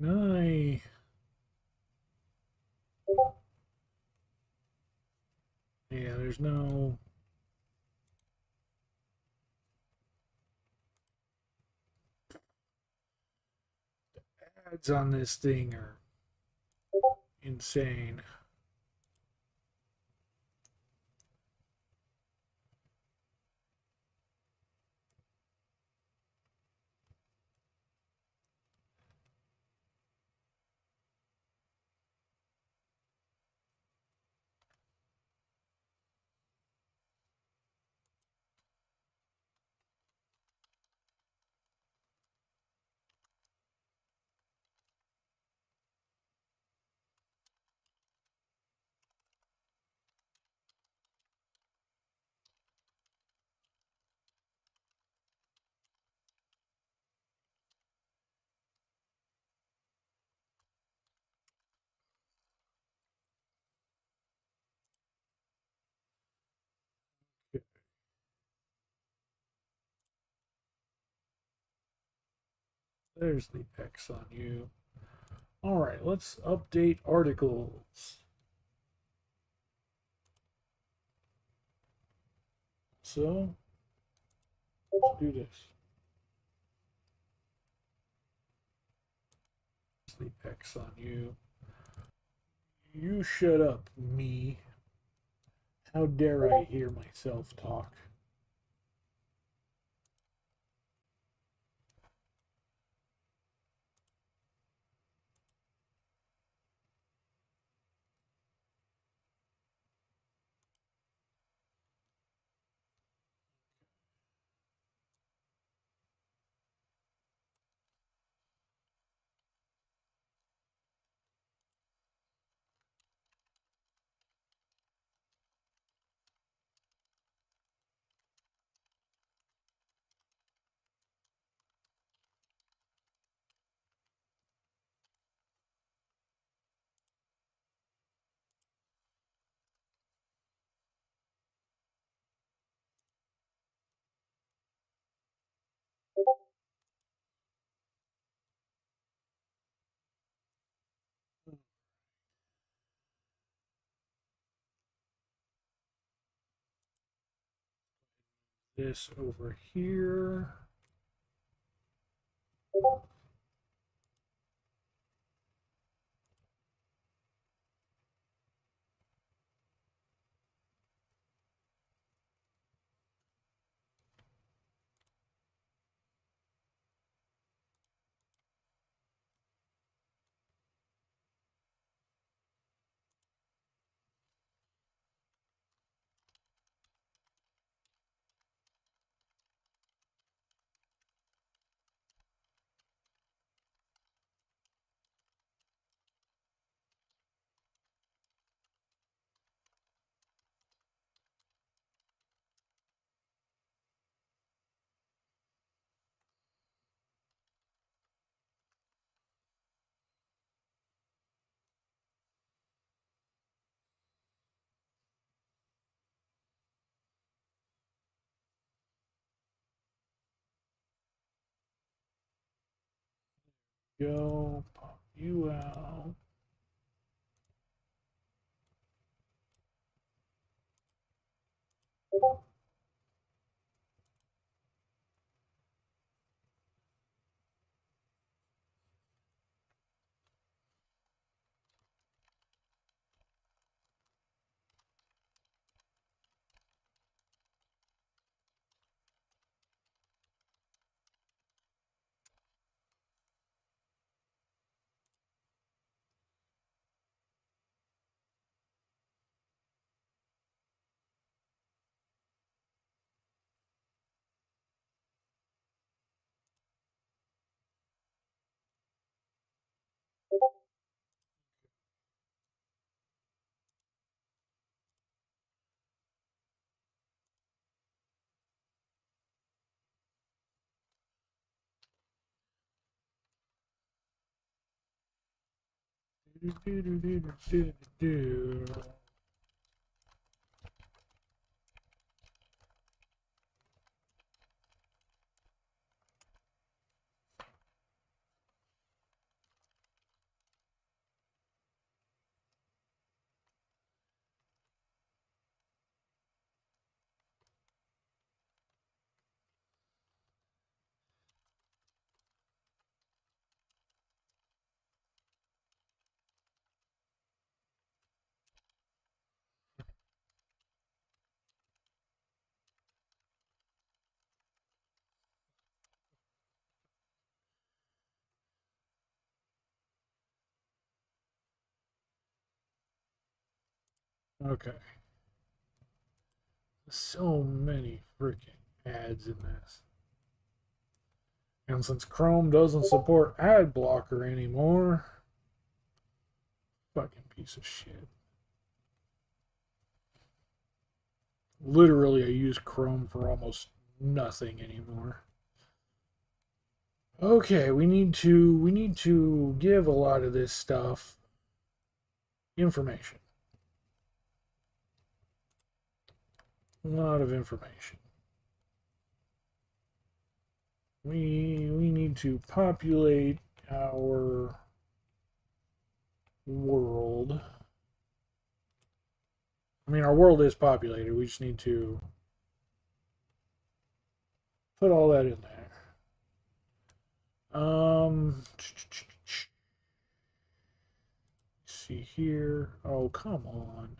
I yeah, there's no ads on this thing are insane. There's the X on you. All right, let's update articles. So let's do this. The X on you. You shut up, me. How dare I hear myself talk? This over here. Go pop you out. Do, do, do, do, do, do, do. Okay. So many freaking ads in this. And since Chrome doesn't support ad blocker anymore, fucking piece of shit. Literally, I use Chrome for almost nothing anymore. Okay, we need to give a lot of this stuff information. A lot of information. We need to populate our world. I mean, our world is populated. We just need to put all that in there. See here. Oh, come on.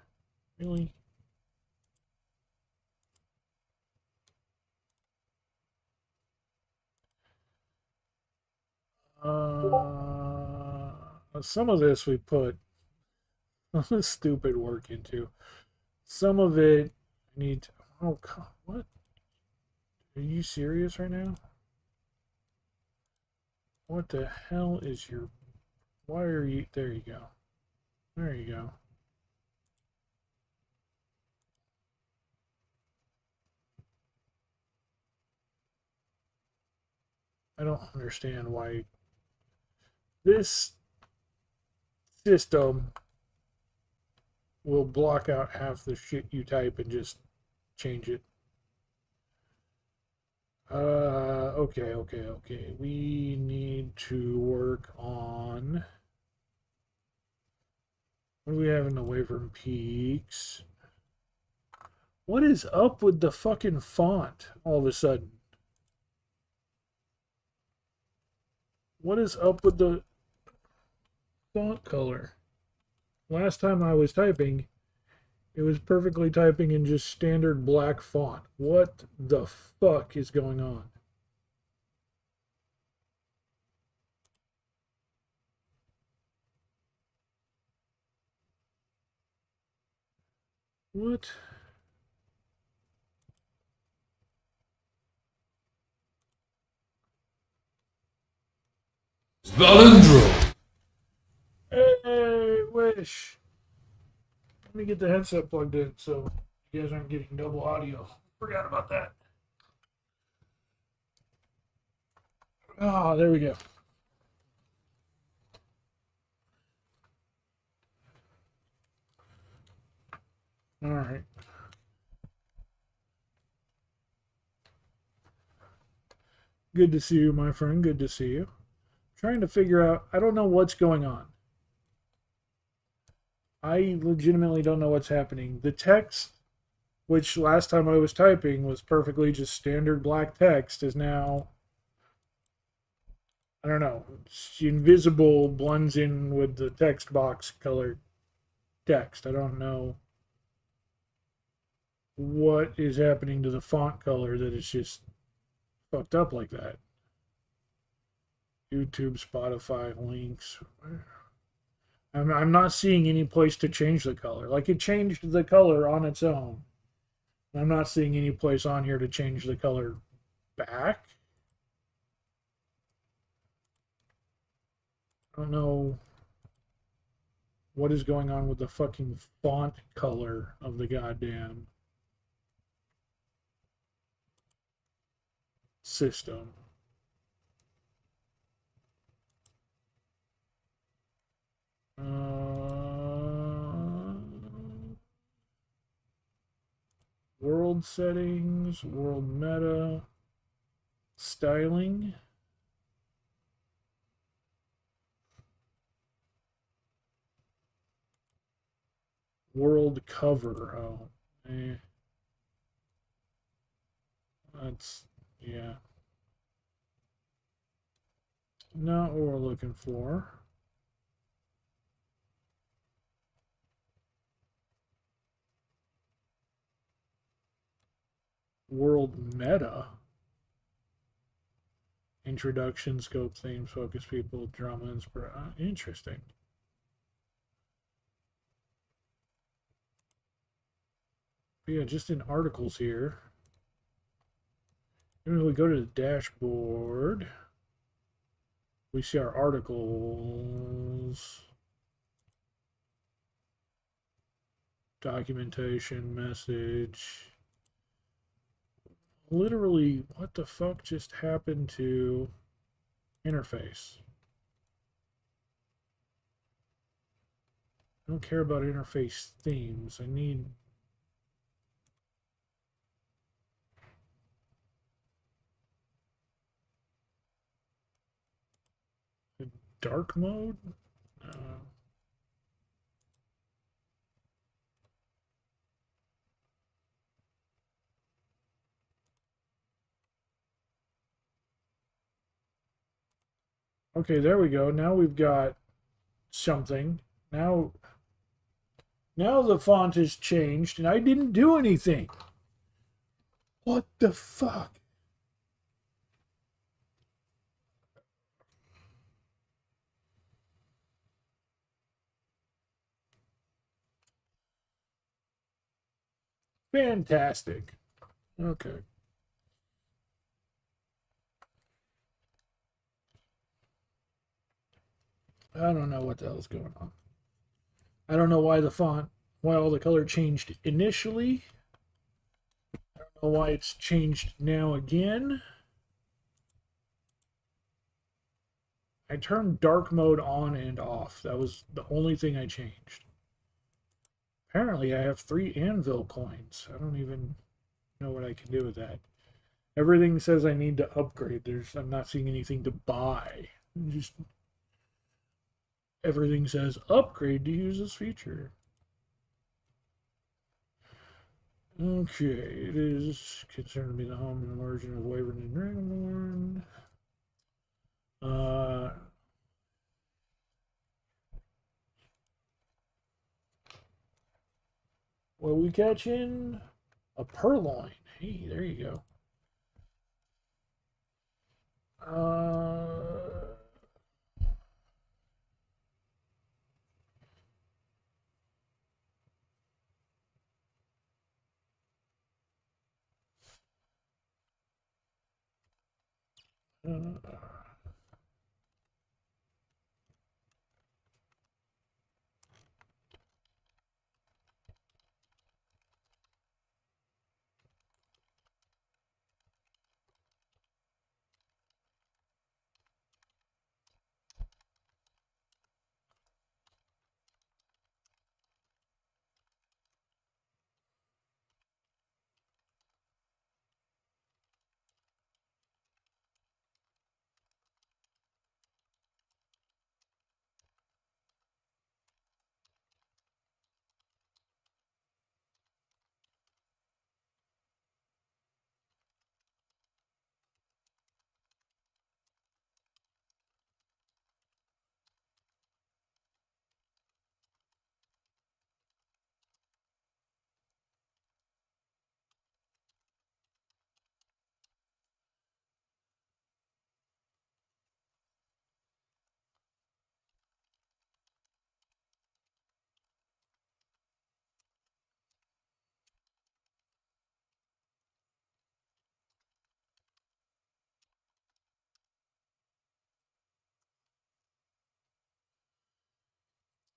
Really? Some of this we put stupid work into. Some of it I need to, oh, what? Are you serious right now? What the hell is your, why are you, there you go. There you go. I don't understand why this system will block out half the shit you type and just change it. Okay. We need to work on, what do we have in the Wavering Peaks? What is up with the fucking font all of a sudden? What is up with the font color? Last time I was typing, it was perfectly typing in just standard black font. What the fuck is going on? What? Valendro. Hey, Wish. Let me get the headset plugged in so you guys aren't getting double audio. Forgot about that. Ah, there we go. All right. Good to see you, my friend. Good to see you. Trying to figure out, I don't know what's going on. I legitimately don't know what's happening. The text, which last time I was typing was perfectly just standard black text, is now, I don't know, it's invisible, blends in with the text box colored text. I don't know what is happening to the font color that it's just fucked up like that. YouTube, Spotify links. I'm not seeing any place to change the color. Like it changed the color on its own. I'm not seeing any place on here to change the color back. I don't know what is going on with the fucking font color of the goddamn system. World settings, world meta, styling. World cover. Oh, that's, yeah. Not what we're looking for. World meta. Introduction, scope, themes, focus, people, drama, inspiration. Interesting. But yeah, just in articles here. And when we go to the dashboard, we see our articles, documentation, message. Literally, what the fuck just happened to interface? I don't care about interface themes. I need a dark mode. Okay, there we go. Now we've got something. Now the font has changed and I didn't do anything. What the fuck? Fantastic. Okay. I don't know what the hell's going on. I don't know why all the color changed initially. I don't know why it's changed now again. I turned dark mode on and off. That was the only thing I changed. Apparently, I have 3 anvil coins. I don't even know what I can do with that. Everything says I need to upgrade. I'm not seeing anything to buy. Just everything says upgrade to use this feature. Okay, it is considered to be the home and origin of Wyvern and Dragonborn. What are we catching? A purloin. Hey, there you go.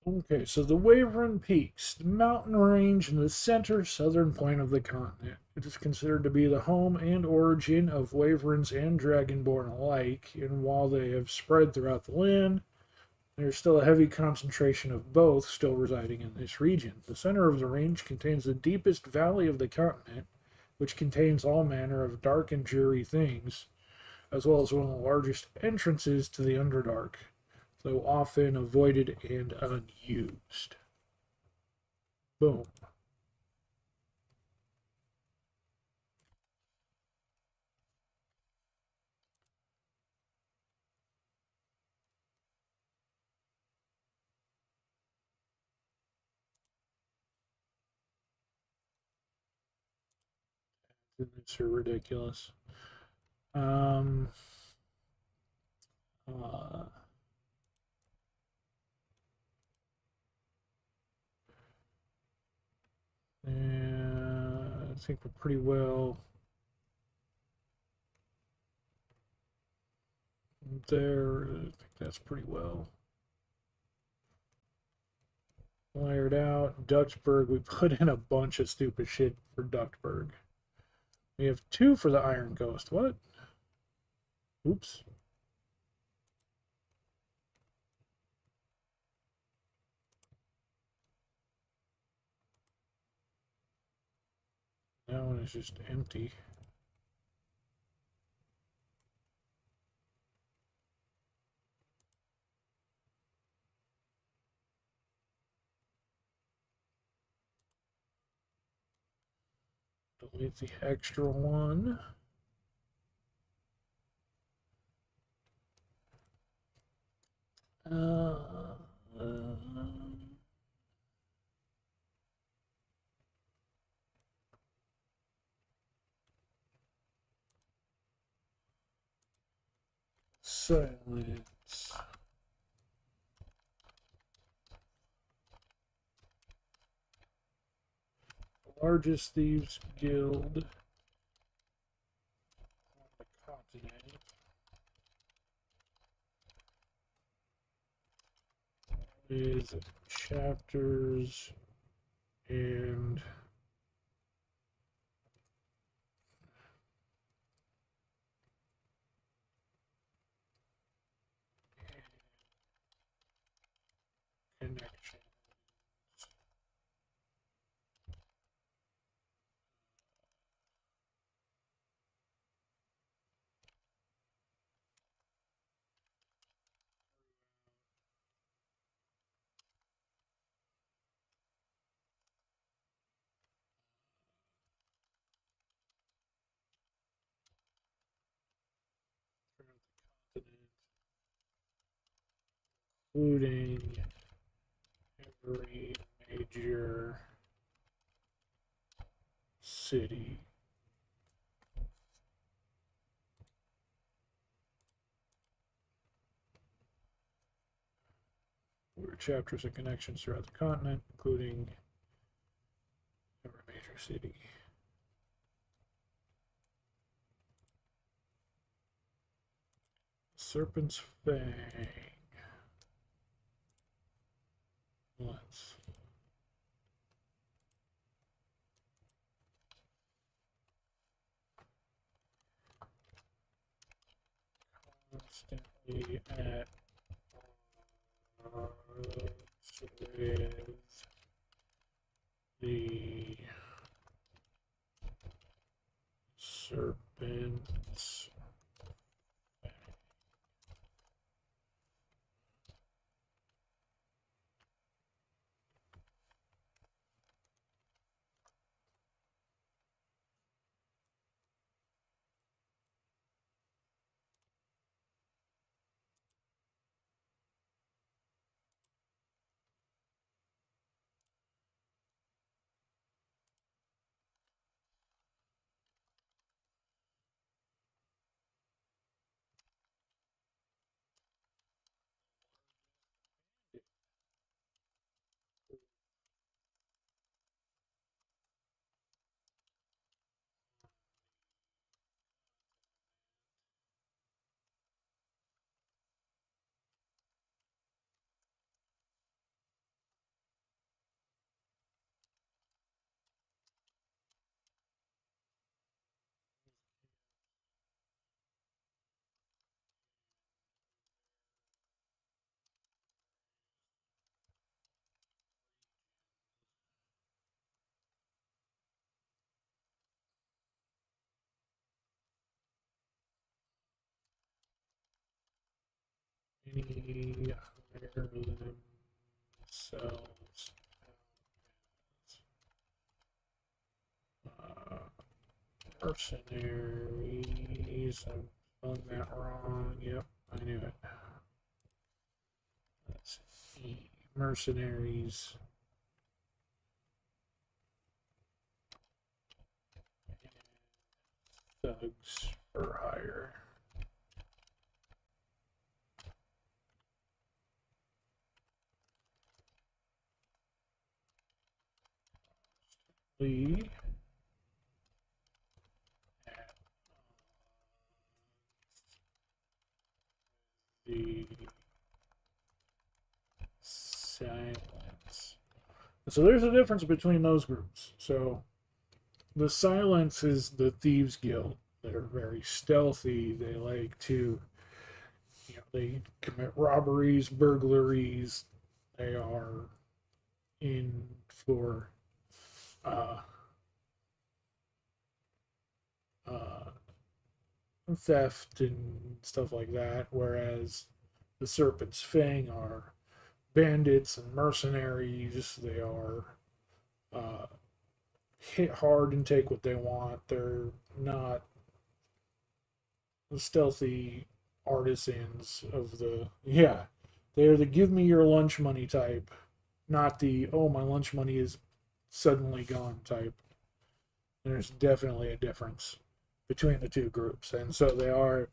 Okay, so the Wyvern Peaks, the mountain range in the center southern point of the continent. It is considered to be the home and origin of Wyverns and Dragonborn alike, and while they have spread throughout the land, there's still a heavy concentration of both still residing in this region. The center of the range contains the deepest valley of the continent, which contains all manner of dark and dreary things, as well as one of the largest entrances to the Underdark, though often avoided and unused. Boom. It's ridiculous. Um, uh, and think we're pretty well there. I think that's pretty well layered out. Duxburg, we put in a bunch of stupid shit for Duxburg. We have 2 for the Iron Ghost. What? Oops. That one is just empty. Delete the extra one. Silence. Largest thieves guild on the continent with chapters and connections. Including every major city. Where chapters and connections throughout the continent, including every major city. Serpent's Fang. Let's constantly at with the serpents. Any higher themselves mercenaries. I'm spelling that wrong. Yep, I knew it. Let's see. Mercenaries. Thugs for hire. Lee. the silence. So there's a difference between those groups. So the silence is the thieves guild. They're very stealthy. They like to, they commit robberies, burglaries. They are in for uh, uh, theft and stuff like that. Whereas the Serpent's Fang are bandits and mercenaries. They are uh, hit hard and take what they want. They're not the stealthy artisans of the, yeah. They're the give me your lunch money type, not the oh my lunch money is suddenly gone type. There's definitely a difference between the two groups, and so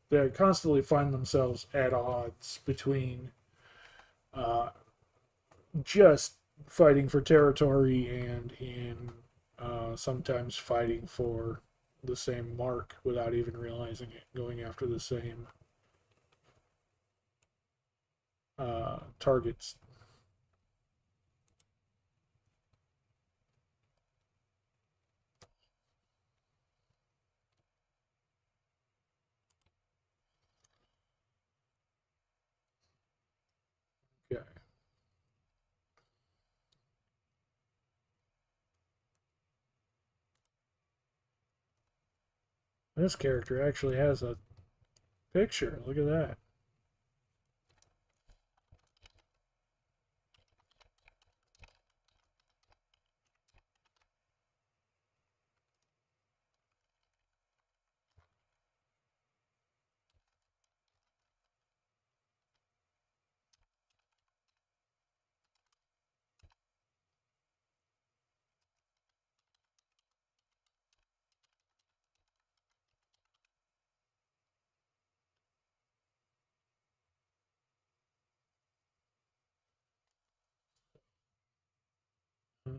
they constantly find themselves at odds between uh, just fighting for territory and in sometimes fighting for the same mark without even realizing it, going after the same targets. Okay. This character actually has a picture. Look at that.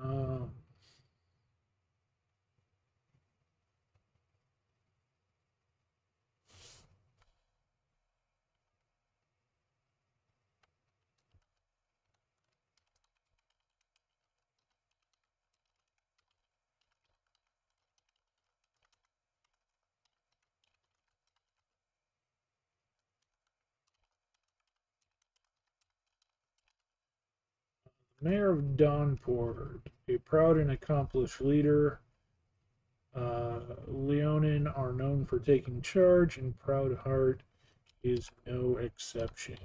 Um, Mayor of Dawnport, a proud and accomplished leader. Leonin are known for taking charge, and Proudheart is no exception.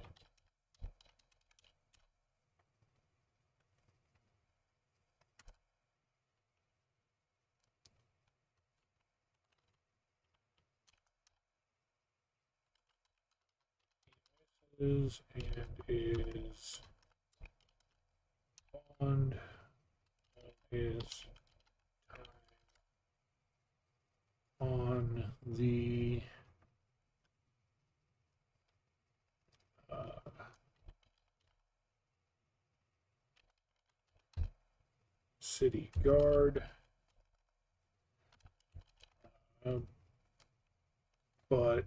Is and is fond of his time on the city guard, uh, but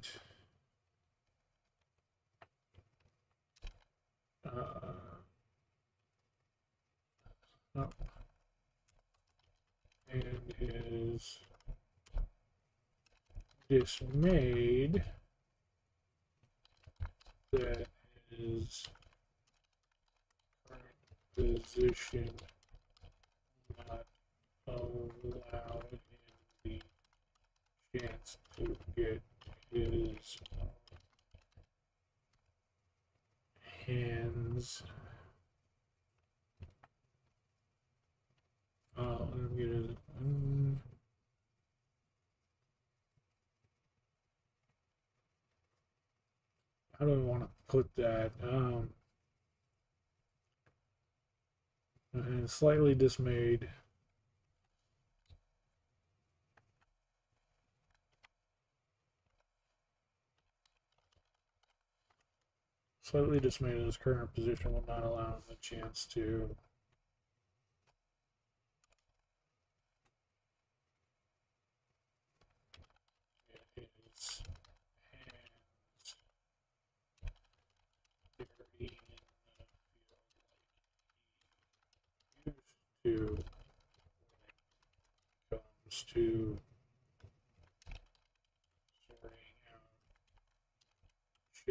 oh, and is dismayed that his current position not allow him the chance to get his hands. I'm gonna. How do I want to put that? Slightly dismayed. Slightly dismayed in his current position will not allow him the chance to. Get his hands do when it comes to sorting out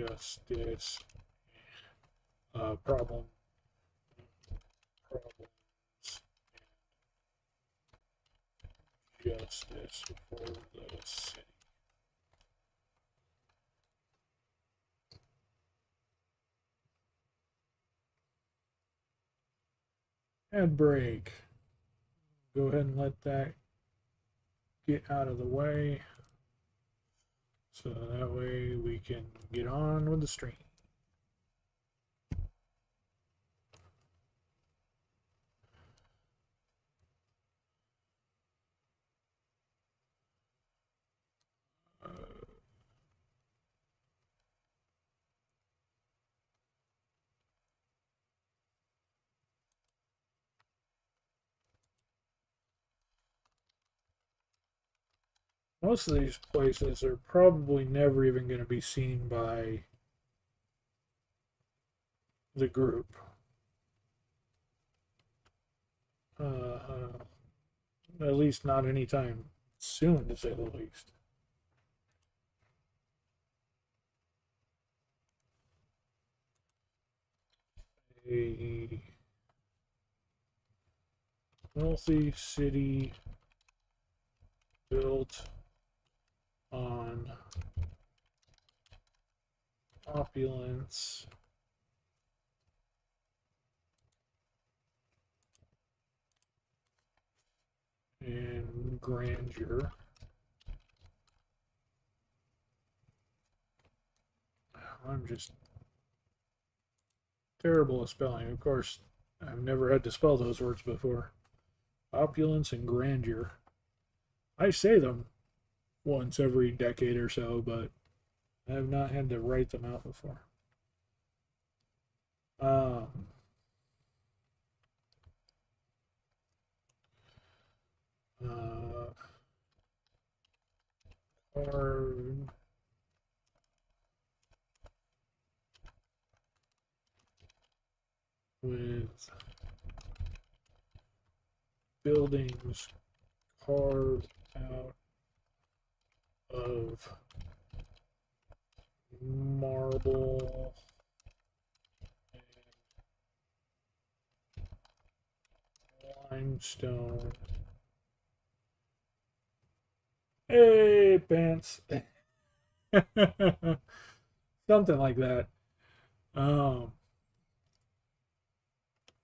justice, problems and justice for the city. Ad break. Go ahead and let that get out of the way, so that way we can get on with the stream. Most of these places are probably never even going to be seen by the group. At least not anytime soon, to say the least. A wealthy city built on opulence and grandeur. I'm just terrible at spelling. Of course, I've never had to spell those words before. Opulence and grandeur. I say them once every decade or so, but I have not had to write them out before. Carved with buildings carved out of marble and limestone. Hey, pants. Something like that.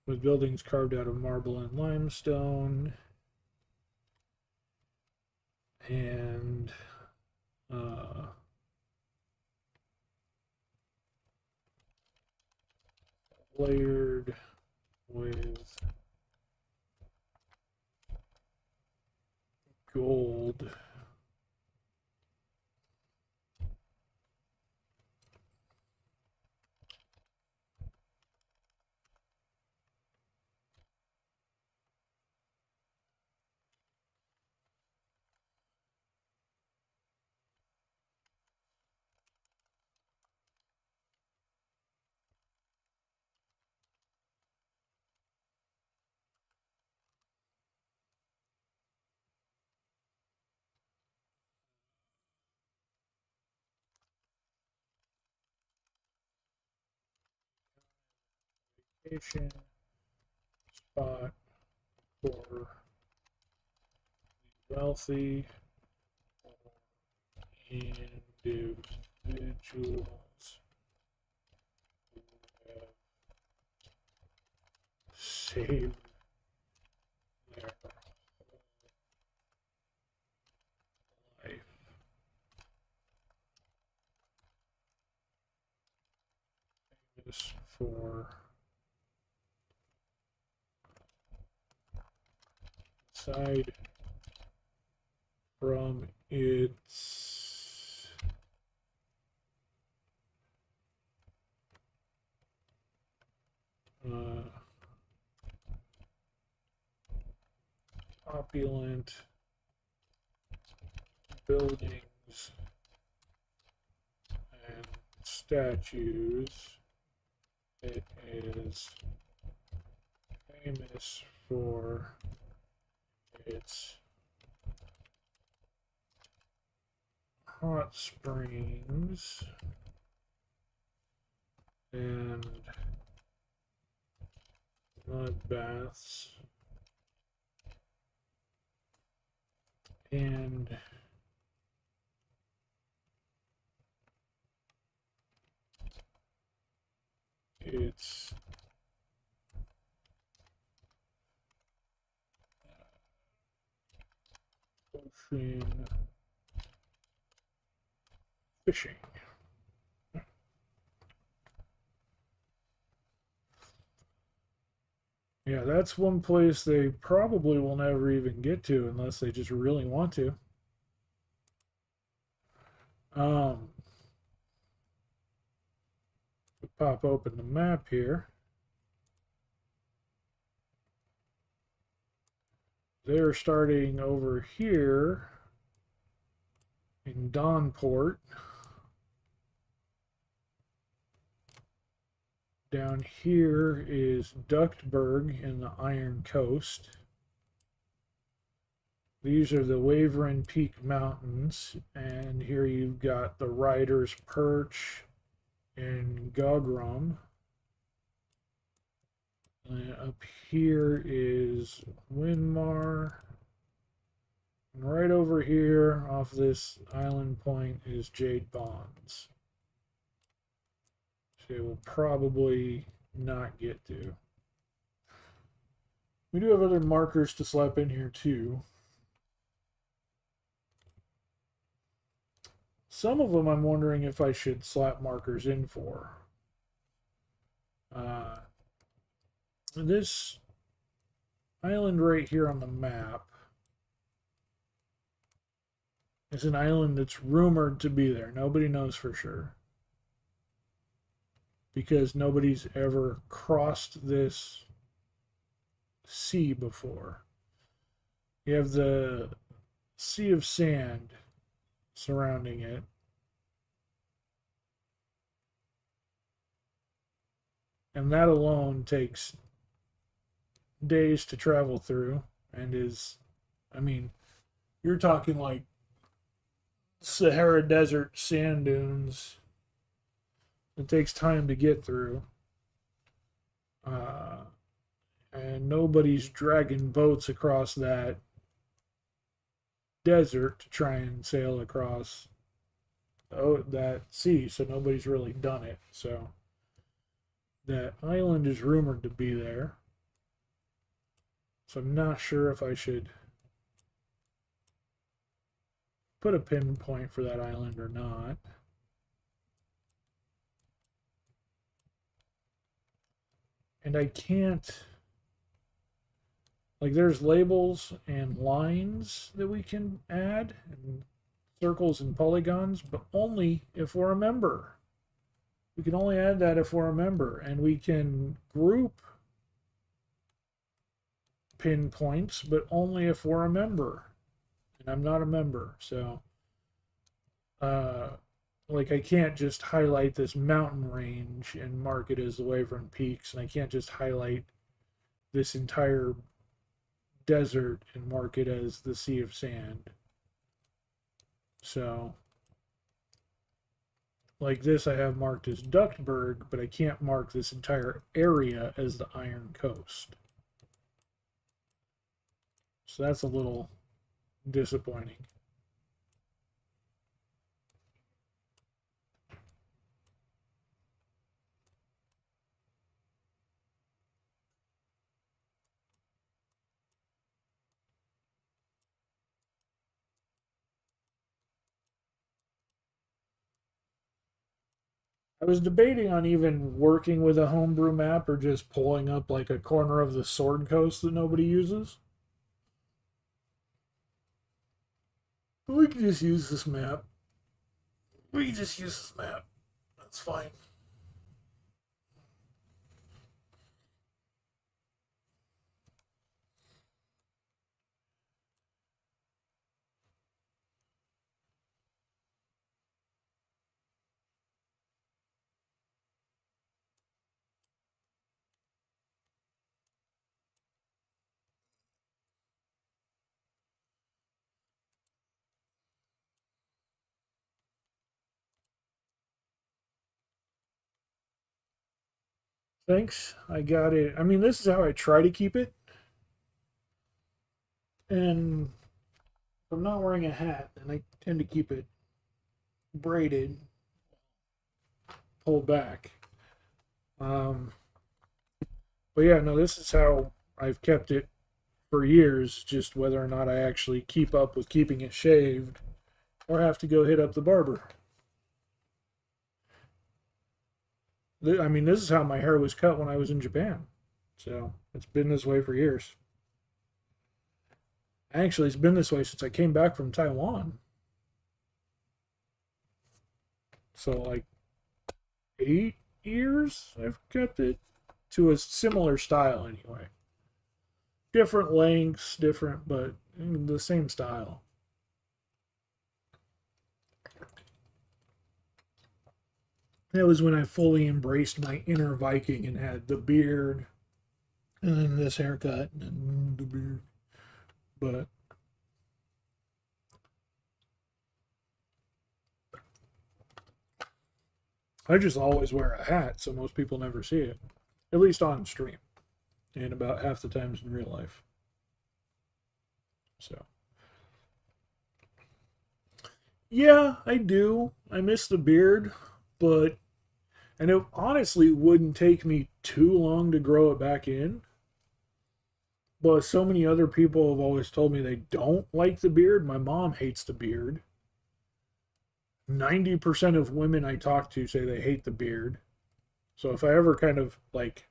With buildings carved out of marble and limestone. And layered with gold. Spot for the wealthy individuals who have saved their whole life. Famous for aside from its opulent buildings and statues, it is famous for its hot springs and mud baths and its ocean fishing. Yeah, that's one place they probably will never even get to unless they just really want to. Pop open the map here. They're starting over here in Dawnport. Down here is Ducktburg in the Iron Coast. These are the Wavering Peak Mountains, and here you've got the Rider's Perch and Gogram. And up here is Winmar. And right over here off this island point is Jade Bonds. So we'll probably not get to. We do have other markers to slap in here too. Some of them I'm wondering if I should slap markers in for. This island right here on the map is an island that's rumored to be there. Nobody knows for sure, because nobody's ever crossed this sea before. You have the Sea of Sand surrounding it. And that alone takes days to travel through and is, I mean, you're talking like Sahara Desert sand dunes. It takes time to get through. And nobody's dragging boats across that desert to try and sail across that sea, so nobody's really done it. So that island is rumored to be there. So I'm not sure if I should put a pinpoint for that island or not. And I can't, like, there's labels and lines that we can add, and circles and polygons, but only if we're a member. We can only add that if we're a member, and we can group pinpoints, but only if we're a member. And I'm not a member, so like, I can't just highlight this mountain range and mark it as the Wavering Peaks, and I can't just highlight this entire desert and mark it as the Sea of Sand. So, like this I have marked as Ducktburg, but I can't mark this entire area as the Iron Coast. So that's a little disappointing. I was debating on even working with a homebrew map or just pulling up like a corner of the Sword Coast that nobody uses. But we can just use this map. We can just use this map. That's fine. Thanks. I got it. I mean, this is how I try to keep it. And if I'm not wearing a hat, then I tend to keep it braided, pulled back. Um, but yeah, no, this is how I've kept it for years, just whether or not I actually keep up with keeping it shaved or have to go hit up the barber. I mean, this is how my hair was cut when I was in Japan. So it's been this way for years. Actually, it's been this way since I came back from Taiwan. So, like 8 years, I've kept it to a similar style anyway. Different lengths, different, but the same style. That was when I fully embraced my inner Viking and had the beard and then this haircut and then the beard. But I just always wear a hat, so most people never see it, at least on stream, and about half the times in real life. So, yeah, I do. I miss the beard, but and it honestly wouldn't take me too long to grow it back in. But so many other people have always told me they don't like the beard. My mom hates the beard. 90% of women I talk to say they hate the beard. So if I ever kind of like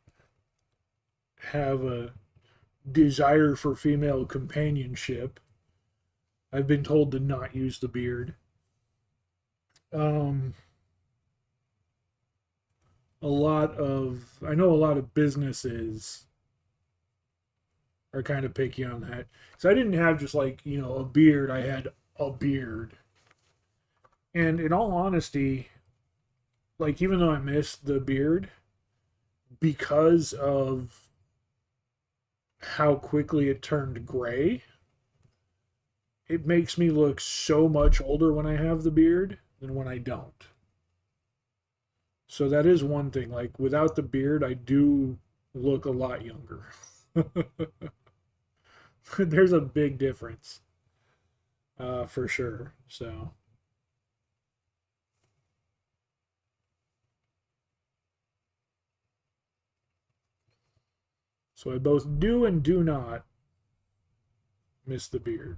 have a desire for female companionship, I've been told to not use the beard. Um, I know a lot of businesses are kind of picky on that. So I didn't have just like, a beard, I had a beard. And in all honesty, like even though I missed the beard, because of how quickly it turned gray, it makes me look so much older when I have the beard than when I don't. So that is one thing. Like without the beard, I do look a lot younger. There's a big difference, for sure. So I both do and do not miss the beard.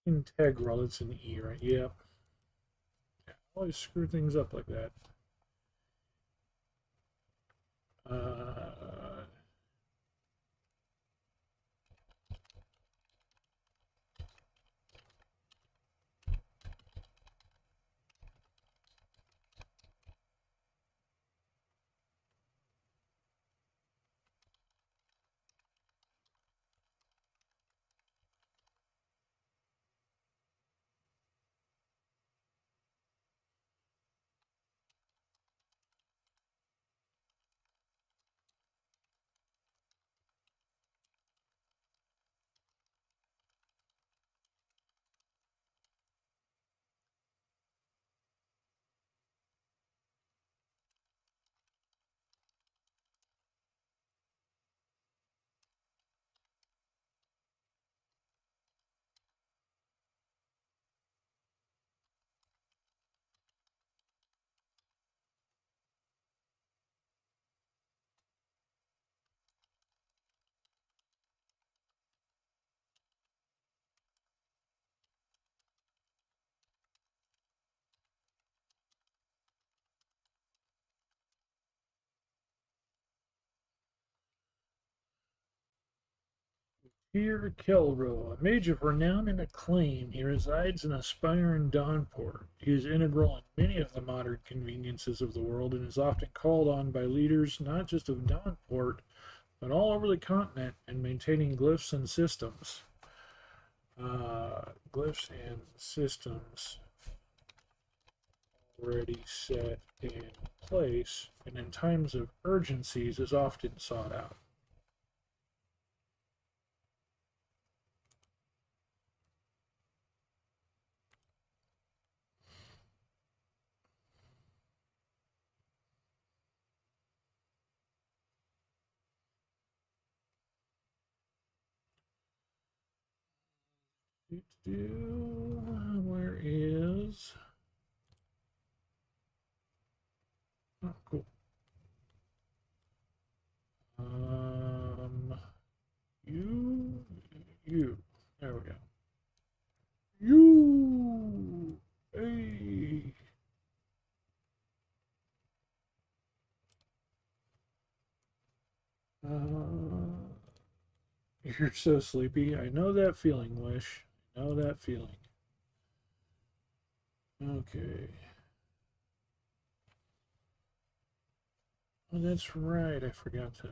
Integral, it's an E, right? Yep. Yeah, I always screw things up like that. Uh, Peter Kelro, a mage of renown and acclaim, he resides in Aspire and Dawnport. He is integral in many of the modern conveniences of the world and is often called on by leaders not just of Dawnport, but all over the continent in maintaining glyphs and systems. Glyphs and systems already set in place and in times of urgencies is often sought out. Where is... Oh, cool. Um, you, you. There we go. You, hey. You're so sleepy. I know that feeling, Wish. I know that feeling. Okay. Oh, that's right. I forgot to.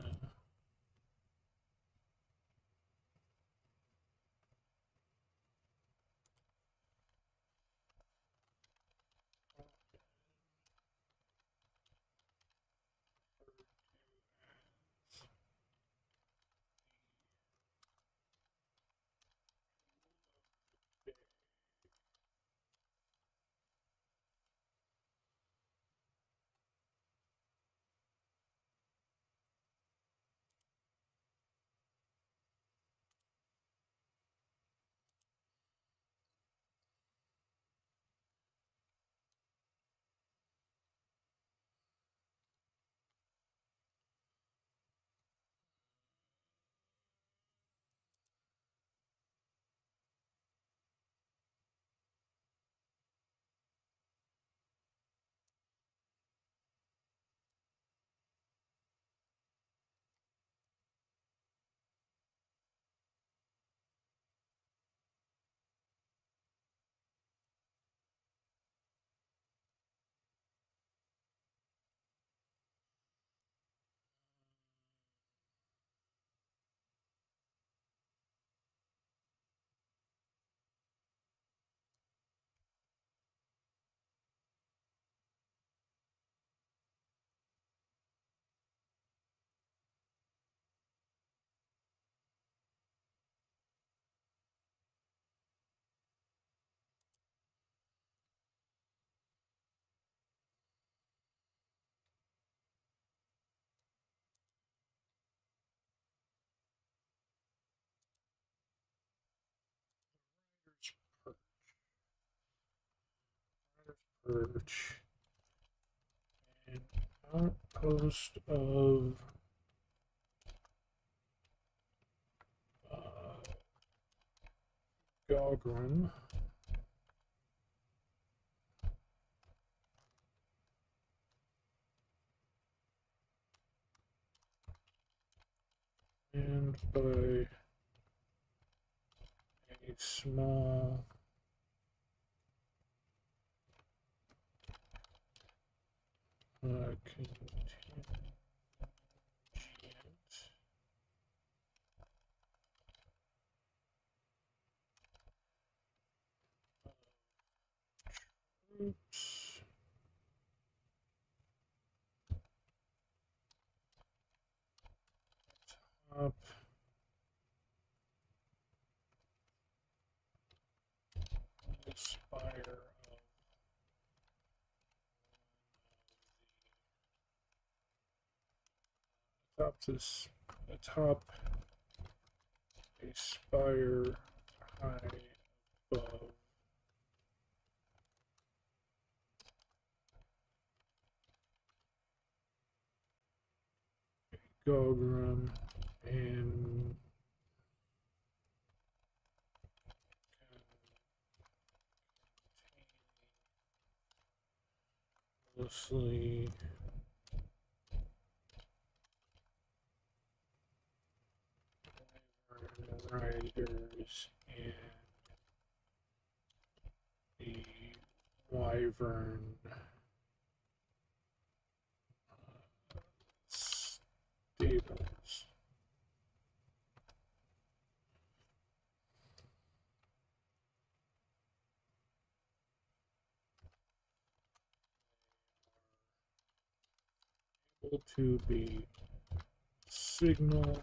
Perch. An outpost of Gogrum. And by a small contingent troops top the spire of atop a spire high above Gogrum and mostly riders and the wyvern stables. Able to be signaled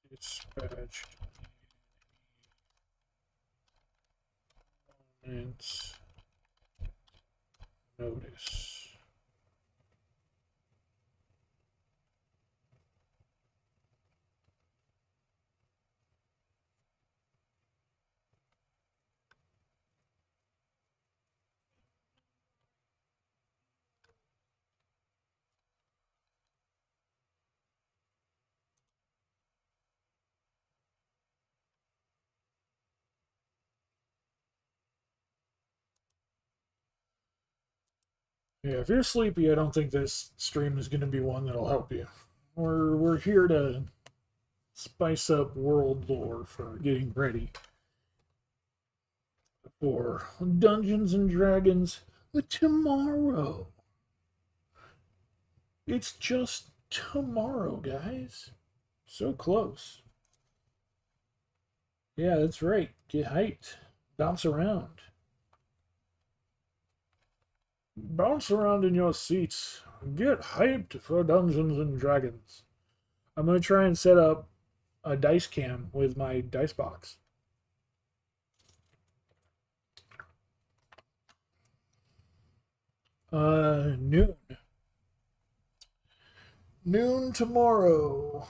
dispatched moments notice. Yeah, if you're sleepy, I don't think this stream is going to be one that'll help you. We're here to spice up world lore for getting ready for Dungeons and Dragons tomorrow. It's just tomorrow, guys. So close. Yeah, that's right. Get hyped. Bounce around. Bounce around in your seats. Get hyped for Dungeons and Dragons. I'm going to try and set up a dice cam with my dice box. Noon. Noon tomorrow.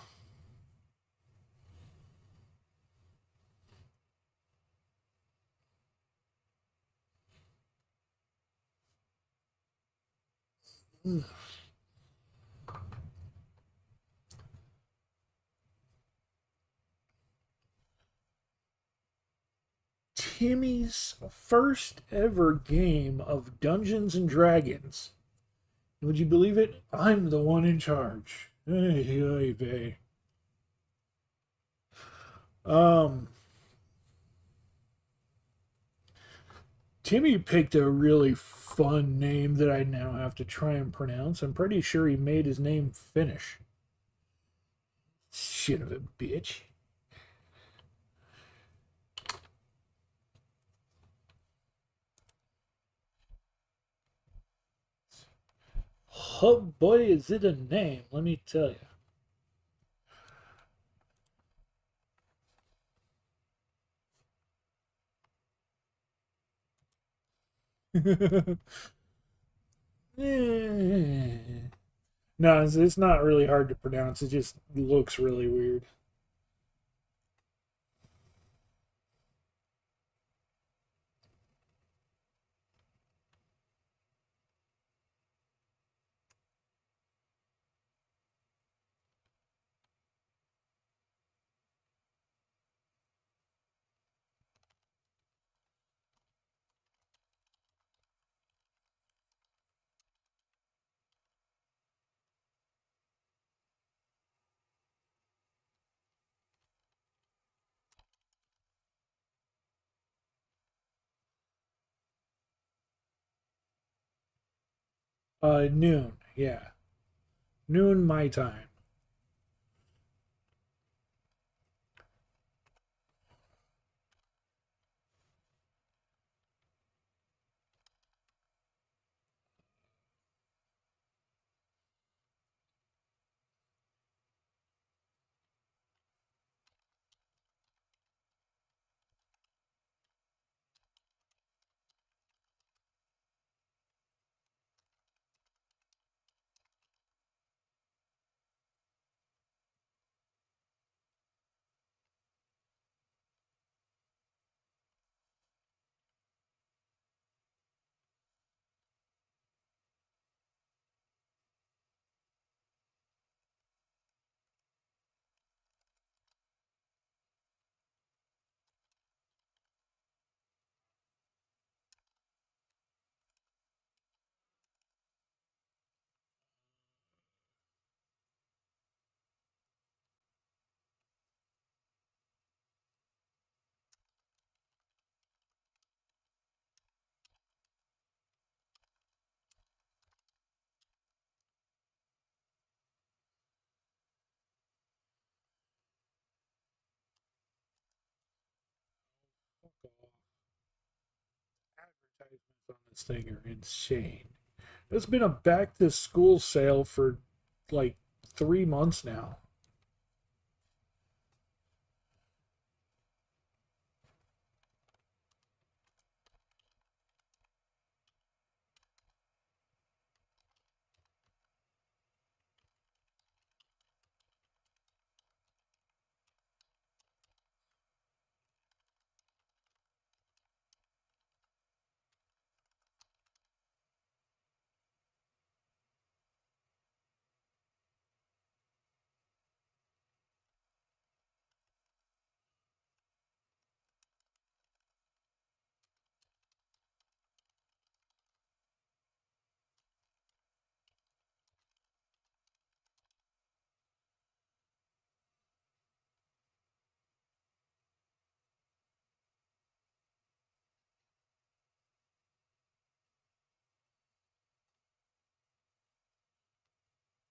Timmy's first ever game of Dungeons and Dragons. Would you believe it? I'm the one in charge. Hey, hey, hey. Timmy picked a really fun name that I now have to try and pronounce. I'm pretty sure he made his name Finnish. Shit of a bitch. Oh boy, is it a name, let me tell you. No, it's not really hard to pronounce. It just looks really weird. Noon. Yeah, noon my time. Fuck off. Advertisements on this thing are insane. It's been a back to school sale for like 3 months now.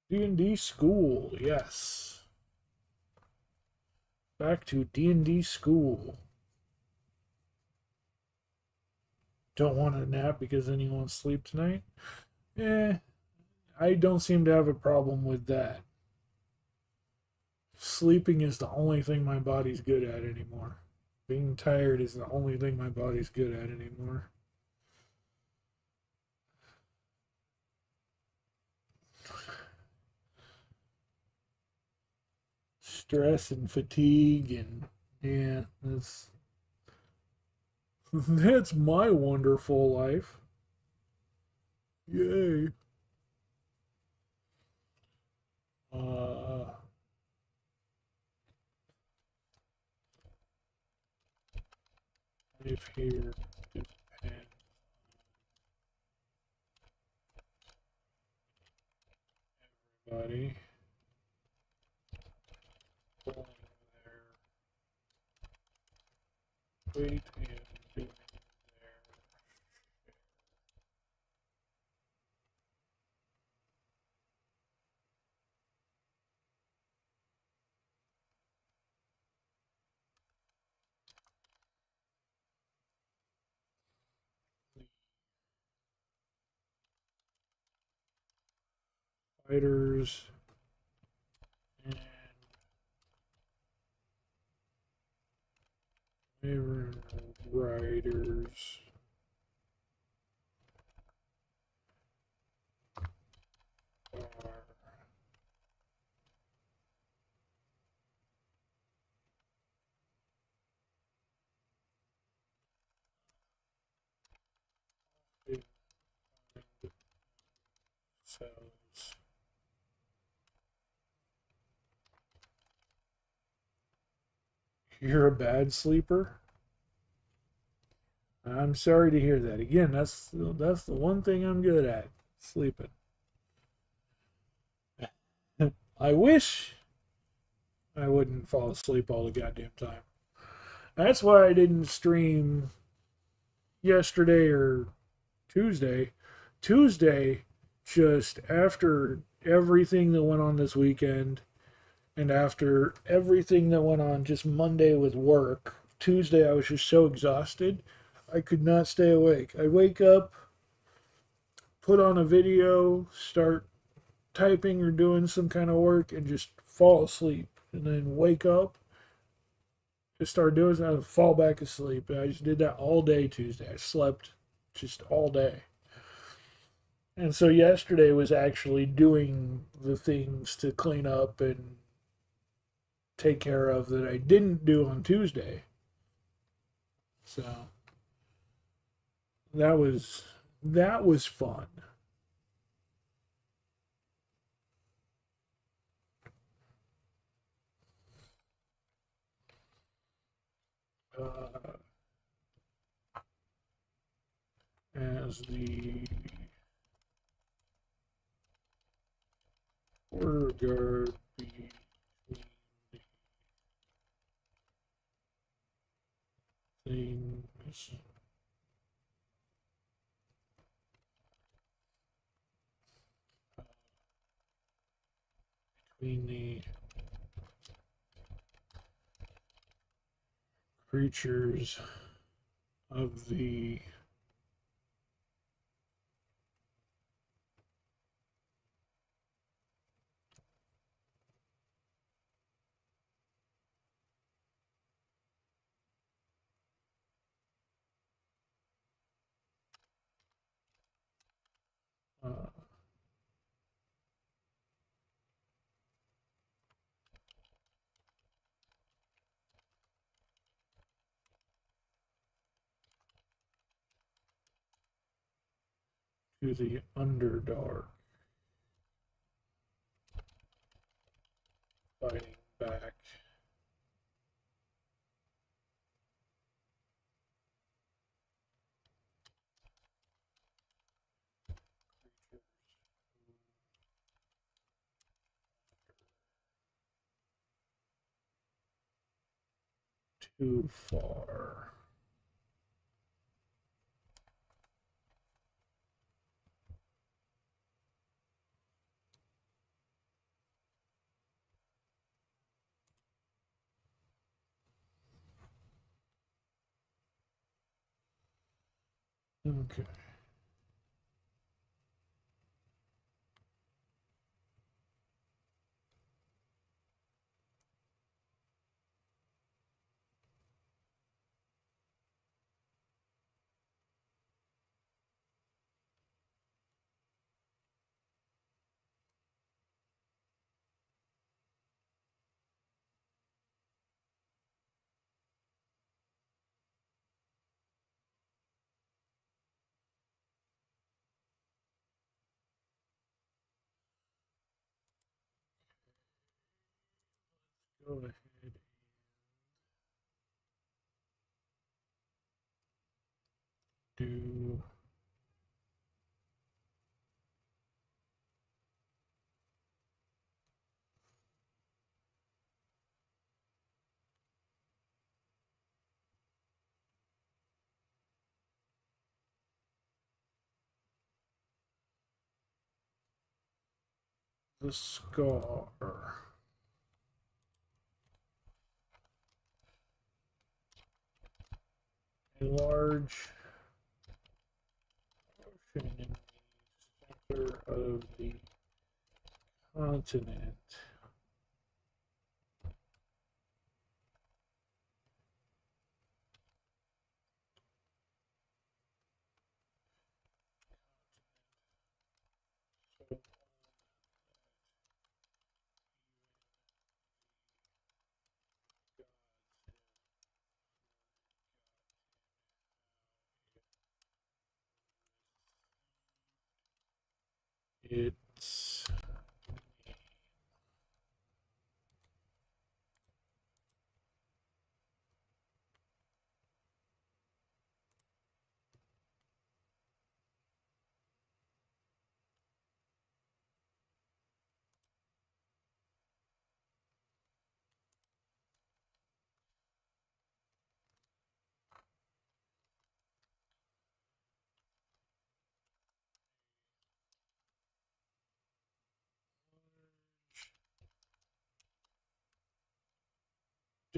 D&D school, yes. Back to D&D school. Don't want a nap because then you won't sleep tonight? Eh, I don't seem to have a problem with that. Sleeping is the only thing my body's good at anymore. Being tired is the only thing my body's good at anymore. Stress and fatigue and yeah, that's my wonderful life. Yay. Uh life here depends on everybody pulling their weight and doing their fighters and favorite writers are cells. You're a bad sleeper? I'm sorry to hear that. Again, that's the one thing I'm good at, sleeping. I wish I wouldn't fall asleep all the goddamn time. That's why I didn't stream yesterday or Tuesday. Tuesday, just after everything that went on this weekend and after everything that went on just Monday with work, Tuesday I was just so exhausted. I could not stay awake. I wake up, put on a video, start typing or doing some kind of work, and just fall asleep. And then wake up, just start doing something, and fall back asleep. And I just did that all day Tuesday. I slept just all day. And so yesterday was actually doing the things to clean up and take care of that I didn't do on Tuesday. So that was fun. Uh, as the border guard between the things between the creatures of the uh, to the Underdark, fighting back too far. Okay. Go ahead and do the scar. A large ocean in the center of the continent. So it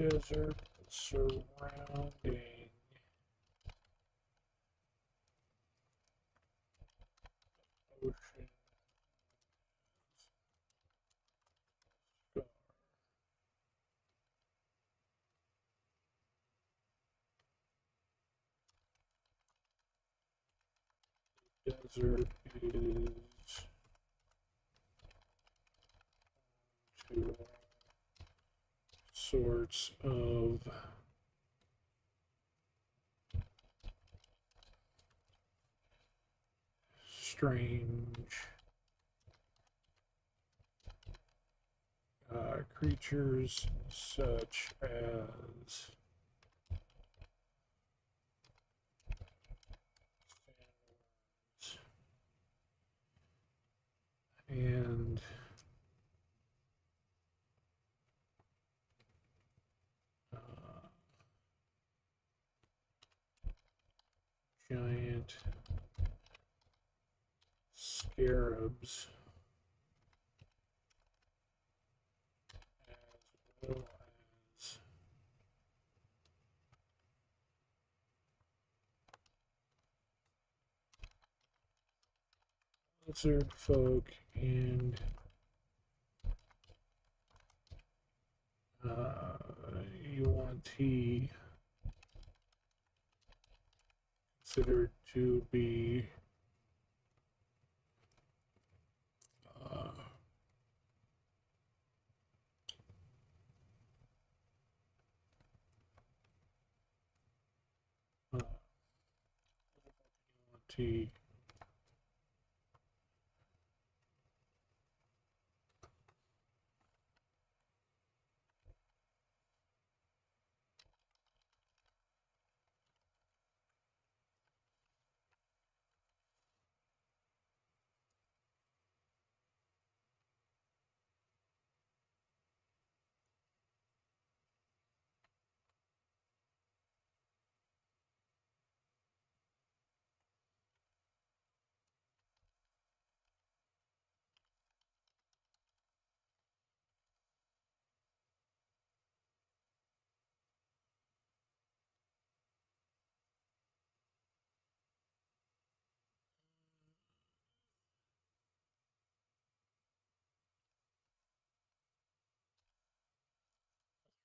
desert surrounding ocean scar. Desert is two sorts of strange creatures such as and giant scarabs, as well as lizard folk and UNT considered to be uh, UNT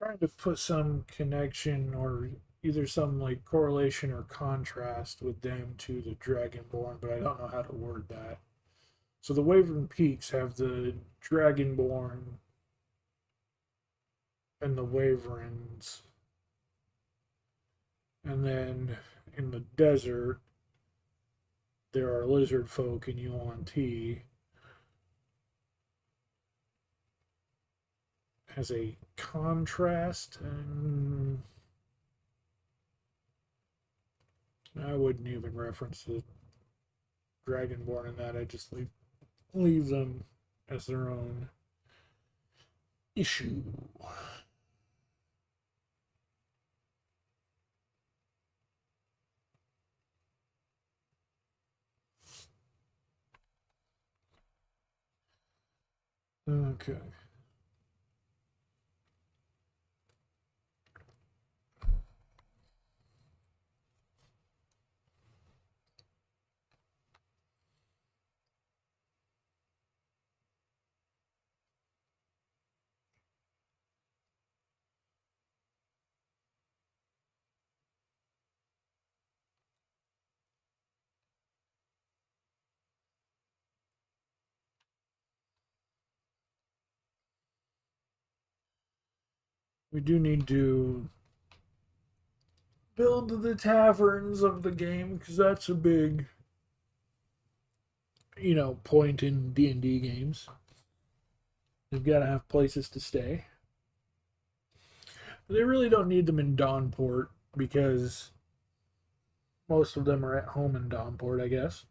trying to put some connection or either some like correlation or contrast with them to the Dragonborn, but I don't know how to word that. So the Wavering Peaks have the Dragonborn and the Waverings, and then in the desert there are lizard folk in UNT as a contrast, and I wouldn't even reference the Dragonborn in that. I just leave them as their own issue. Okay. We do need to build the taverns of the game because that's a big, point in D&D games. They've got to have places to stay. They really don't need them in Dawnport because most of them are at home in Dawnport, I guess.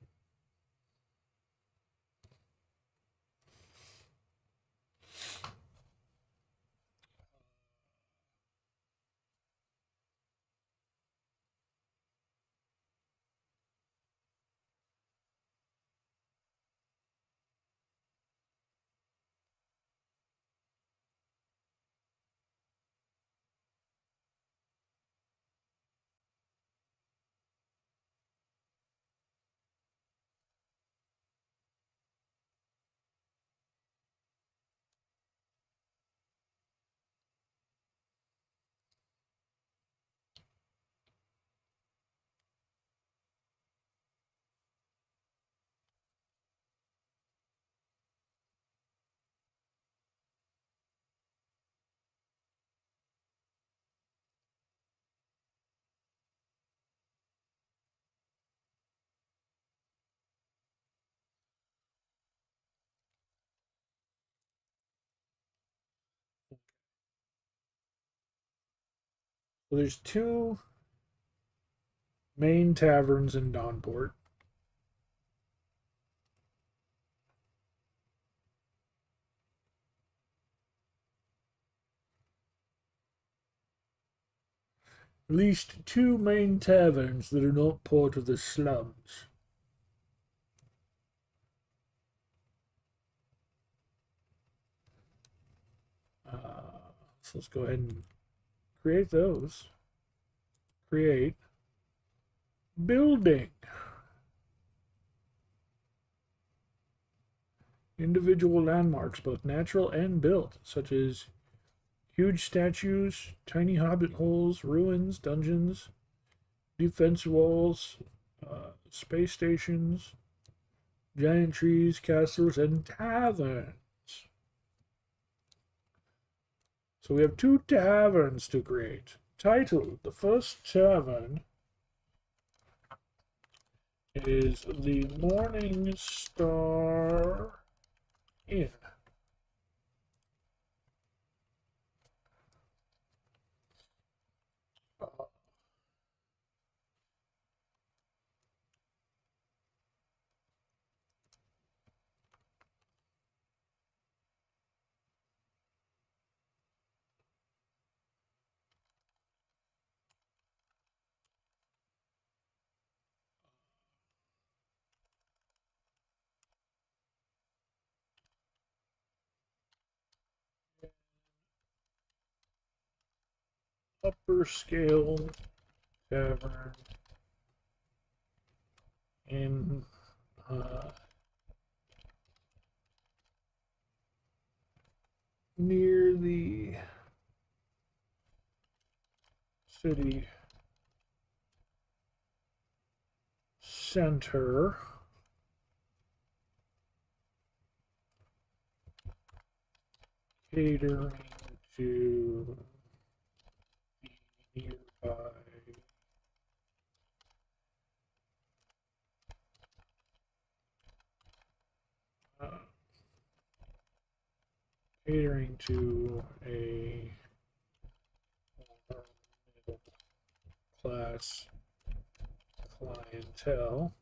So there's two main taverns in Dawnport. At least two main taverns that are not part of the slums. So let's go ahead and create those. Create building. Individual landmarks, both natural and built, such as huge statues, tiny hobbit holes, ruins, dungeons, defense walls, space stations, giant trees, castles, and taverns. So we have two taverns to create. Title: the first tavern is the Morning Star Inn. Upper scale tavern in near the city center. Catering to the nearby uh, catering to a middle class clientele.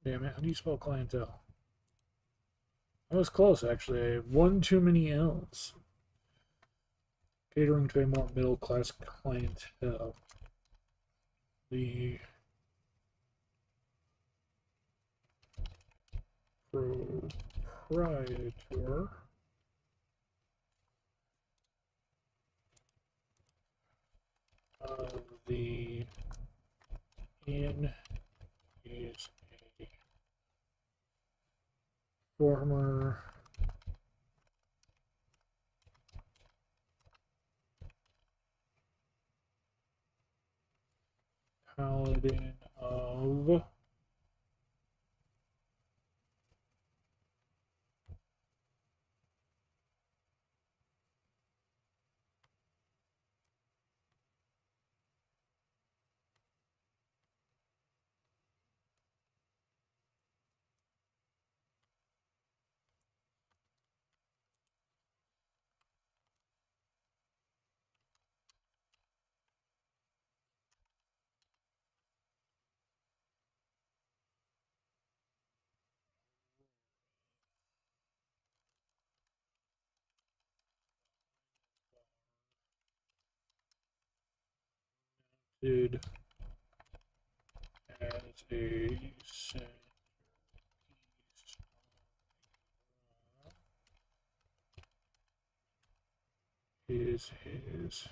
Damn it, how do you spell clientele? I was close, actually. I have one too many L's. Catering to a more middle class clientele. The proprietor of the inn is a former paladin of did as a centerpiece is his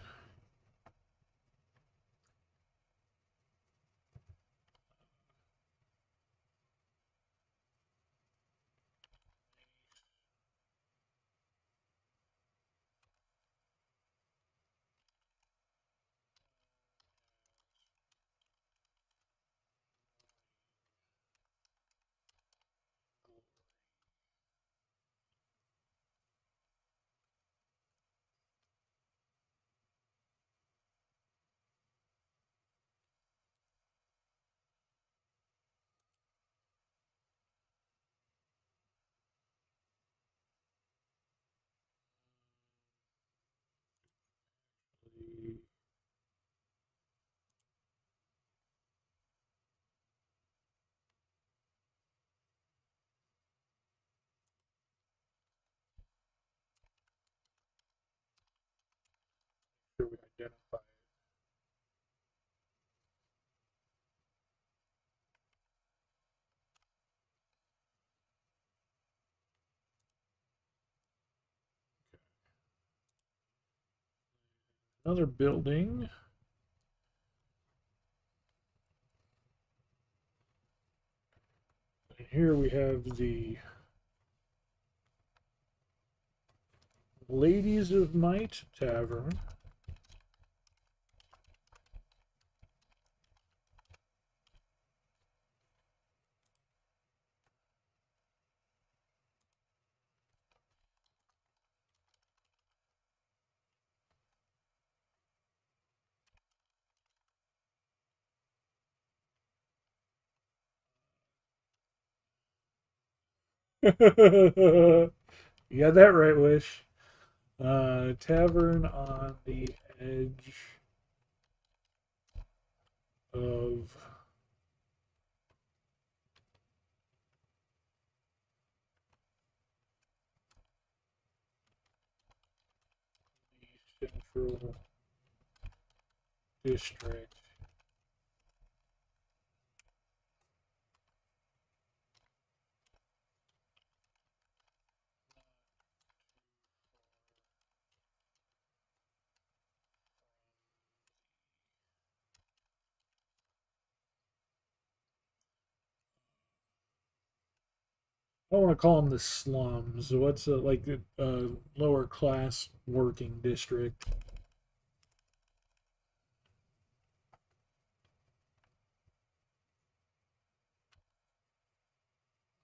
identify. Another building. And here we have the Ladies of Might Tavern. You got that right, Wish. Tavern on the edge of the central district. I want to call them the slums. What's like the lower class working district?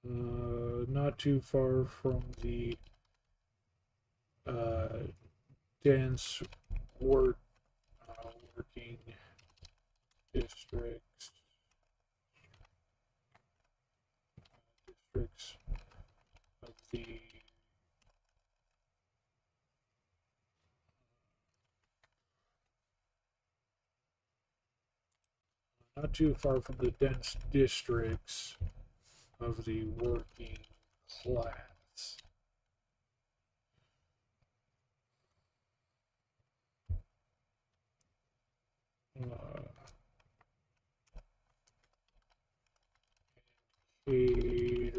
Not too far from the dense working districts. Districts of the not too far from the dense districts of the working class. Catering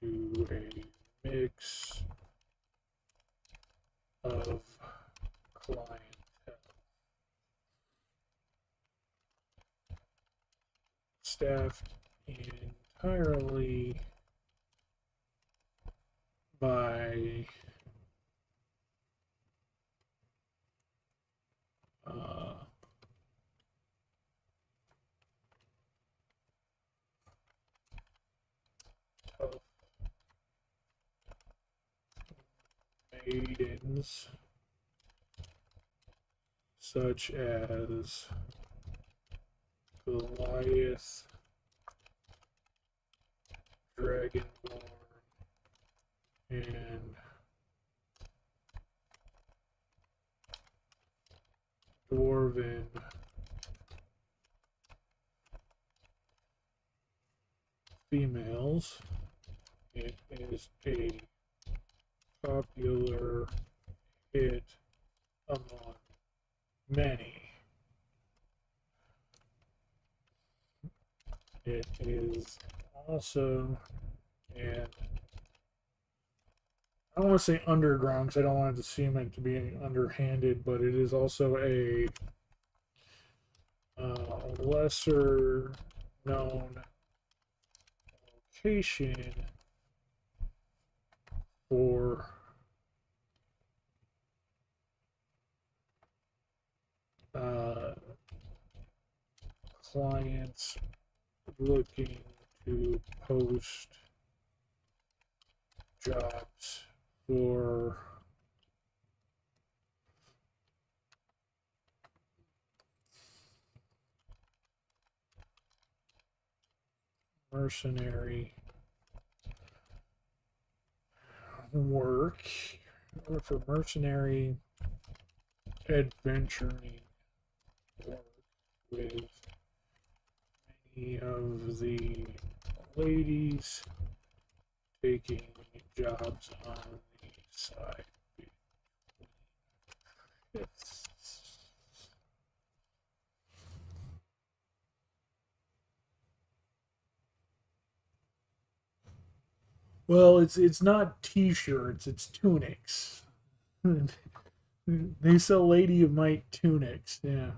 to a mix of clientele. Staffed entirely by tough maidens such as Goliath, Dragonborn, and Dwarven females. It is a popular hit among many. It is also, and I don't want to say underground because I don't want it to seem like to be underhanded, but it is also a lesser known location for clients looking to post jobs for mercenary work, or for mercenary adventuring work with many of the ladies taking jobs on the side. Yes. Well, it's not t-shirts, it's tunics. They sell Lady of Might tunics. Yeah.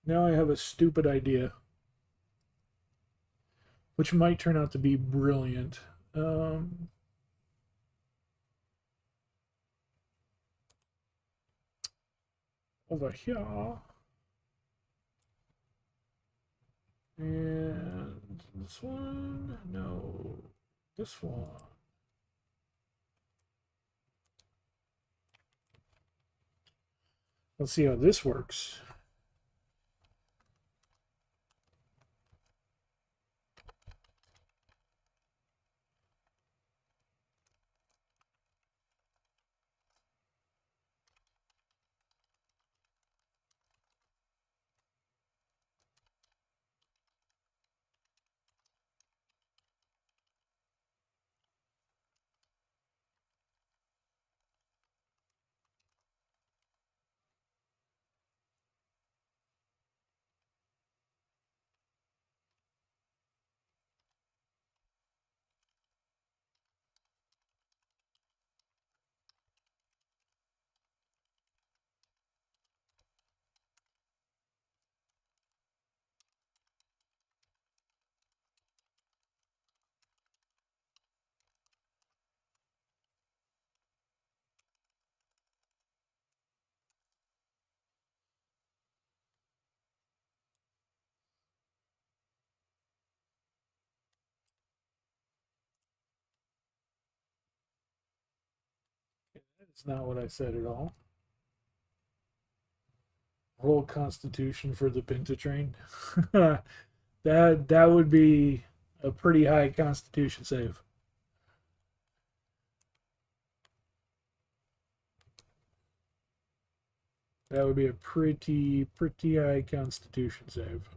Now I have a stupid idea, which might turn out to be brilliant. Um, Over here. And this one? No. This one. Let's see how this works. That's not what I said at all. Whole constitution for the Pentatrain. That would be a pretty high constitution save. That would be a pretty high constitution save.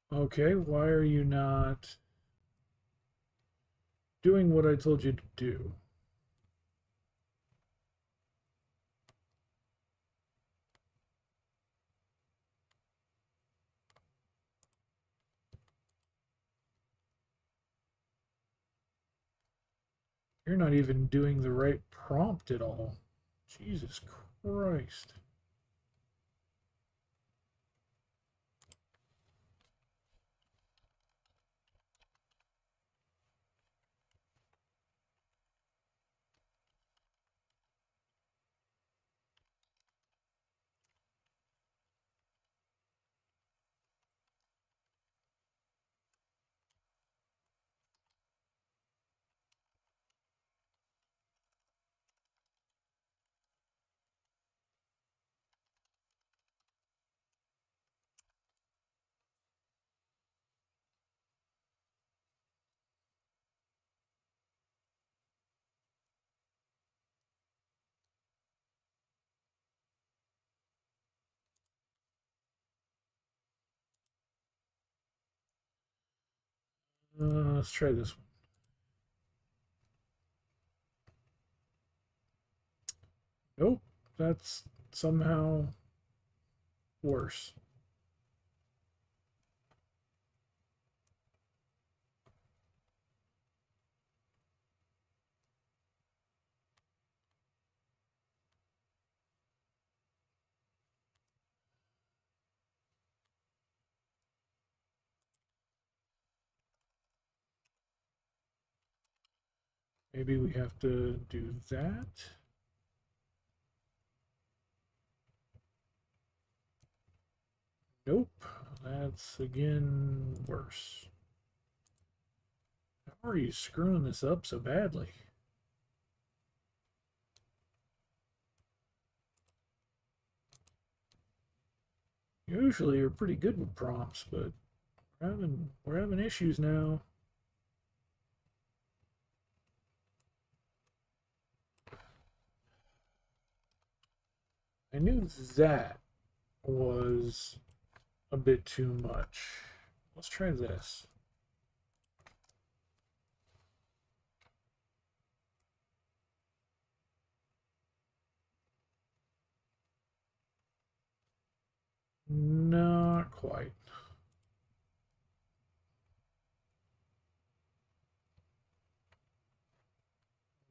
Okay, why are you not doing what I told you to do? You're not even doing the right prompt at all. Jesus Christ. Let's try this one. Nope, that's somehow worse. Maybe we have to do that. Nope, that's again worse. How are you screwing this up so badly? Usually you're pretty good with prompts, but We're having issues now. I knew that was a bit too much. Let's try this. Not quite.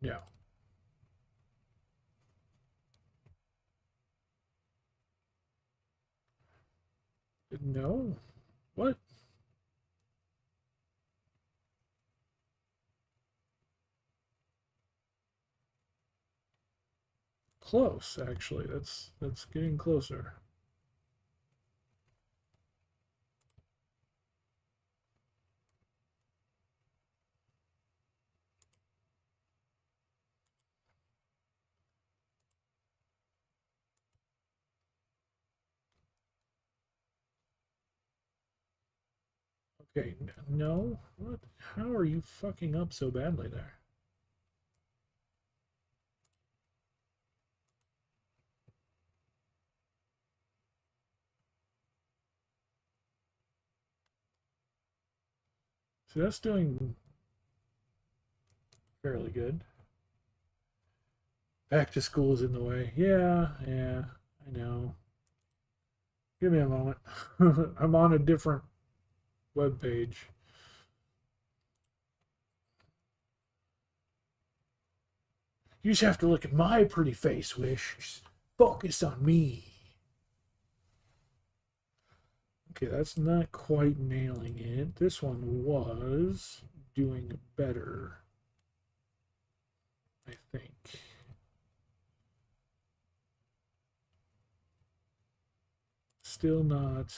No. No? What? Close, actually. That's getting closer. Okay, no? What? How are you fucking up so badly there? So that's doing fairly good. Back to school is in the way. Yeah, I know. Give me a moment. I'm on a different web page. You just have to look at my pretty face, Wish. Focus on me. Okay, that's not quite nailing it. This one was doing better, I think. Still not.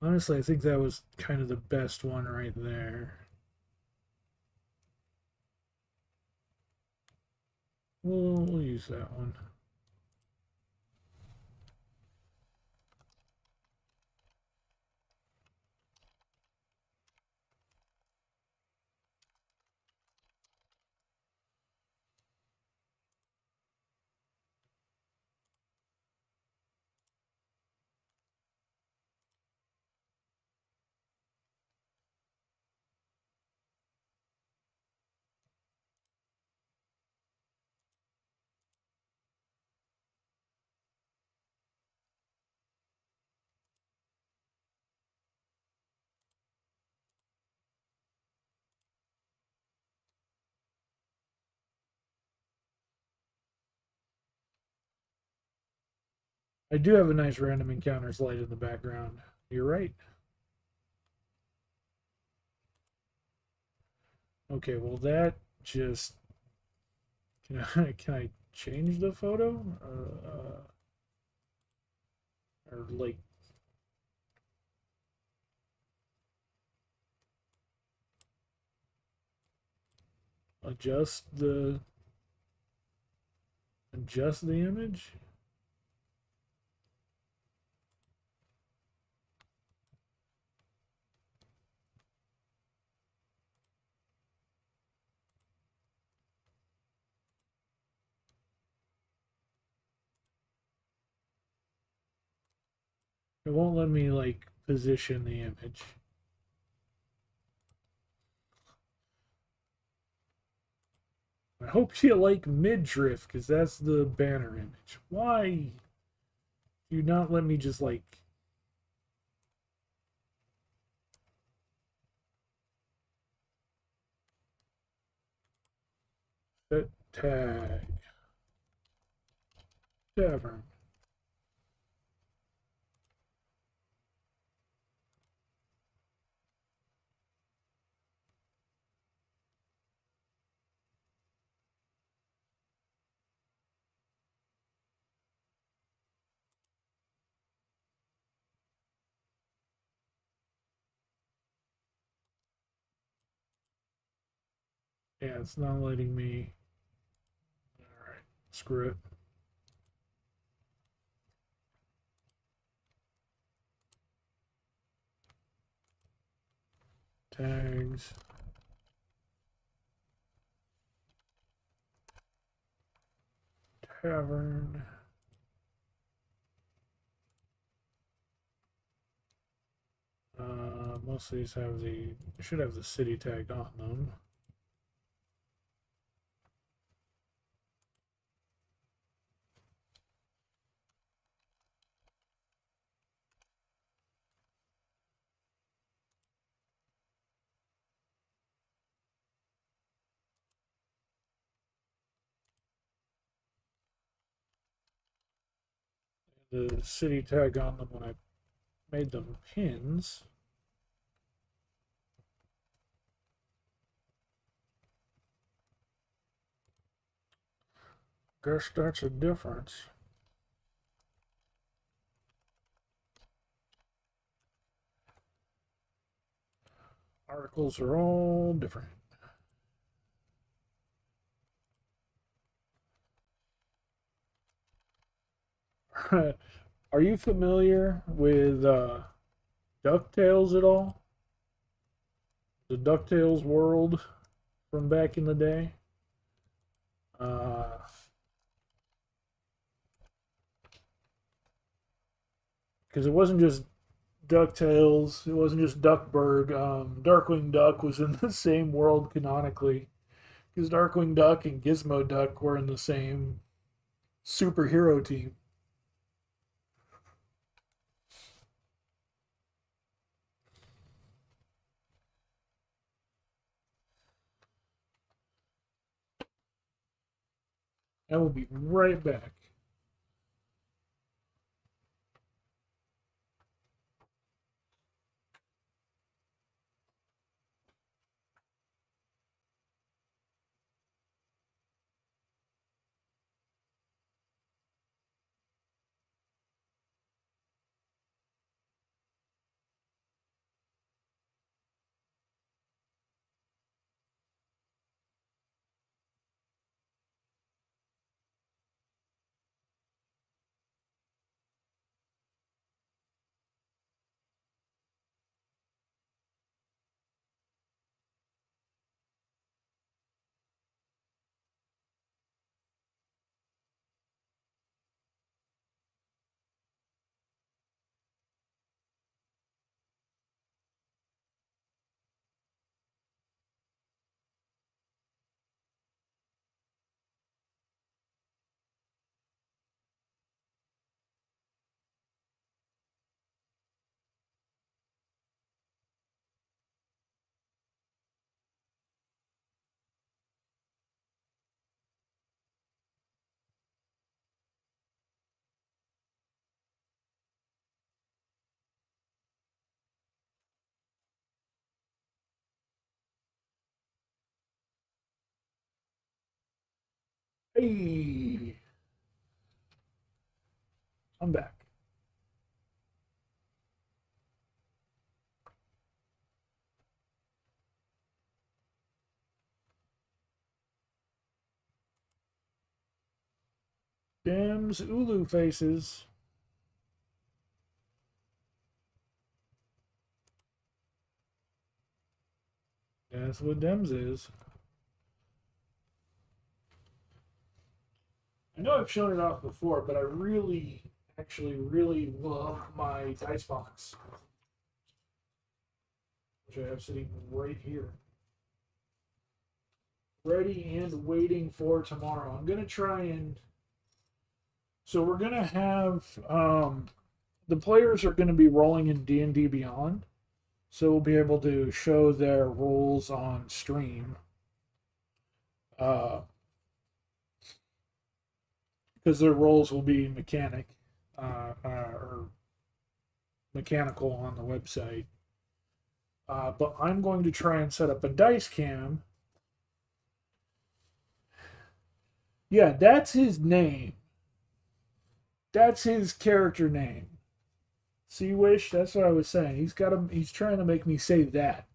Honestly, I think that was kind of the best one right there. We'll use that one. I do have a nice random encounters light in the background. You're right. Okay, well that just can I change the photo or like adjust the image? It won't let me like position the image. I hope you like midriff because that's the banner image. Why do you not let me just like set tag tavern? Yeah, it's not letting me. All right, screw it. tags. Tavern. Most of these have should have the city tag on them. The city tag on them when I made them pins. Guess that's a difference. Articles are all different. Are you familiar with DuckTales at all? The DuckTales world from back in the day? Because it wasn't just DuckTales, it wasn't just Duckburg. Darkwing Duck was in the same world canonically. Because Darkwing Duck and Gizmo Duck were in the same superhero team. I will be right back. Hey, I'm back. Dems Ulu faces. That's what Dems is. I know I've shown it off before, but I really, actually, really love my dice box, which I have sitting right here, ready and waiting for tomorrow. I'm gonna try and so we're gonna have the players are gonna be rolling in D&D Beyond, so we'll be able to show their rolls on stream. Because their rolls will be or mechanical on the website. But I'm going to try and set up a dice cam. Yeah, that's his name. That's his character name. Sea Wish. That's what I was saying. He's trying to make me say that.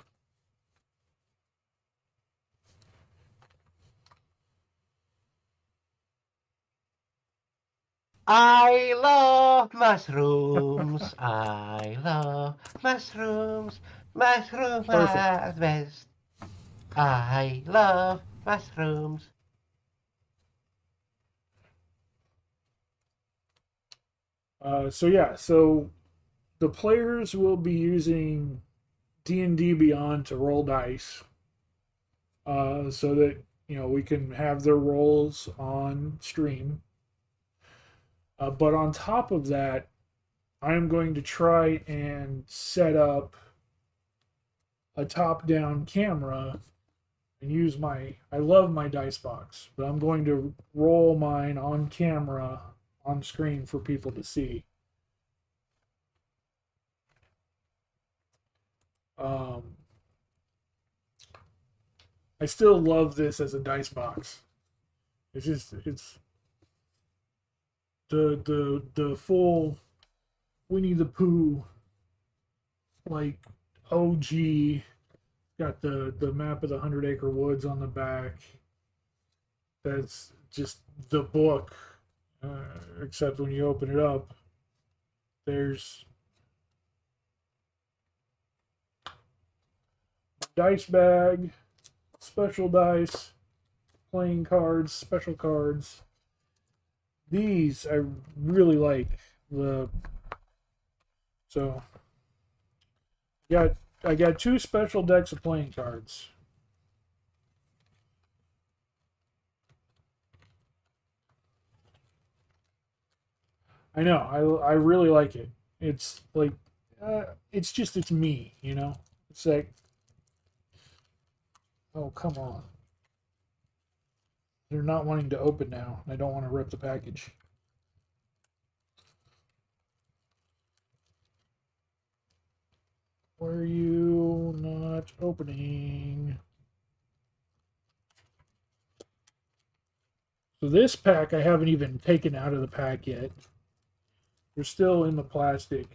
I love mushrooms. I love mushrooms. Mushrooms Perfect. are the best. I love mushrooms. So yeah, so the players will be using D&D Beyond to roll dice, so that we can have their rolls on stream. But on top of that, I'm going to try and set up a top-down camera and use my. I love my dice box, but I'm going to roll mine on camera on screen for people to see. Um, I still love this as a dice box. It's the full Winnie the Pooh, like, OG. Got the map of the 100 Acre Woods on the back. That's just the book, except when you open it up, there's dice bag, special dice, playing cards, special cards. These I really like. The so got I got two special decks of playing cards. I know. I really like it. It's like, it's me. It's like, oh, come on. They're not wanting to open now. I don't want to rip the package. Why are you not opening? So this pack I haven't even taken out of the pack yet. They're still in the plastic,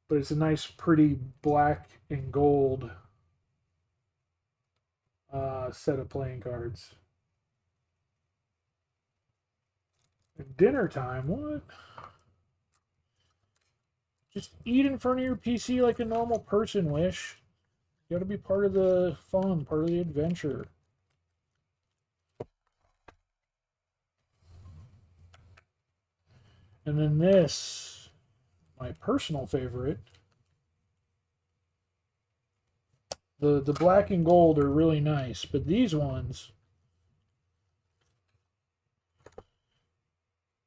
but it's a nice, pretty black and gold set of playing cards. Dinner time? What? Just eat in front of your PC like a normal person, Wish. You gotta be part of the fun, part of the adventure. And then this, my personal favorite. The black and gold are really nice, but these ones,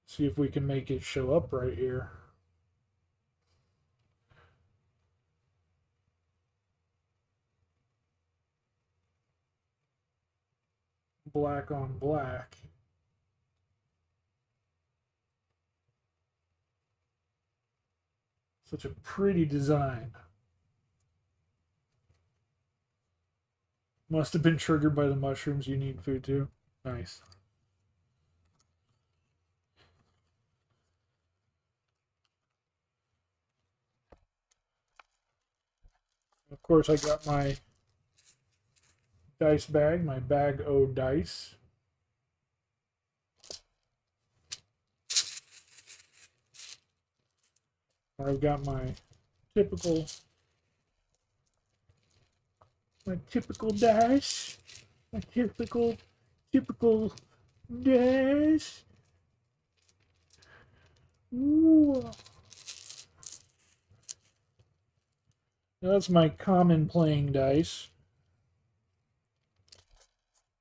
see if we can make it show up right here. Black on black. Such a pretty design. Must have been triggered by the mushrooms. You need food too. Nice. Of course, I got my dice bag, my bag o' dice. I've got typical typical dice. My typical dice. Ooh. That's my common playing dice.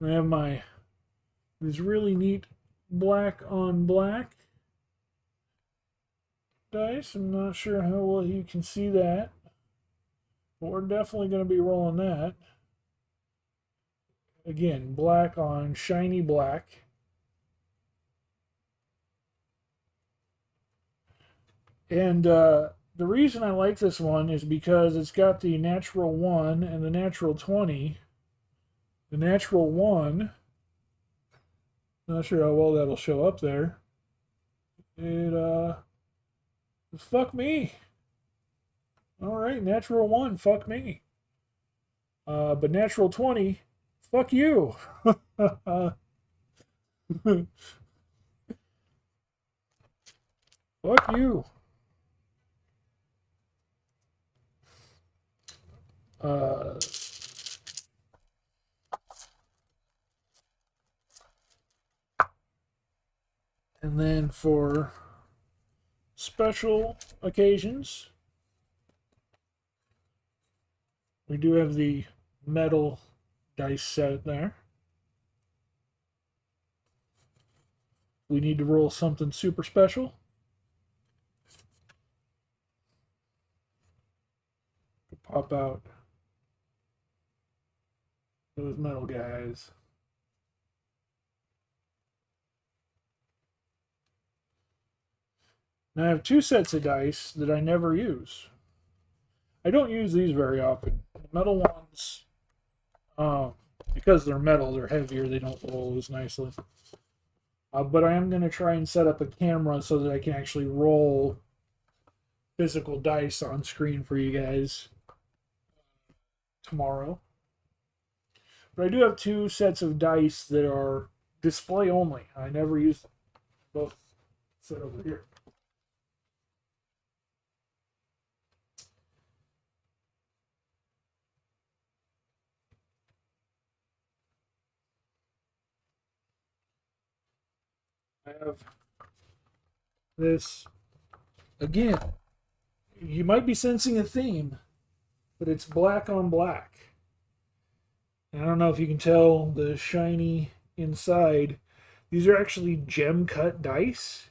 I have these really neat black on black dice. I'm not sure how well you can see that, but we're definitely going to be rolling that. Again, black on shiny black. And the reason I like this one is because it's got the natural 1 and the natural 20. The natural 1, not sure how well that'll show up there. Fuck me. All right, natural 1, fuck me. But natural 20, fuck you. Fuck you. Uh, and then for special occasions, we do have the metal dice set there. We need to roll something super special. Pop out those metal guys. Now I have two sets of dice that I never use. I don't use these very often. The metal ones, because they're metal, they're heavier, they don't roll as nicely. But I am going to try and set up a camera so that I can actually roll physical dice on screen for you guys tomorrow. But I do have two sets of dice that are display only. I never use them. Both set over here. I have this again. You might be sensing a theme, but it's black on black. And I don't know if you can tell the shiny inside. These are actually gem cut dice.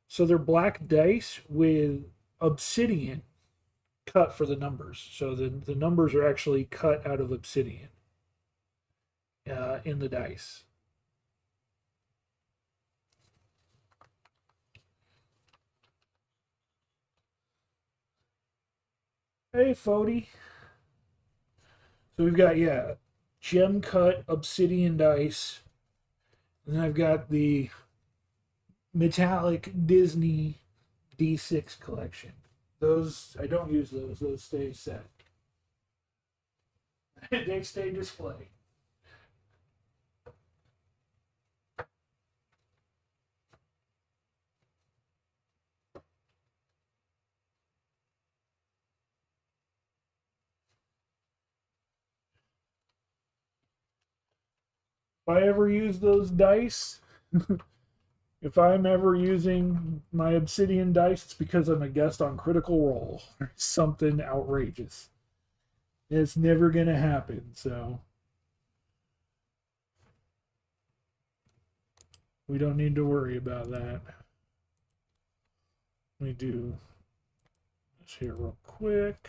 So they're black dice with obsidian cut for the numbers. So the numbers are actually cut out of obsidian in the dice. Hey, Fody. So we've got, yeah, gem cut obsidian dice. And then I've got the metallic Disney D6 collection. Those, I don't use those. Those stay set. They stay display. If I ever use those dice, if I'm ever using my obsidian dice, it's because I'm a guest on Critical Role or something outrageous. It's never going to happen, so we don't need to worry about that. Let me do this here real quick.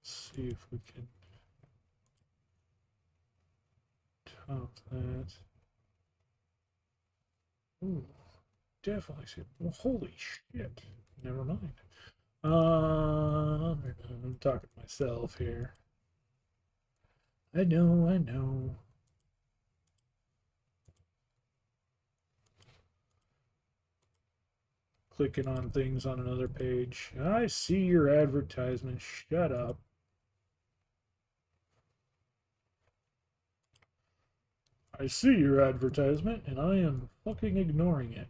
See if we can top that. Ooh, definitely see. Well, holy shit. Never mind. I'm talking to myself here. I know, I know. Clicking on things on another page. I see your advertisement. Shut up. I see your advertisement, and I am fucking ignoring it.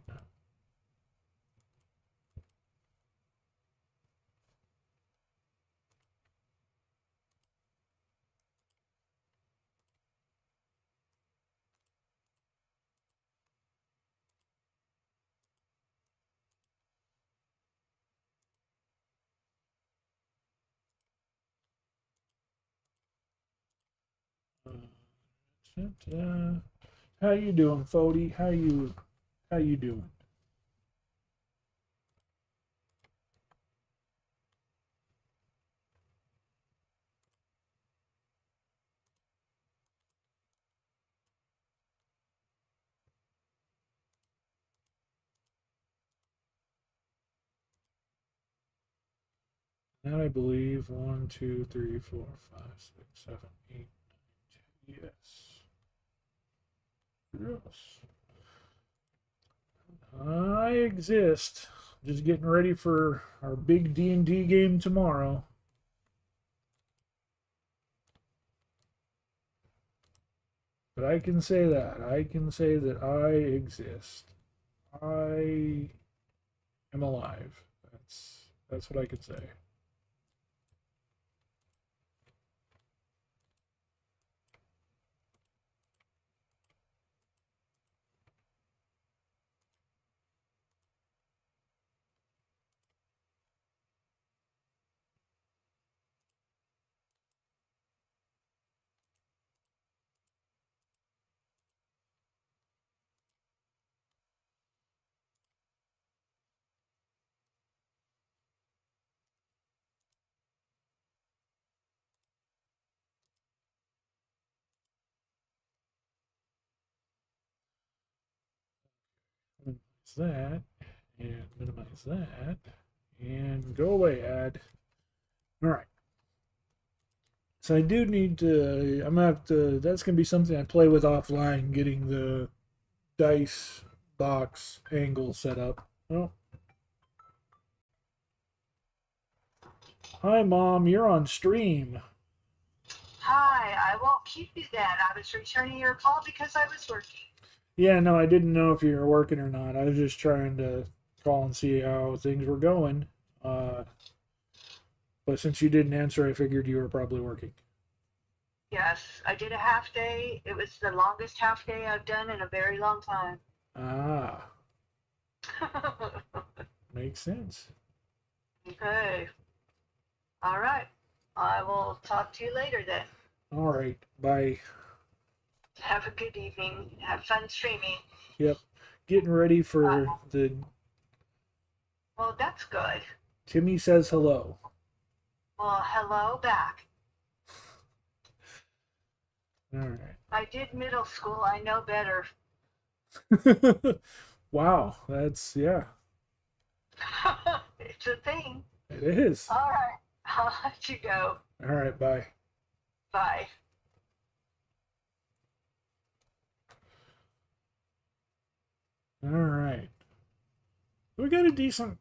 How you doing, Fody? How you doing? And I believe 1, 2, 3, 4, 5, 6, 7, 8, 9, 10. Yes. Yes. I exist. Just getting ready for our big D&D game tomorrow. But I can say that. I can say that I exist. I am alive. That's what I can say. Minimize that, and minimize that, and go away, ad. All right. So I do need to. I'm gonna have to. That's gonna be something I play with offline, getting the dice box angle set up. Oh, hi, Mom. You're on stream. Hi, I won't keep you then. I was returning your call because I was working. Yeah, no, I didn't know if you were working or not. I was just trying to call and see how things were going. Uh, but since you didn't answer, I figured you were probably working. Yes, I did a half day. It was the longest half day I've done in a very long time. Ah, makes sense. Okay. All right. I will talk to you later then. All right, bye. Have a good evening. Have fun streaming. Yep, getting ready for the. Well, that's good. Timmy says hello. Well, hello back. All right. I did middle school. I know better. Wow, that's yeah, It's a thing. it is. All right. I'll let you go. All right, bye. Bye. All right. We got a decent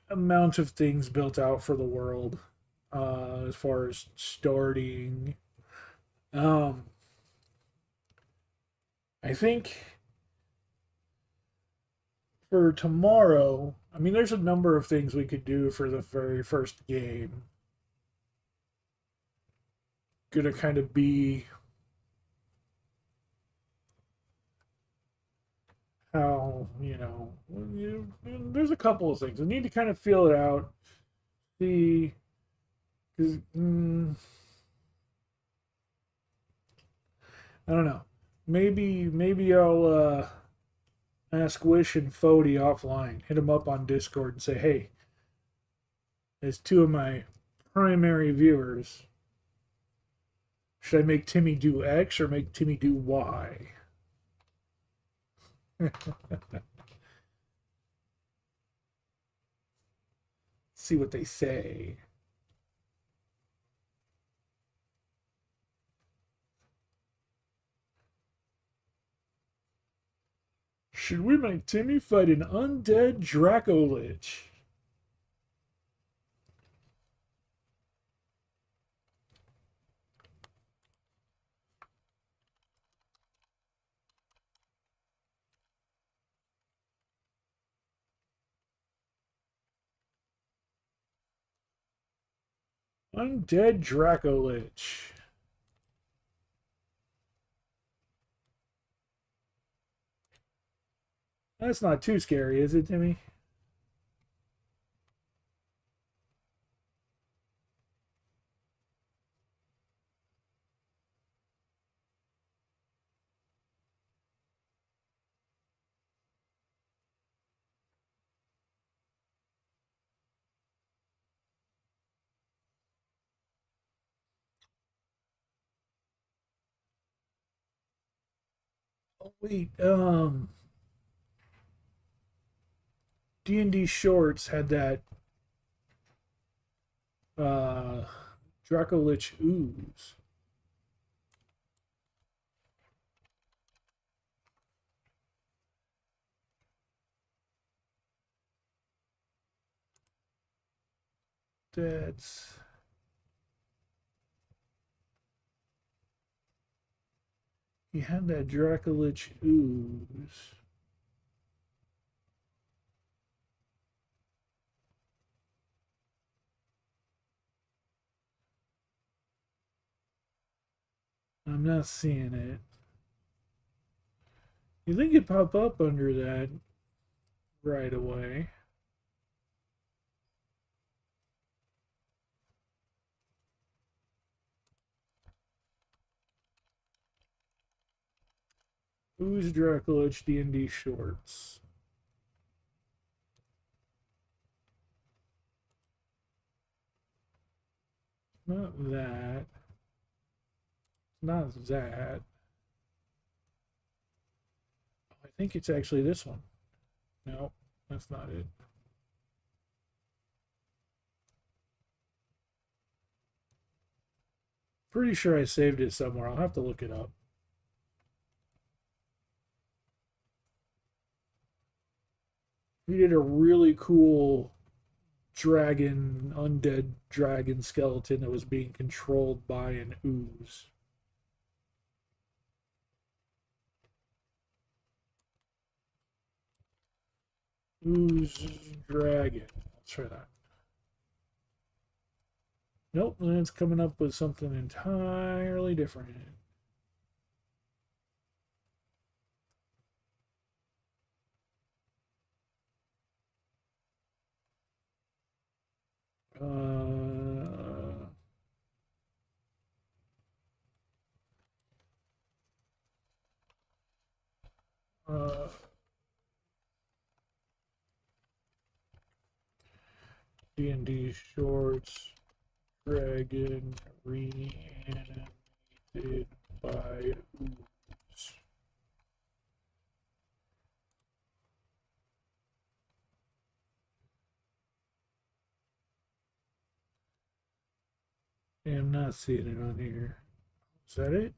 amount of things built out for the world as far as starting. Um, I think for tomorrow, I mean, there's a number of things we could do for the very first game. Gonna kind of be how, there's a couple of things. I need to kind of feel it out. See, because I don't know. Maybe I'll ask Wish and Fody offline. Hit them up on Discord and say, hey, as two of my primary viewers, should I make Timmy do X or make Timmy do Y? See what they say. Should we make Timmy fight an undead Draco Lich? Undead Draco Lich. That's not too scary, is it, Timmy? Oh, wait, D&D Shorts had that uh Draco Lich ooze. That's He had that Dracolich ooze. I'm not seeing it. You think it'd pop up under that right away? Ooze Dracolich D&D shorts. Not that. Not that. I think it's actually this one. No, that's not it. Pretty sure I saved it somewhere. I'll have to look it up. He did a really cool dragon, undead dragon skeleton that was being controlled by an ooze. Ooze dragon. Let's try that. Nope, then it's coming up with something entirely different. Uh, D&D shorts, dragon reanimated by ooze. I'm not seeing it on here. Is that it?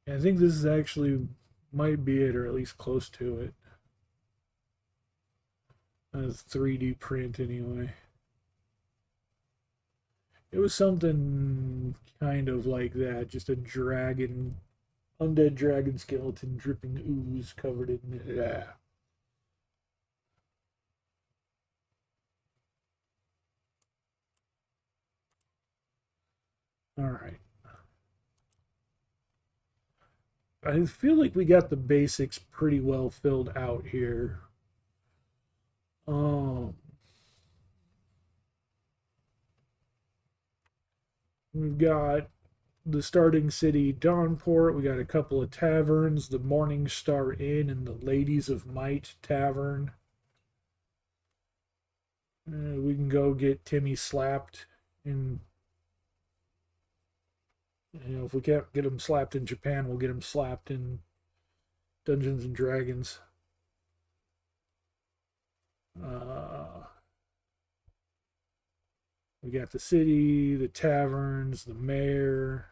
I think this is actually might be it, or at least close to it. As 3D print anyway. It was something kind of like that, just a dragon, undead dragon skeleton dripping ooze covered in it. Yeah. All right. I feel like we got the basics pretty well filled out here. Um, we've got the starting city, Dawnport. We got a couple of taverns, the Morning Star Inn and the Ladies of Might Tavern. We can go get Timmy slapped in. If we can't get him slapped in Japan, we'll get him slapped in Dungeons and Dragons. We got the city, the taverns, the mayor.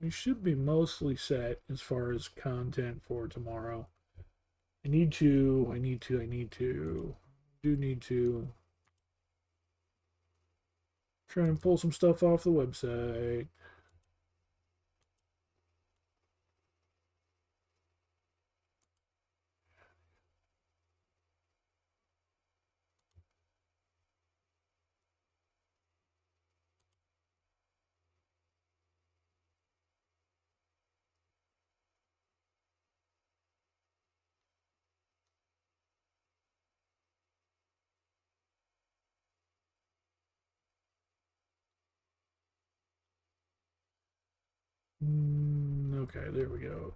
We should be mostly set as far as content for tomorrow. I need to try and pull some stuff off the website. Okay, there we go.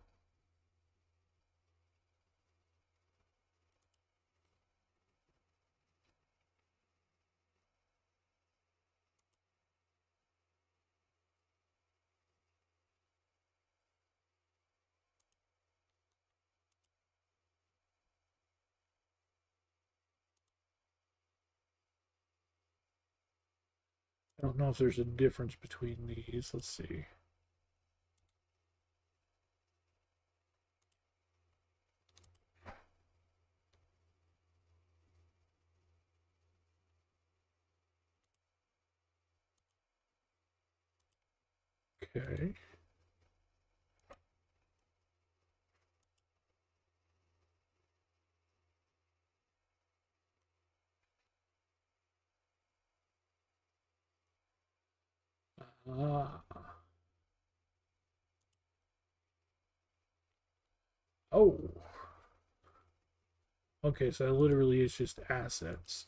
I don't know if there's a difference between these. Let's see. Okay. Ah. Oh. Okay, so that literally is just assets.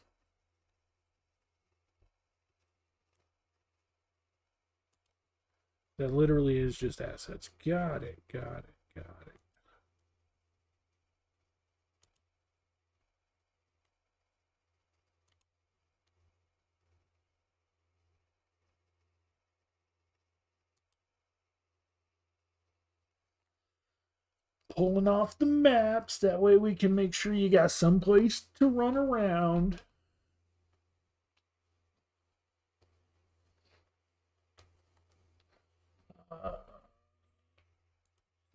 That literally is just assets. Got it, got it, got it. Pulling off the maps. That way we can make sure you got someplace to run around.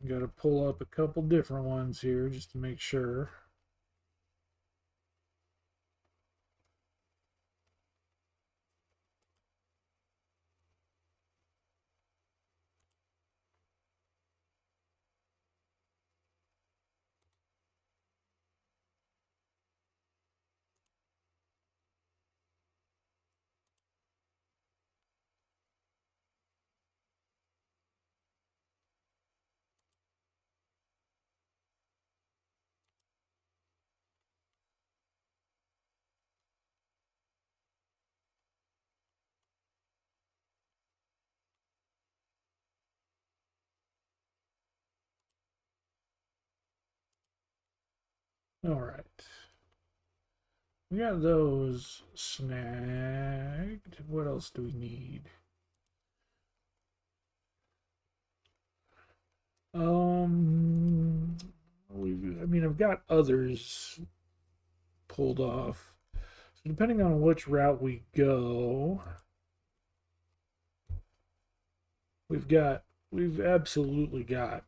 Got to pull up a couple different ones here just to make sure. All right. We got those snagged. What else do we need? I mean, I've got others pulled off. So depending on which route we go, we've absolutely got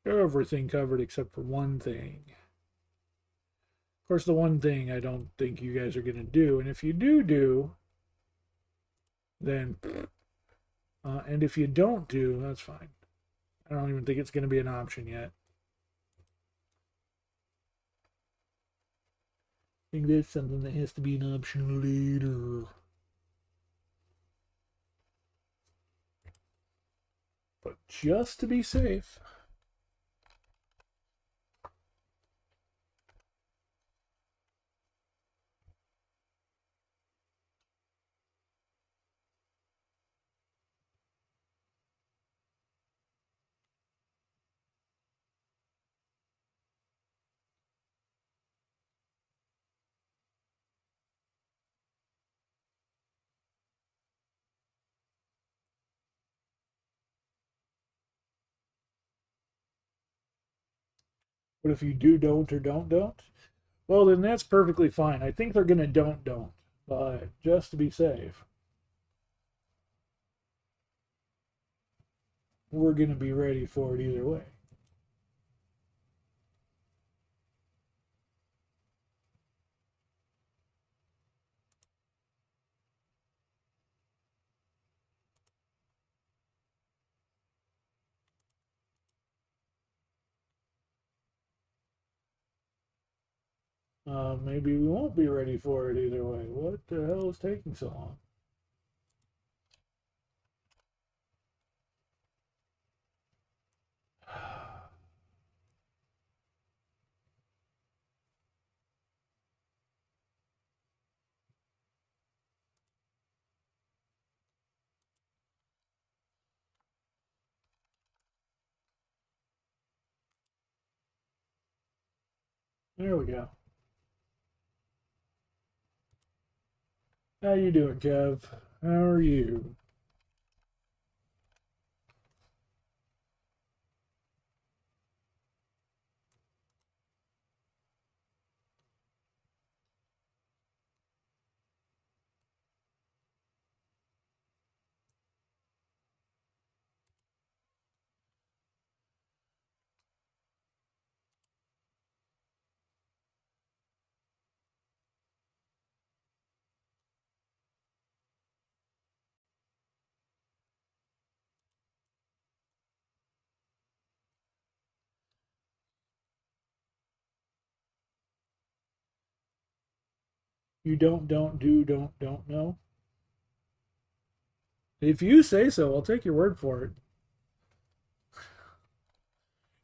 everything covered except for one thing. Of course, the one thing I don't think you guys are going to do, and if you do, then, and if you don't do, that's fine. I don't even think it's going to be an option yet. I think that's something that has to be an option later. But just to be safe. But if you do, don't, or don't, well, then that's perfectly fine. I think they're going to don't. But just to be safe, we're going to be ready for it either way. Maybe we won't be ready for it either way. What the hell is taking so long? There we go. How you doing, Kev? How are you? You don't know. If you say so, I'll take your word for it.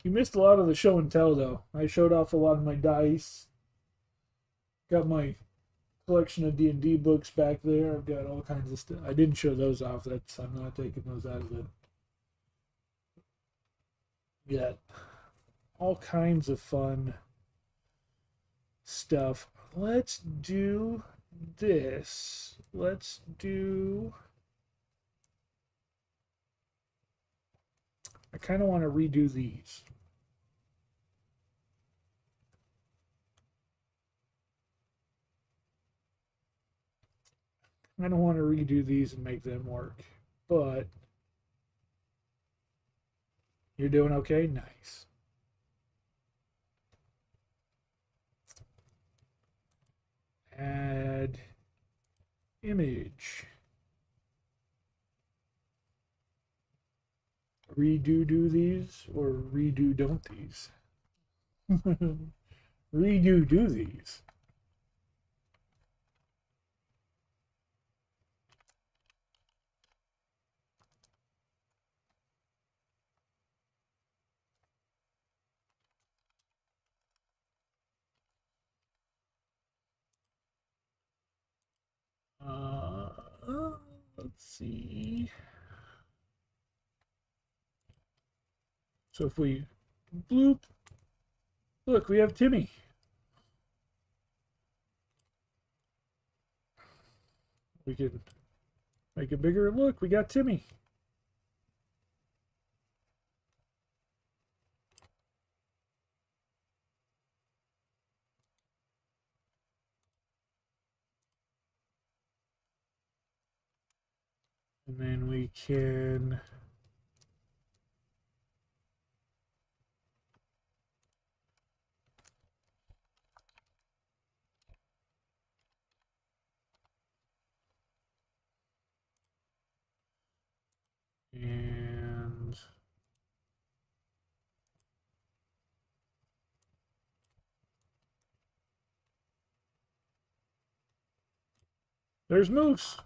You missed a lot of the show and tell, though. I showed off a lot of my dice. Got my collection of D&D books back there. I've got all kinds of stuff. I didn't show those off. I'm not taking those out of it yet. All kinds of fun stuff. Let's do this. I kind of want to redo these. I don't want to redo these and make them work, but you're doing okay? Nice. Add image. Redo do these or redo don't these? Redo do these. Let's see. So if we bloop, look, we have Timmy. We can make it bigger. Look, we got Timmy. And then we can and there's Moose.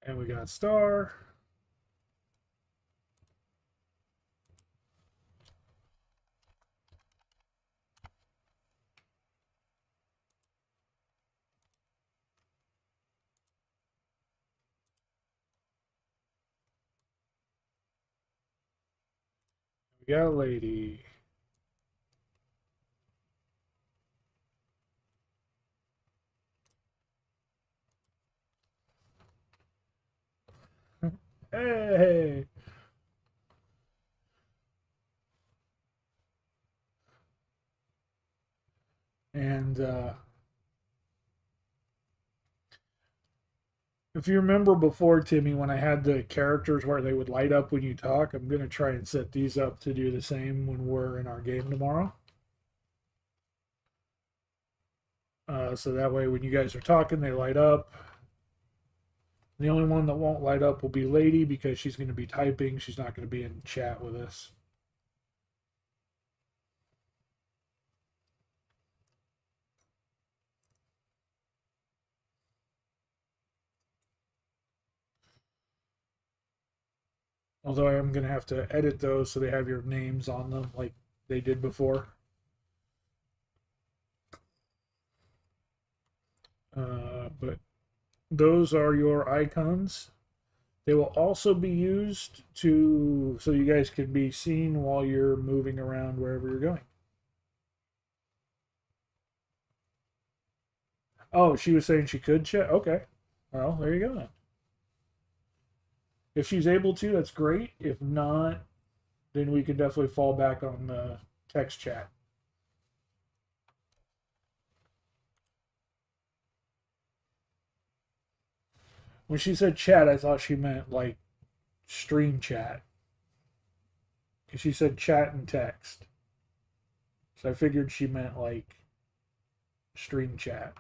And we got Star. We got a lady. Hey. And if you remember before, Timmy, when I had the characters where they would light up when you talk, I'm going to try and set these up to do the same when we're in our game tomorrow. So that way when you guys are talking, they light up. The only one that won't light up will be Lady because she's going to be typing. She's not going to be in chat with us. Although I am going to have to edit those so they have your names on them like they did before. But those are your icons. They will also be used so you guys can be seen while you're moving around wherever you're going. Oh, she was saying she could chat. Okay. Well, there you go then. If she's able to, that's great. If not, then we can definitely fall back on text chat. When she said chat, I thought she meant like stream chat. Because she said chat and text. So I figured she meant like stream chat.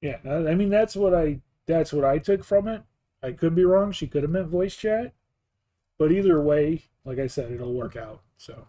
Yeah, I mean that's what I took from it. I could be wrong. She could have meant voice chat, but either way, like I said, it'll work out. So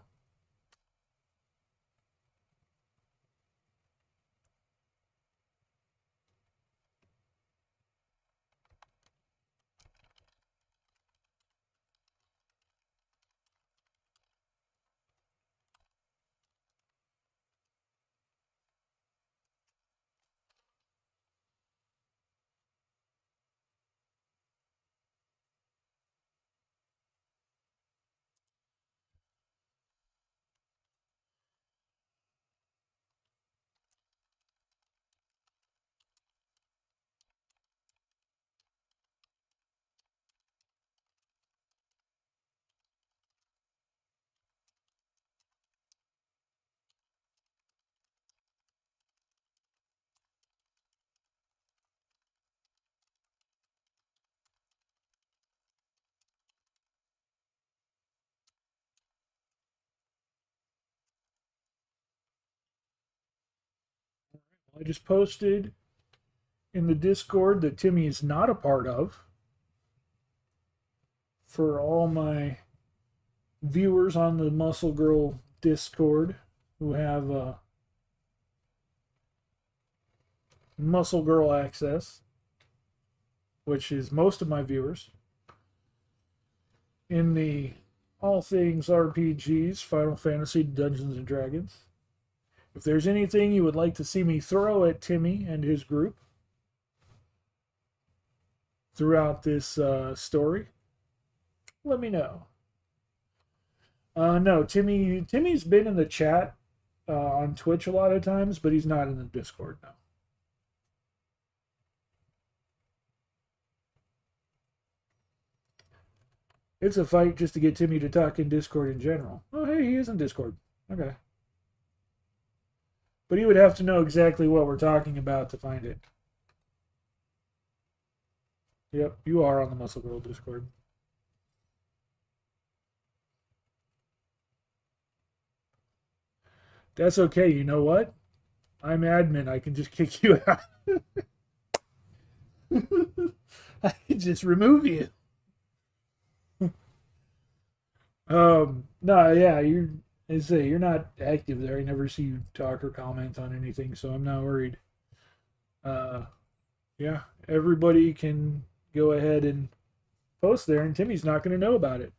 I just posted in the Discord that Timmy is not a part of for all my viewers on the Muscle Girl Discord who have Muscle Girl access, which is most of my viewers in the all things RPGs, Final Fantasy, Dungeons and Dragons. If there's anything you would like to see me throw at Timmy and his group throughout this story, let me know. No, Timmy's been in the chat on Twitch a lot of times, but he's not in the Discord now. It's a fight just to get Timmy to talk in Discord in general. Oh, hey, he is in Discord. Okay. But he would have to know exactly what we're talking about to find it. Yep, you are on the Muscle Girl Discord. That's okay. You know what? I'm admin. I can just kick you out. I can just remove you. No, yeah, you're not active there. I never see you talk or comment on anything, so I'm not worried. Uh, yeah, everybody can go ahead and post there, and Timmy's not going to know about it.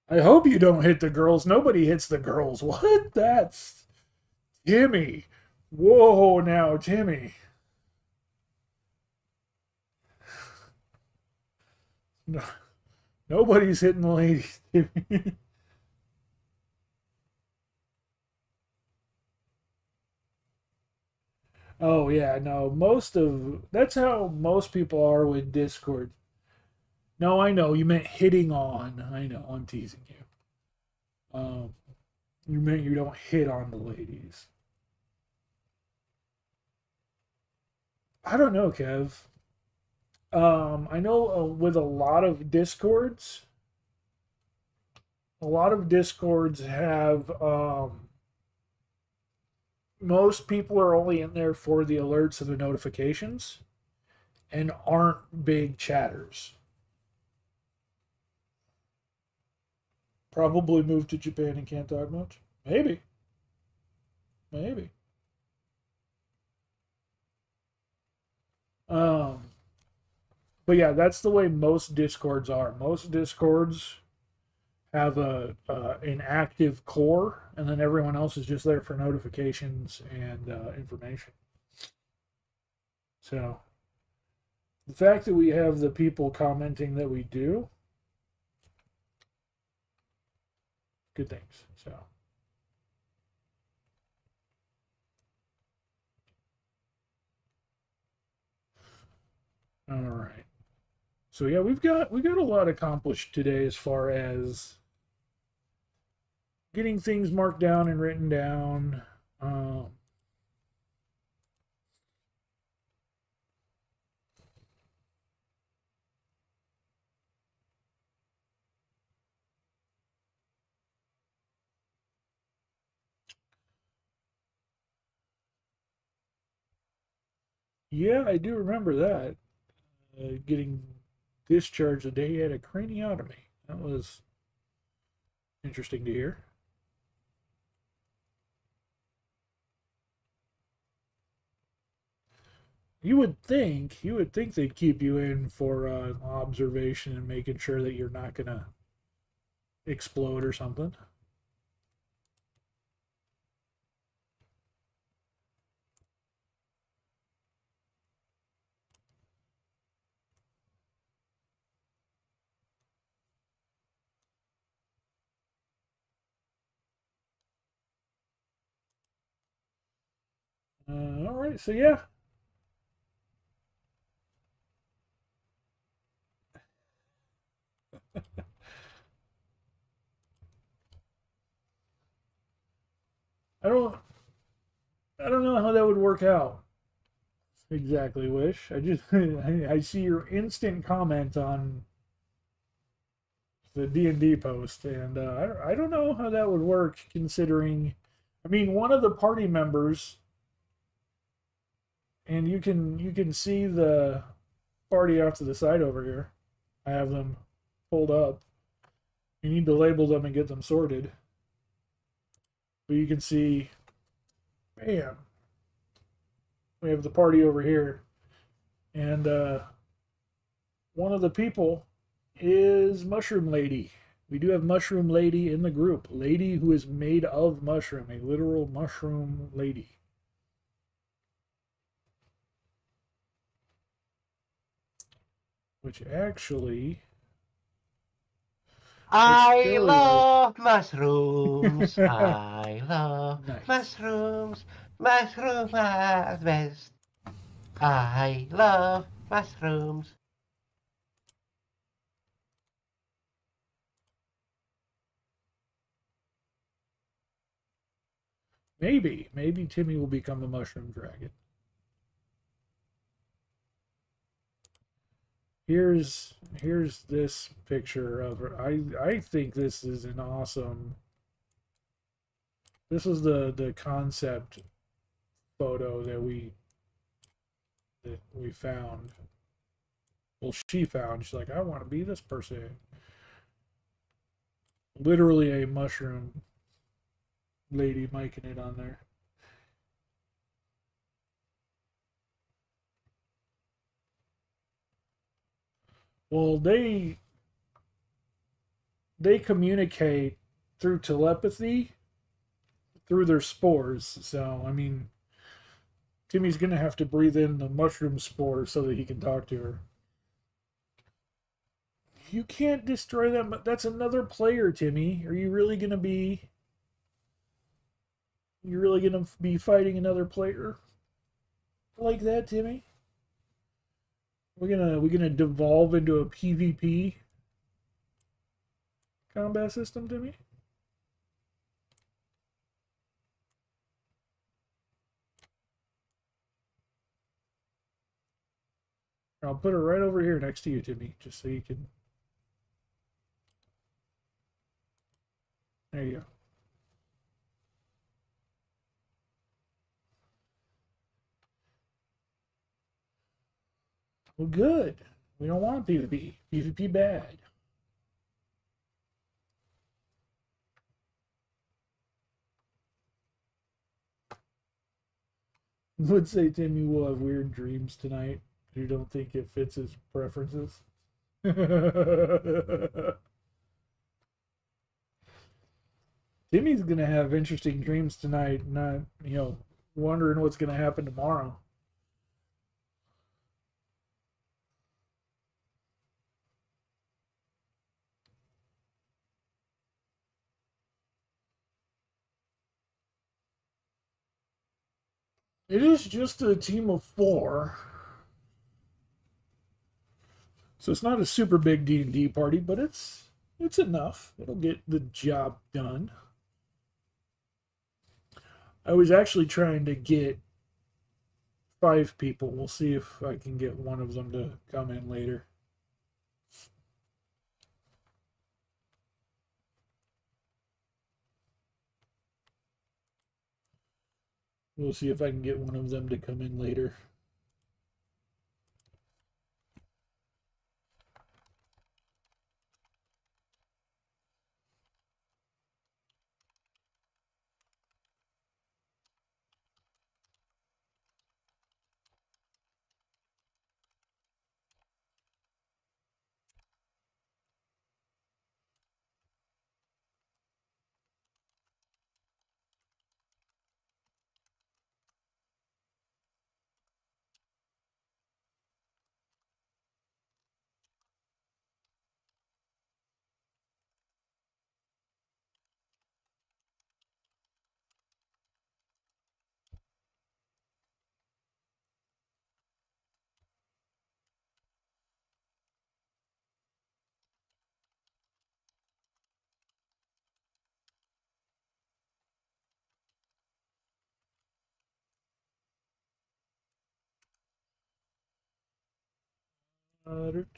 I hope you don't hit the girls. Nobody hits the girls. What? That's Timmy. Whoa, now, Timmy. No, nobody's hitting the ladies, Timmy. Oh yeah, no. That's how most people are with Discord. No, I know you meant hitting on. I know I'm teasing you. Um, you meant you don't hit on the ladies. I don't know, Kev. I know with a lot of discords have most people are only in there for the alerts and the notifications and aren't big chatters. Probably moved to Japan and can't talk much. Maybe. Maybe. Um, but yeah, that's the way most Discords are. Most Discords have an active core, and then everyone else is just there for notifications and information. So the fact that we have the people commenting that we do, good things. So. All right. So yeah, we got a lot accomplished today as far as getting things marked down and written down. Yeah, I do remember that. Getting discharged the day he had a craniotomy. That was interesting to hear. You would think they'd keep you in for observation and making sure that you're not gonna explode or something. All right, so yeah. I don't I don't know how that would work out. Exactly, Wish. I just I see your instant comment on the D&D post, and I don't know how that would work. Considering, I mean, one of the party members, and you can see the party off to the side over here. I have them pulled up. You need to label them and get them sorted. But you can see, bam, we have the party over here, and one of the people is Mushroom Lady. We do have Mushroom Lady in the group. Lady who is made of mushroom, a literal mushroom lady. Which actually, I still love mushrooms. I love nice. mushrooms. Mushrooms are the best. I love mushrooms. Maybe Timmy will become a mushroom dragon. Here's this picture of her. I think this is an awesome. This is the concept photo that we found. Well, she found. She's like, I want to be this person. Literally a mushroom lady miking it on there. Well, they communicate through telepathy through their spores. So, I mean, Timmy's gonna have to breathe in the mushroom spore so that he can talk to her. You can't destroy them, but that's another player, Timmy. Are you really gonna be? You're really gonna be fighting another player like that, Timmy? We're gonna devolve into a PvP combat system, Timmy? I'll put her right over here next to you, Timmy, just so you can. There you go. Well, good. We don't want PvP. PvP bad. Would say Timmy will have weird dreams tonight. You don't think it fits his preferences? Timmy's gonna have interesting dreams tonight, not wondering what's gonna happen tomorrow. It is just a team of 4. So it's not a super big D&D party, but it's enough. It'll get the job done. I was actually trying to get 5 people. We'll see if I can get one of them to come in later. We'll see if I can get one of them to come in later.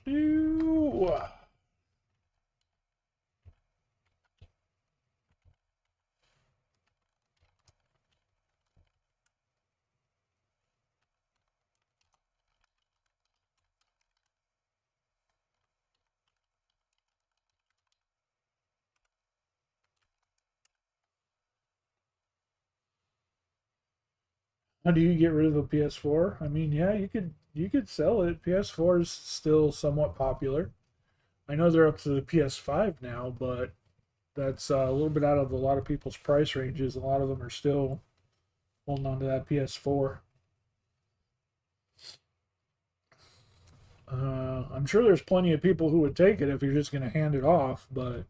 Do. How do you get rid of a PS4? I mean, yeah, you could sell it. PS4 is still somewhat popular. I know they're up to the PS5 now, but that's a little bit out of a lot of people's price ranges. A lot of them are still holding on to that PS4. I'm sure there's plenty of people who would take it if you're just going to hand it off, but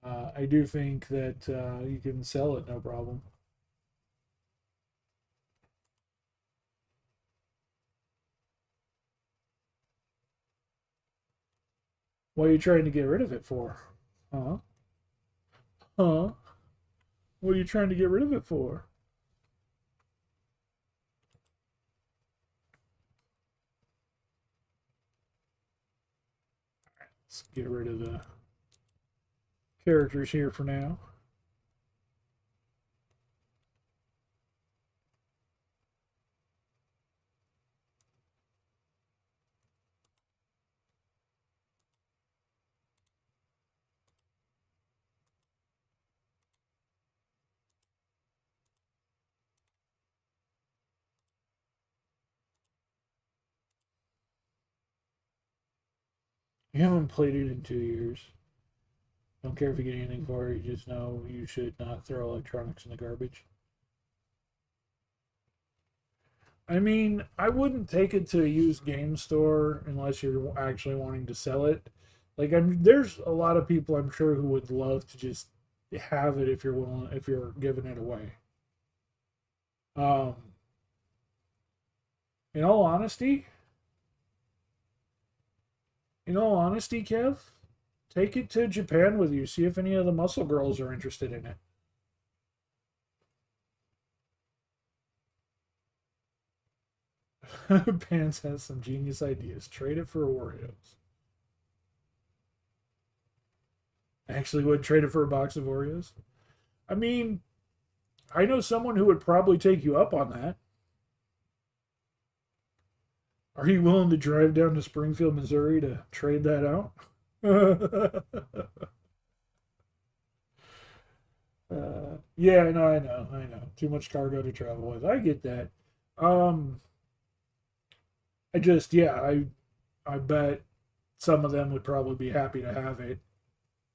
I do think that you can sell it no problem. What are you trying to get rid of it for? Huh? Huh? What are you trying to get rid of it for? Let's get rid of the characters here for now. You haven't played it in 2 years. Don't care if you get anything for it. You just know you should not throw electronics in the garbage. I mean, I wouldn't take it to a used game store unless you're actually wanting to sell it. Like, there's a lot of people I'm sure who would love to just have it if you're willing, if you're giving it away. Um, in all honesty, Kev, take it to Japan with you. See if any of the muscle girls are interested in it. Pants has some genius ideas. Trade it for Oreos. Actually, would trade it for a box of Oreos. I mean, I know someone who would probably take you up on that. Are you willing to drive down to Springfield, Missouri to trade that out? Yeah, no, I know. Too much cargo to travel with. I get that. Um, I just, yeah, I bet some of them would probably be happy to have it.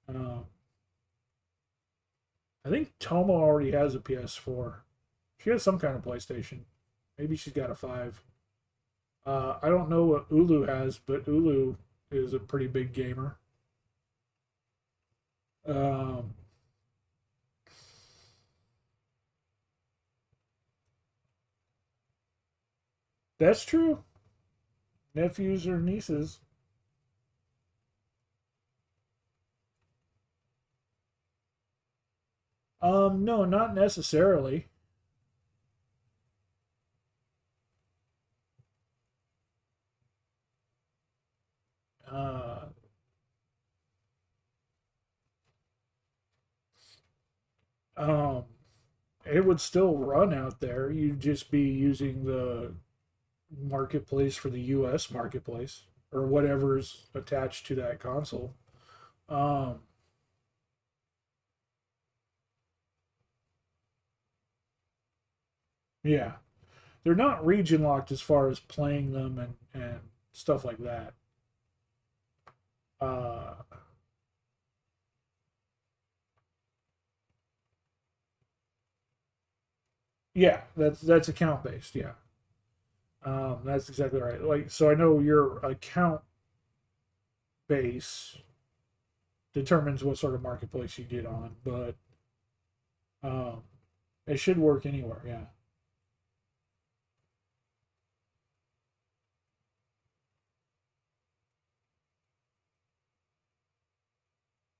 Um, I think Toma already has a PS4. She has some kind of PlayStation. Maybe she's got a 5. I don't know what Ulu has, but Ulu is a pretty big gamer. Um, that's true. Nephews or nieces. No, not necessarily. Uh, um, it would still run out there. You'd just be using the marketplace for the U.S. marketplace or whatever's attached to that console. Um, yeah, they're not region locked as far as playing them and stuff like that. Uh, yeah, that's account based. Yeah, that's exactly right. Like, so I know your account base determines what sort of marketplace you get on, but um, it should work anywhere. Yeah.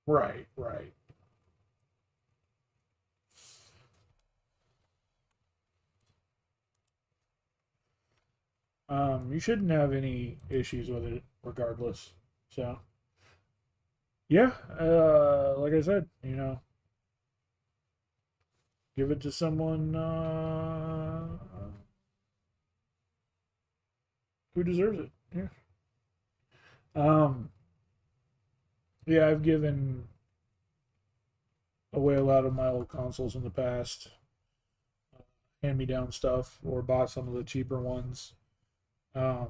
Right. Right. You shouldn't have any issues with it, regardless. So, yeah, like I said, give it to someone who deserves it. Yeah. Um, yeah, I've given away a lot of my old consoles in the past, hand me down stuff, or bought some of the cheaper ones um,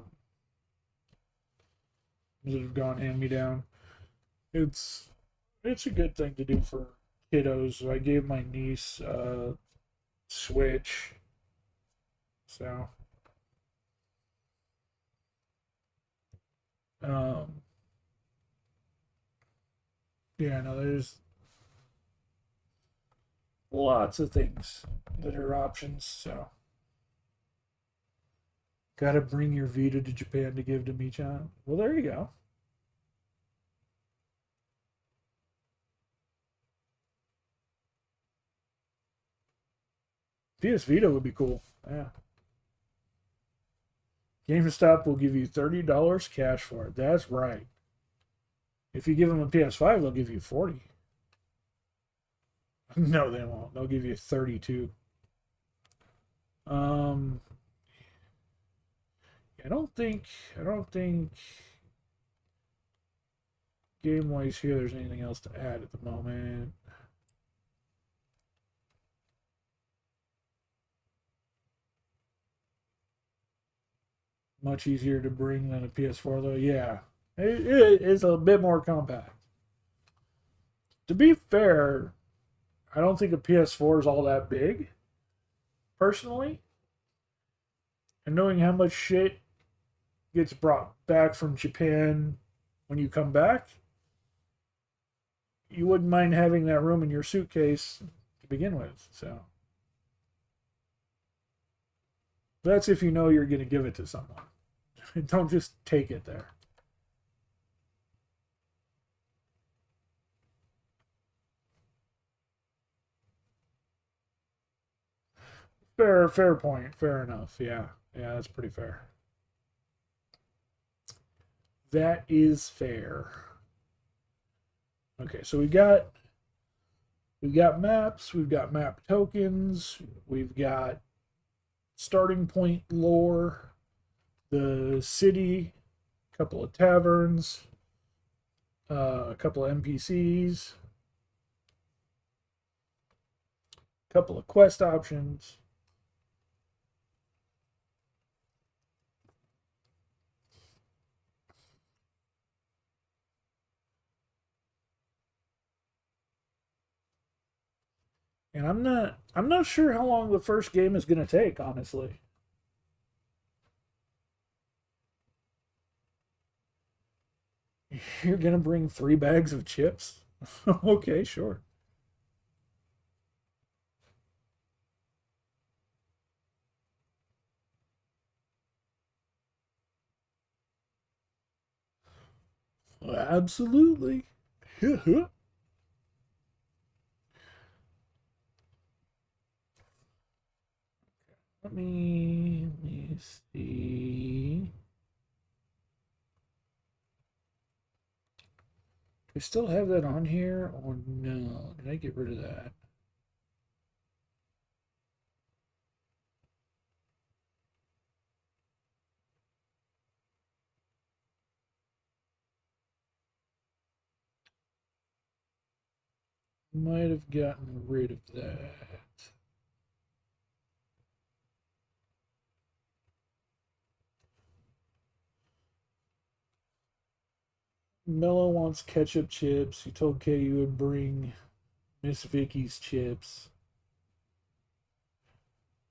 that have gone hand me down. It's it's a good thing to do for kiddos. I gave my niece a Switch, so um, yeah, no, there's lots of things that are options. So, gotta bring your Vita to Japan to give to Michan. Well, there you go. PS Vita would be cool. Yeah. GameStop will give you $30 cash for it. That's right. If you give them a PS5, they'll give you 40. No, they won't. They'll give you 32. Um, I don't think game wise here there's anything else to add at the moment. Much easier to bring than a PS4 though. Yeah, it's a bit more compact. To be fair, I don't think a PS4 is all that big, personally. And knowing how much shit gets brought back from Japan when you come back, you wouldn't mind having that room in your suitcase to begin with. So that's if you know you're going to give it to someone. Don't just take it there. Fair point. Fair enough. Yeah, yeah, that's pretty fair. That is fair. Okay, so we've got maps, we've got map tokens, we've got starting point lore. the city, a couple of taverns, a couple of NPCs, a couple of quest options. And I'm not sure how long the first game is going to take, honestly. You're going to bring 3 bags of chips? Okay, sure. Absolutely. Let me see. Do I still have that on here or no? Did I get rid of that? Might have gotten rid of that. Mello wants ketchup chips. You told Kay you would bring Miss Vicky's chips.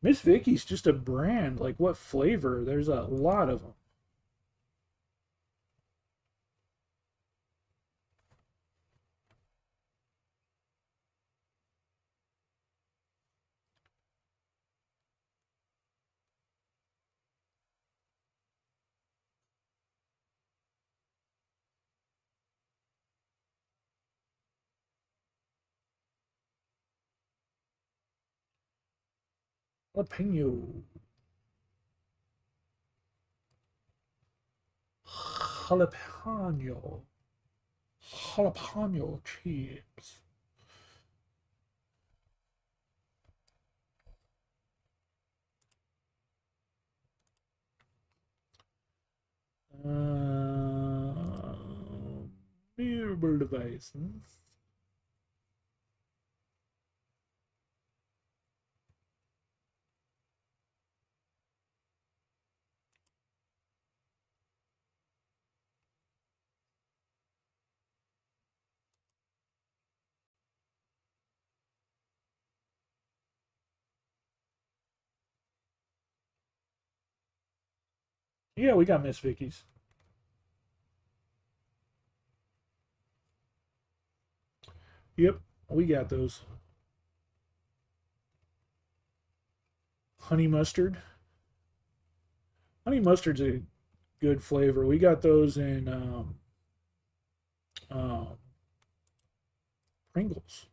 Miss Vicky's just a brand. Like, what flavor? There's a lot of them. Jalapeno. Jalapeno. Jalapeno chips. Mobile devices. Yeah, we got Miss Vicky's. Yep, we got those. Honey mustard. Honey mustard's a good flavor. We got those in um, Pringles.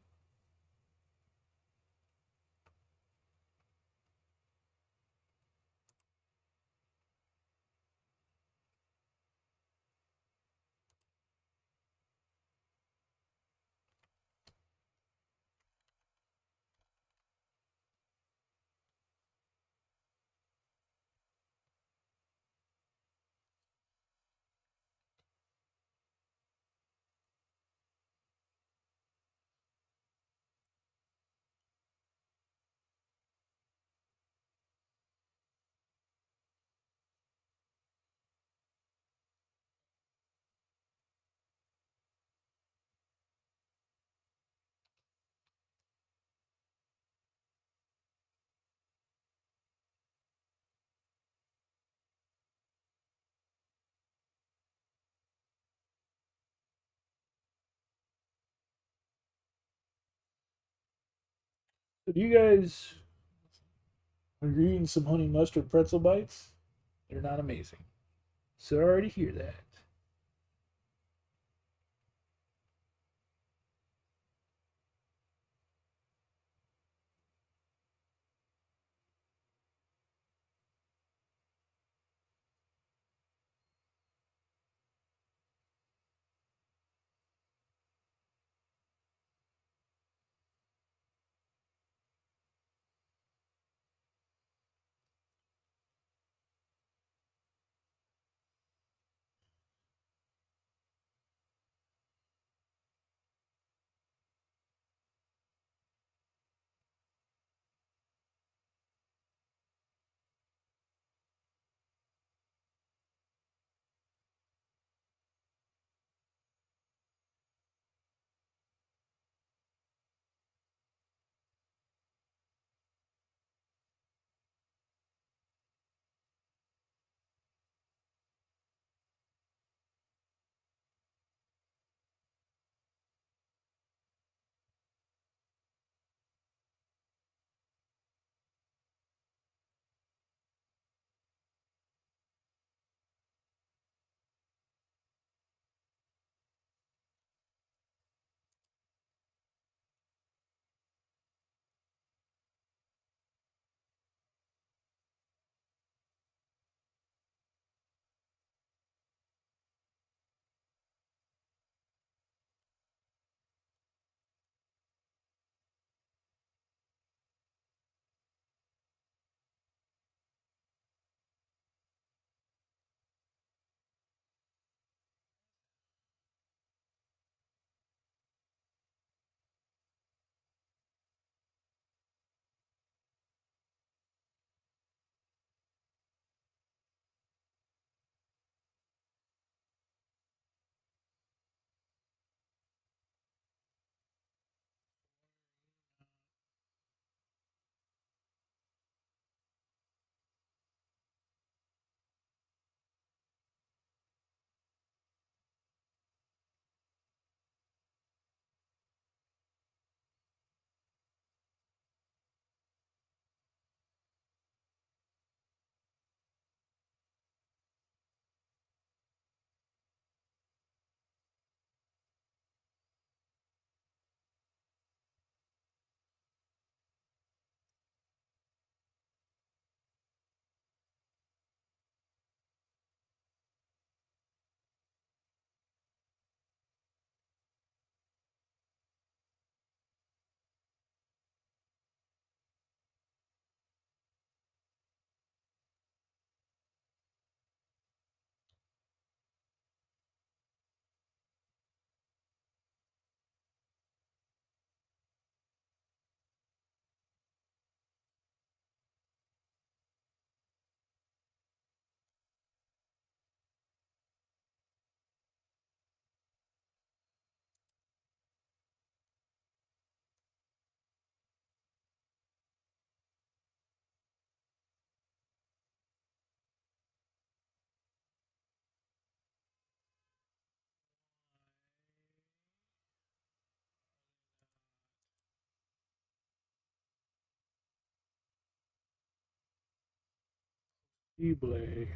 So do you guys are you eating some honey mustard pretzel bites? They're not amazing. Sorry to hear that. Keyblade.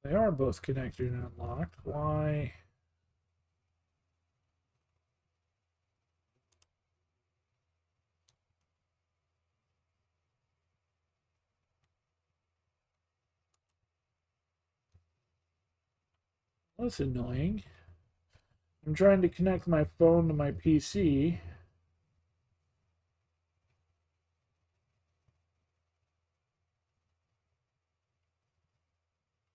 They are both connected and unlocked. Why? That's annoying. I'm trying to connect my phone to my PC.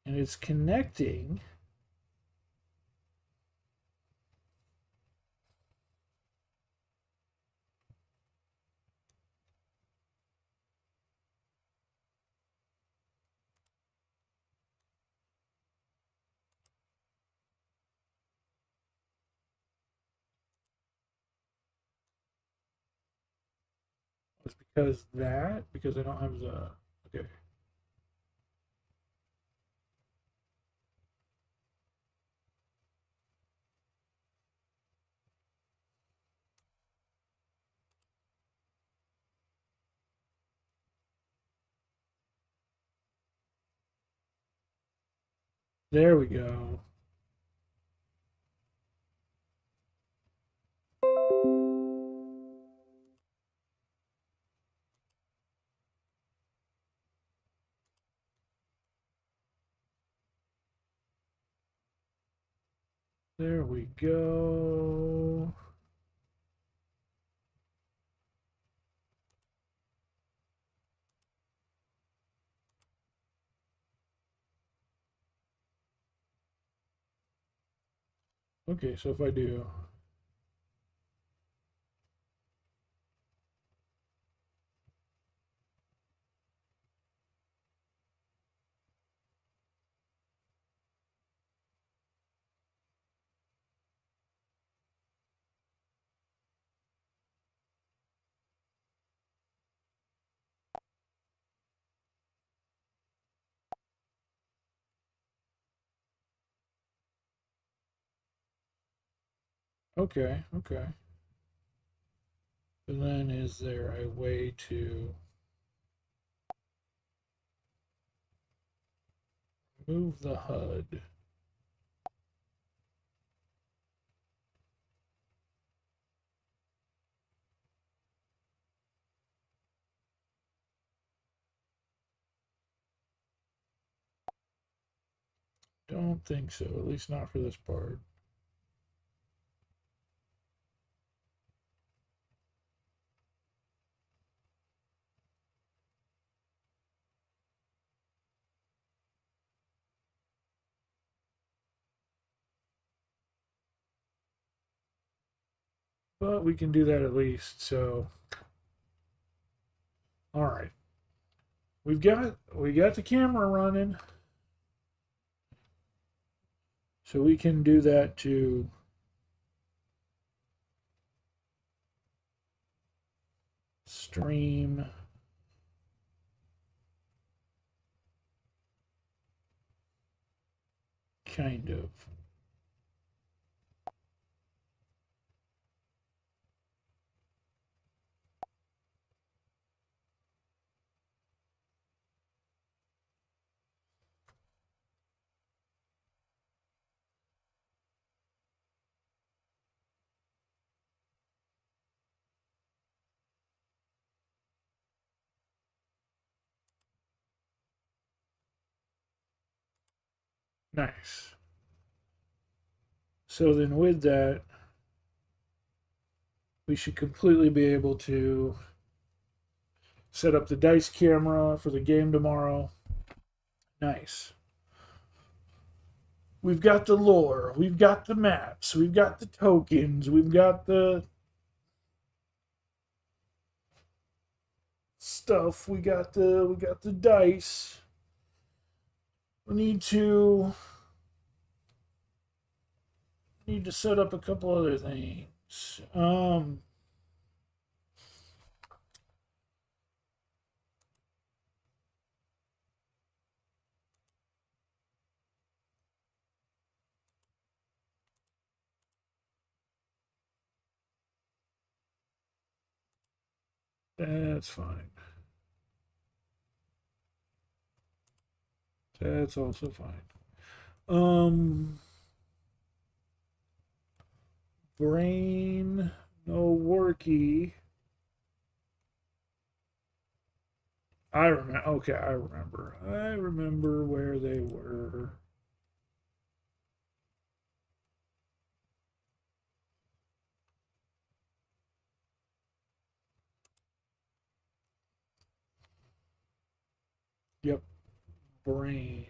And it's connecting. It's because I don't have the. Okay. There we go. There we go. Okay, so if I do. Okay, okay. And then is there a way to move the HUD? Don't think so, at least not for this part. But we can do that at least, so. All right. We got the camera running. So we can do that to stream kind of. Nice. So then with that, we should completely be able to set up the dice camera for the game tomorrow. Nice. We've got the lore, we've got the maps, we've got the tokens, we've got the stuff, we got the dice. We need to set up a couple other things. That's fine. That's also fine. Brain, no worky. I remember. Okay, I remember. I remember where they were. Yep, brain.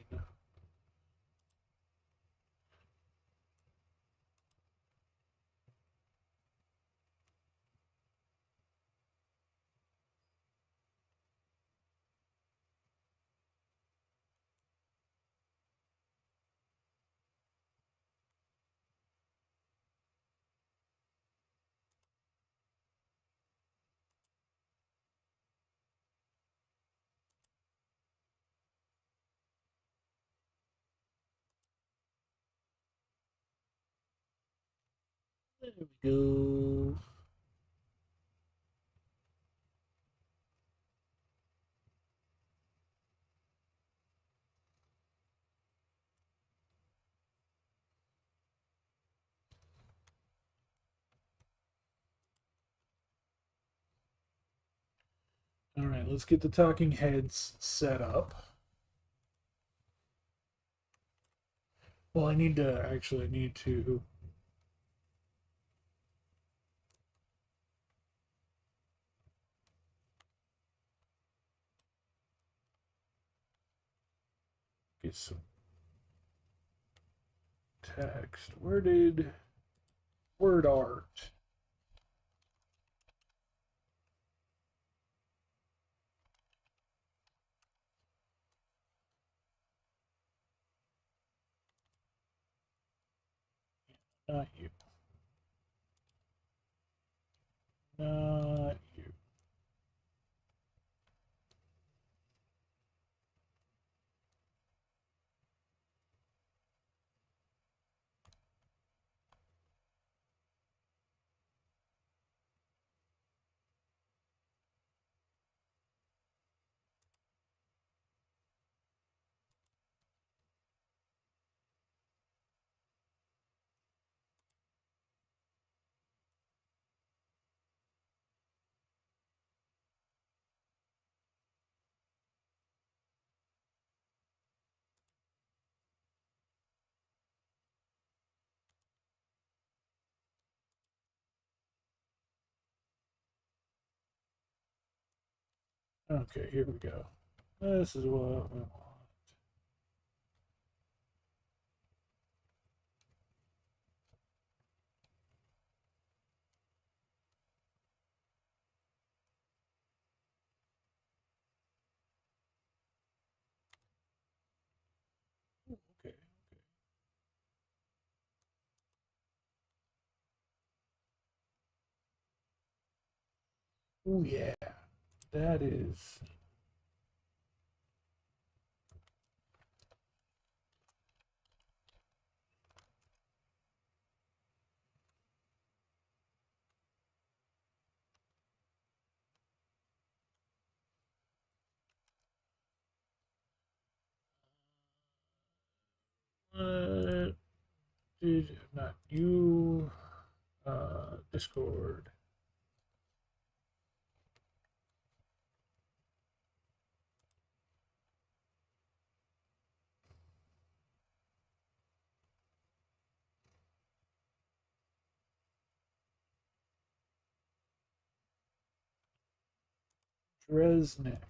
There we go. All right, let's get the talking heads set up. Well, I need to get some text. Where did word art? Not you. Not you. Okay, here we go. This is what we want. Okay. Oh yeah, that is. Did not you? Discord. Resnick.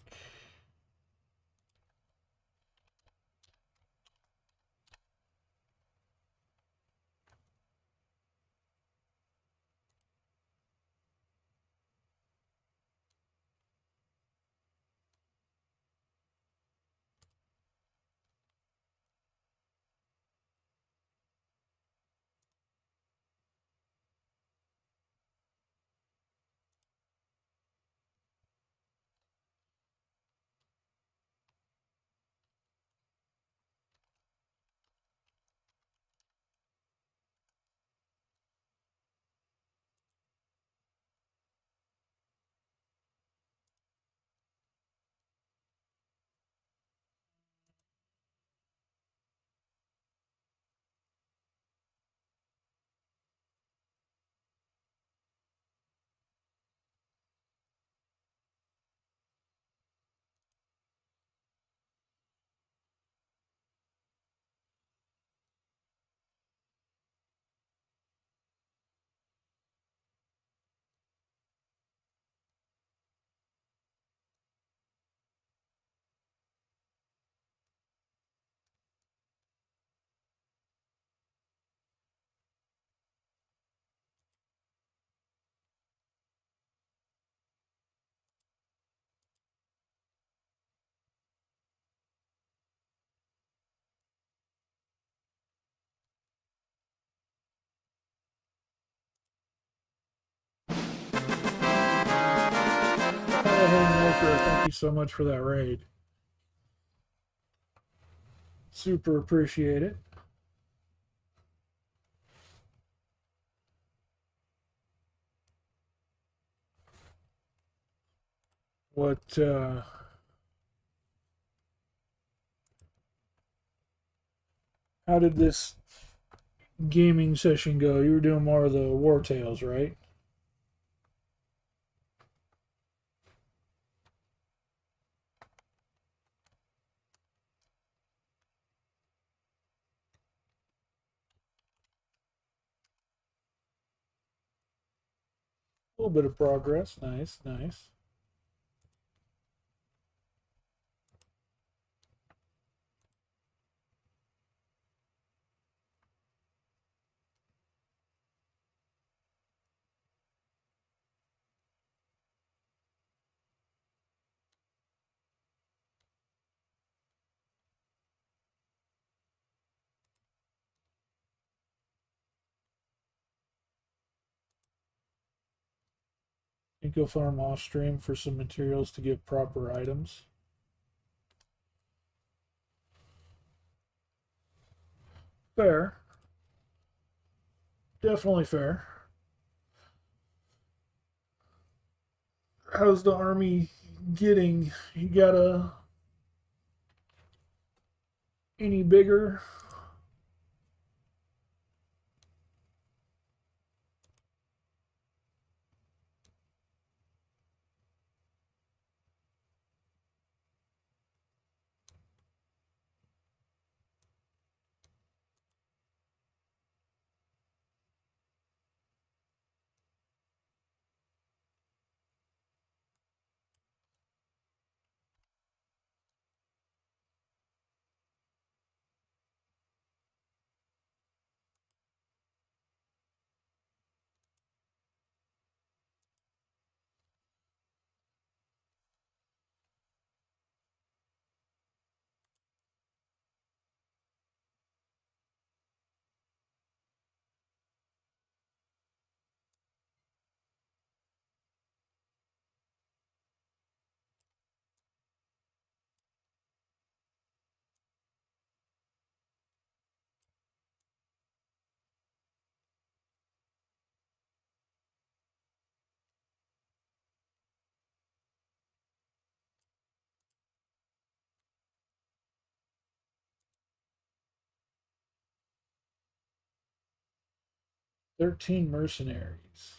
Necro, thank you so much for that raid. Super appreciate it. What how did this gaming session go? You were doing more of the War Tales, right? A little bit of progress. Nice, nice. Think you'll farm off stream for some materials to get proper items. Fair. Definitely fair. How's the army getting? You got any bigger? $13 mercenaries.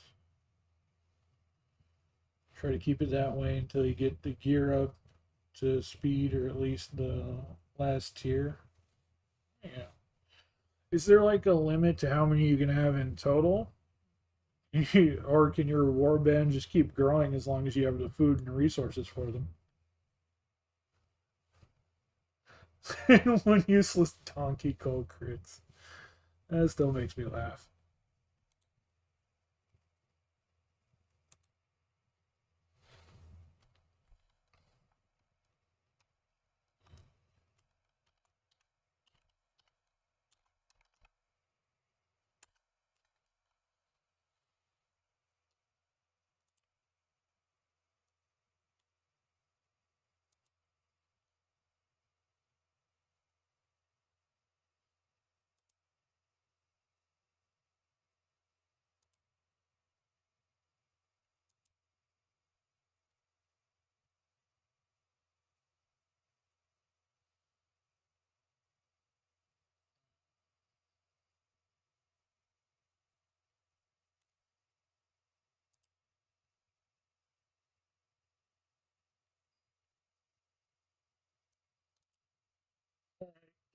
Try to keep it that way until you get the gear up to speed, or at least the last tier. Yeah. Is there like a limit to how many you can have in total? Or can your warband just keep growing as long as you have the food and the resources for them? And one useless donkey cold crits. That still makes me laugh.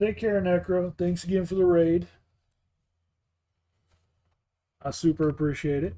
Take care, Necro. Thanks again for the raid. I super appreciate it.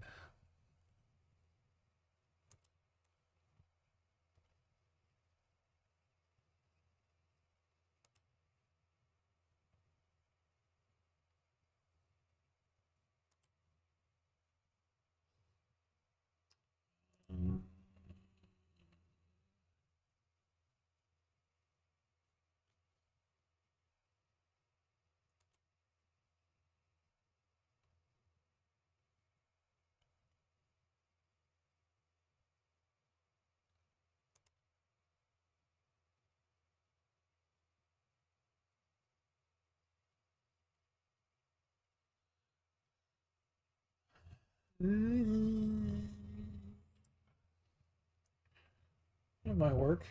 It might work.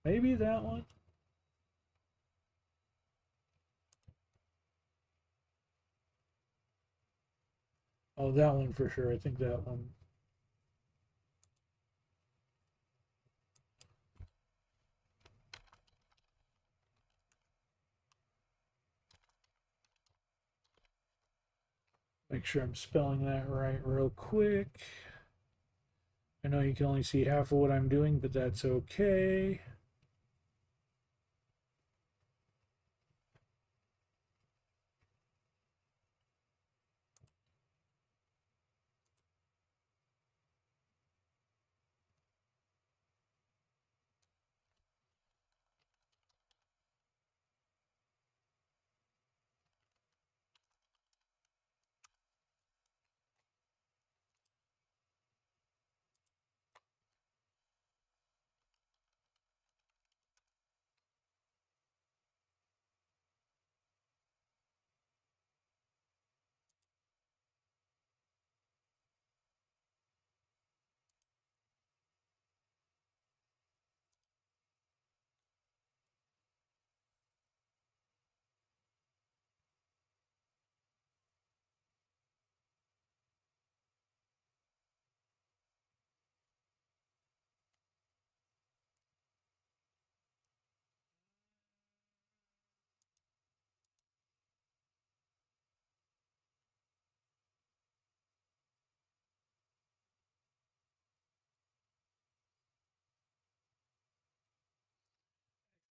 Maybe that one. Oh, that one for sure. I think that one. Make sure I'm spelling that right real quick. I know you can only see half of what I'm doing, but that's okay.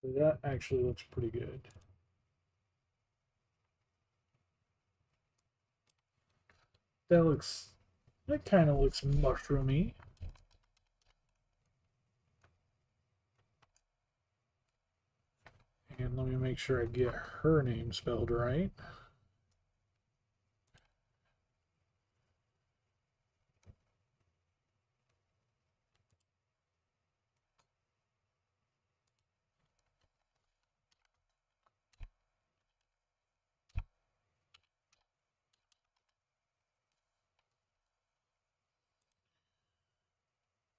So that actually looks pretty good. That kind of looks mushroomy. And let me make sure I get her name spelled right.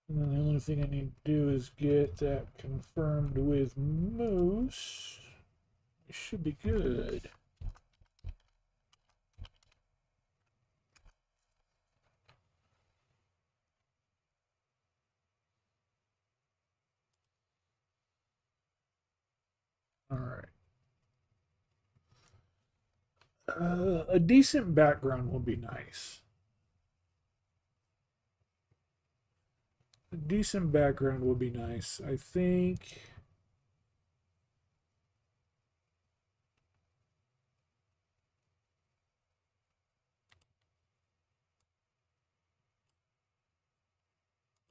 And then the only thing I need to do is get that confirmed with Moose. It should be good. All right. A decent background would be nice. A decent background would be nice. I think.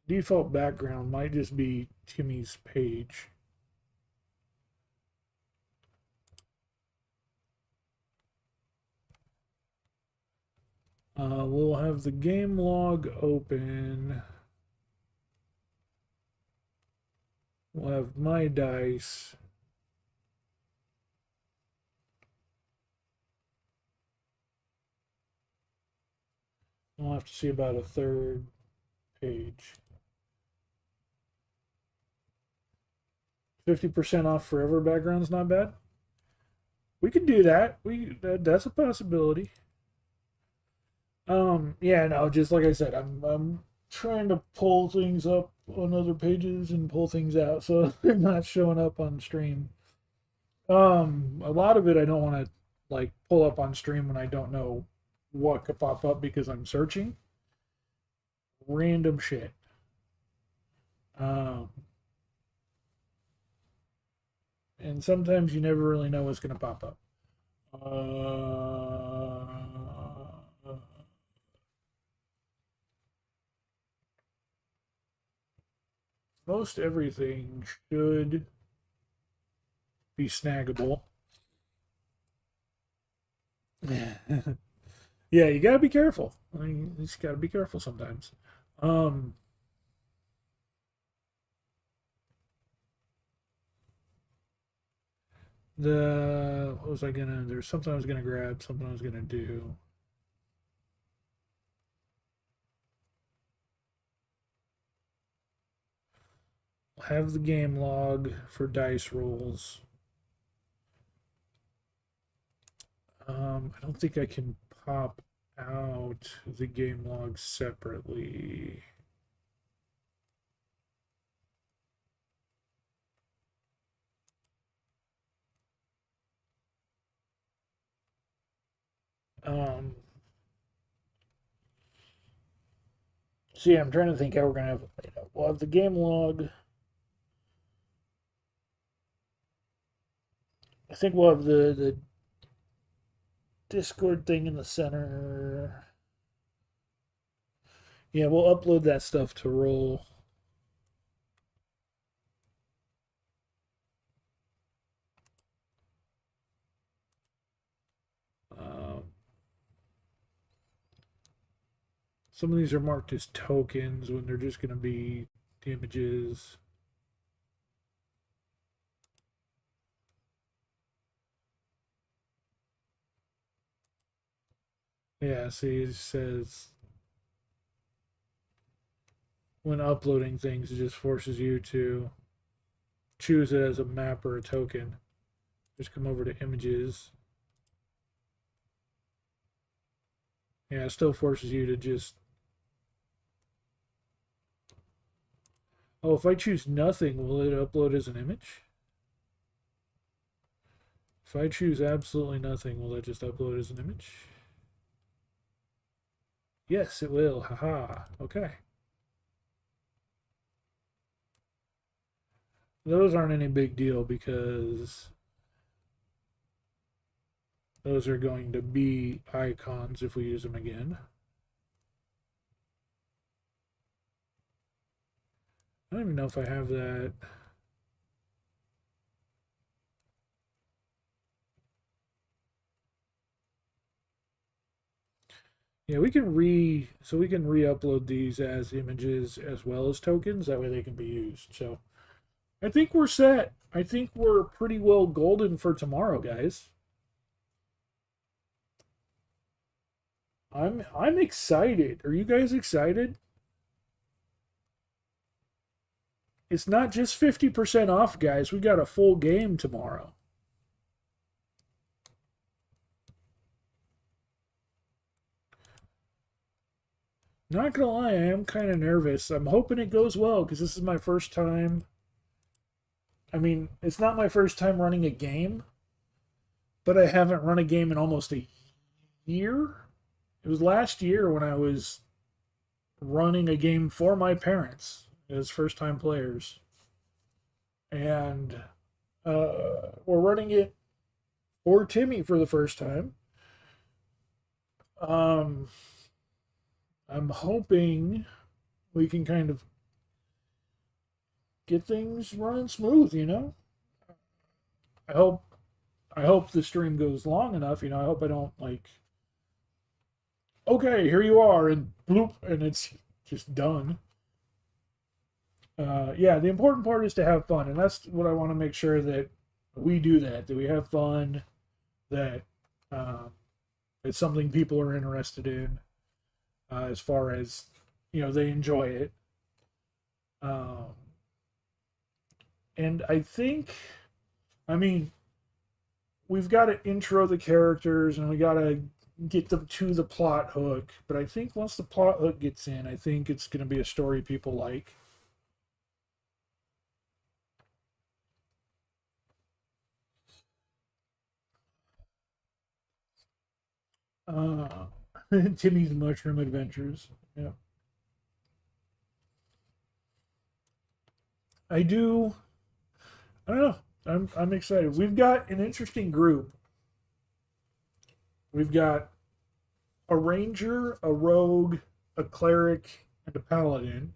Default background might just be Timmy's page. We'll have the game log open. We'll have my dice. We'll have to see about a third page. 50% off forever background's not bad. We could do that. That's a possibility. Yeah, no, just like I said, I'm trying to pull things up on other pages and pull things out so they're not showing up on stream. A lot of it I don't want to like pull up on stream when I don't know what could pop up because I'm searching random shit. Um, and sometimes you never really know what's gonna pop up. Most everything should be snaggable. Yeah, you gotta be careful. I mean, you just gotta be careful sometimes. Um, what was I gonna? There's something I was gonna grab. Something I was gonna do. Have the game log for dice rolls. I don't think I can pop out the game log separately. Um, so yeah, I'm trying to think how we're gonna have. We'll have the game log. I think we'll have the Discord thing in the center. Yeah, we'll upload that stuff to roll. Um, some of these are marked as tokens when they're just going to be images. Yeah, see, it says when uploading things, it just forces you to choose it as a map or a token. Just come over to images. Yeah, it still forces you to just. Oh, if I choose nothing, will it upload as an image? If I choose absolutely nothing, will it just upload as an image? Yes, it will. Haha. Okay. Those aren't any big deal because those are going to be icons if we use them again. I don't even know if I have that. Yeah, we can re-upload these as images as well as tokens. That way they can be used. So I think we're set. I think we're pretty well golden for tomorrow, guys. I'm excited. Are you guys excited? It's not just 50% off, guys. We got a full game tomorrow. Not gonna lie, I am kind of nervous. I'm hoping it goes well because this is my first time. I mean, it's not my first time running a game, but I haven't run a game in almost a year. It was last year when I was running a game for my parents as first time players. And we're running it for Timmy for the first time. Um, I'm hoping we can kind of get things running smooth, you know? I hope the stream goes long enough, you know. I hope I don't like okay, here you are and bloop and it's just done. Yeah, the important part is to have fun, and that's what I want to make sure that we do that we have fun, that uh, it's something people are interested in, as far as they enjoy it. Um, and I think, I mean, we've got to intro the characters and we got to get them to the plot hook. But I think once the plot hook gets in, I think it's going to be a story people like. Uh, Timmy's Mushroom Adventures. Yeah. I do. I don't know. I'm excited. We've got an interesting group. We've got a ranger, a rogue, a cleric, and a paladin.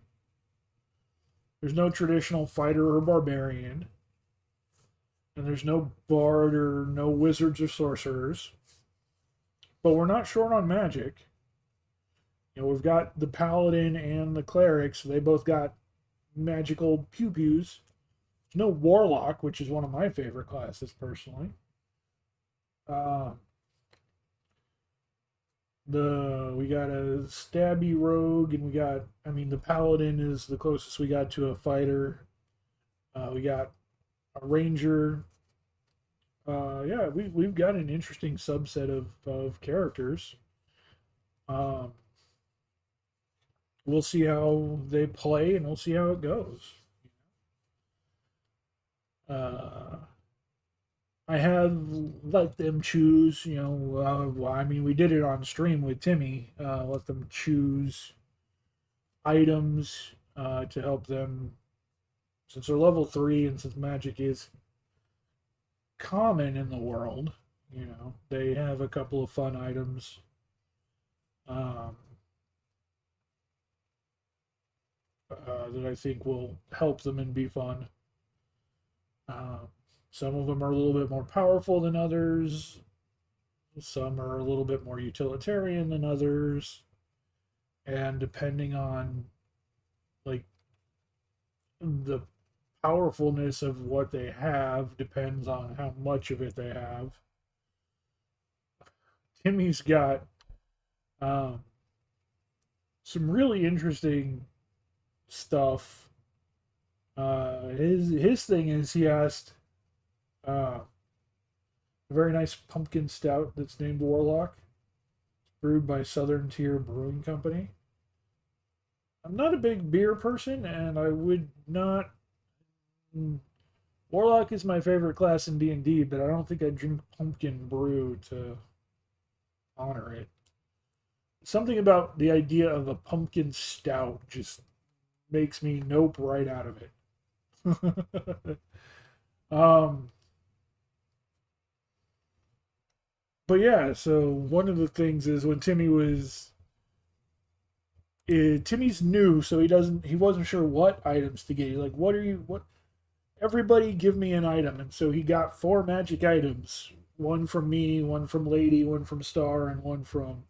There's no traditional fighter or barbarian. And there's no bard or no wizards or sorcerers. but we're not short on magic. You know, we've got the paladin and the cleric, so they both got magical pew pews. There's no warlock, which is one of my favorite classes personally. Uh, we got a stabby rogue, and we got, I mean, the paladin is the closest we got to a fighter. We got a ranger. Yeah, we've got an interesting subset of characters. Um, we'll see how they play, and we'll see how it goes. Uh, I have let them choose. You know, well, I mean, we did it on stream with Timmy. Let them choose items to help them, since they're level 3 and since magic is common in the world. You know, they have a couple of fun items. Um, that I think will help them and be fun. Uh, some of them are a little bit more powerful than others. Some are a little bit more utilitarian than others. And depending on like the powerfulness of what they have depends on how much of it they have. Timmy's got um, some really interesting stuff. His thing is he asked a very nice pumpkin stout that's named Warlock. It's brewed by Southern Tier Brewing Company. I'm not a big beer person, and I would not. Warlock is my favorite class in D&D, but I don't think I'd drink pumpkin brew to honor it. Something about the idea of a pumpkin stout just makes me nope right out of it. But yeah, so one of the things is when Timmy's new, so he wasn't sure what items to get. He's like, what everybody give me an item. And so he got 4 magic items. One from me, one from Lady, one from Star, and one from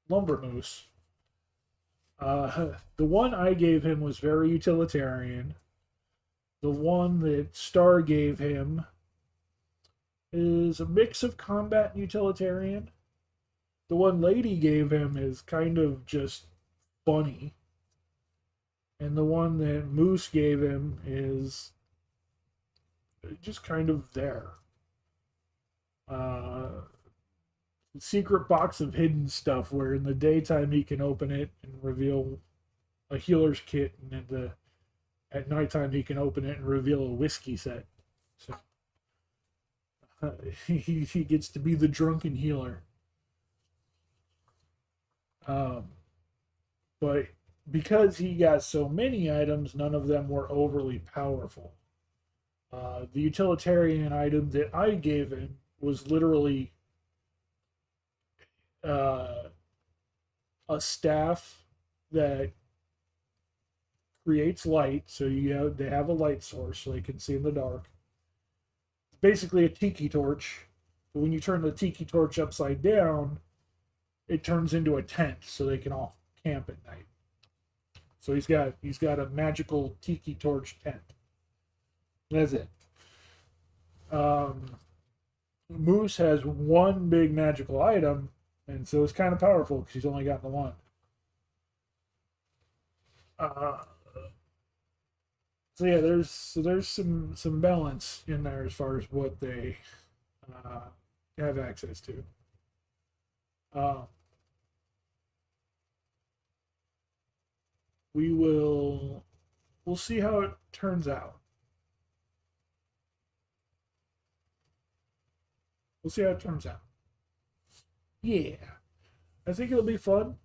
Lumbermoose. The one I gave him was very utilitarian. The one that Star gave him is a mix of combat and utilitarian. The one Lady gave him is kind of just funny. And the one that Moose gave him is just kind of there. Secret box of hidden stuff where in the daytime he can open it and reveal a healer's kit, and at nighttime he can open it and reveal a whiskey set. So he gets to be the drunken healer. But because he got so many items, none of them were overly powerful. The utilitarian item that I gave him was literally a staff that creates light. So they have a light source so they can see in the dark. It's basically a tiki torch. But when you turn the tiki torch upside down, it turns into a tent so they can all camp at night. So he's got a magical tiki torch tent. That's it. Moose has one big magical item, and so it's kind of powerful because he's only got the one. So yeah, there's some balance in there as far as what they have access to. We'll see how it turns out. We'll see how it turns out. Yeah, I think it'll be fun.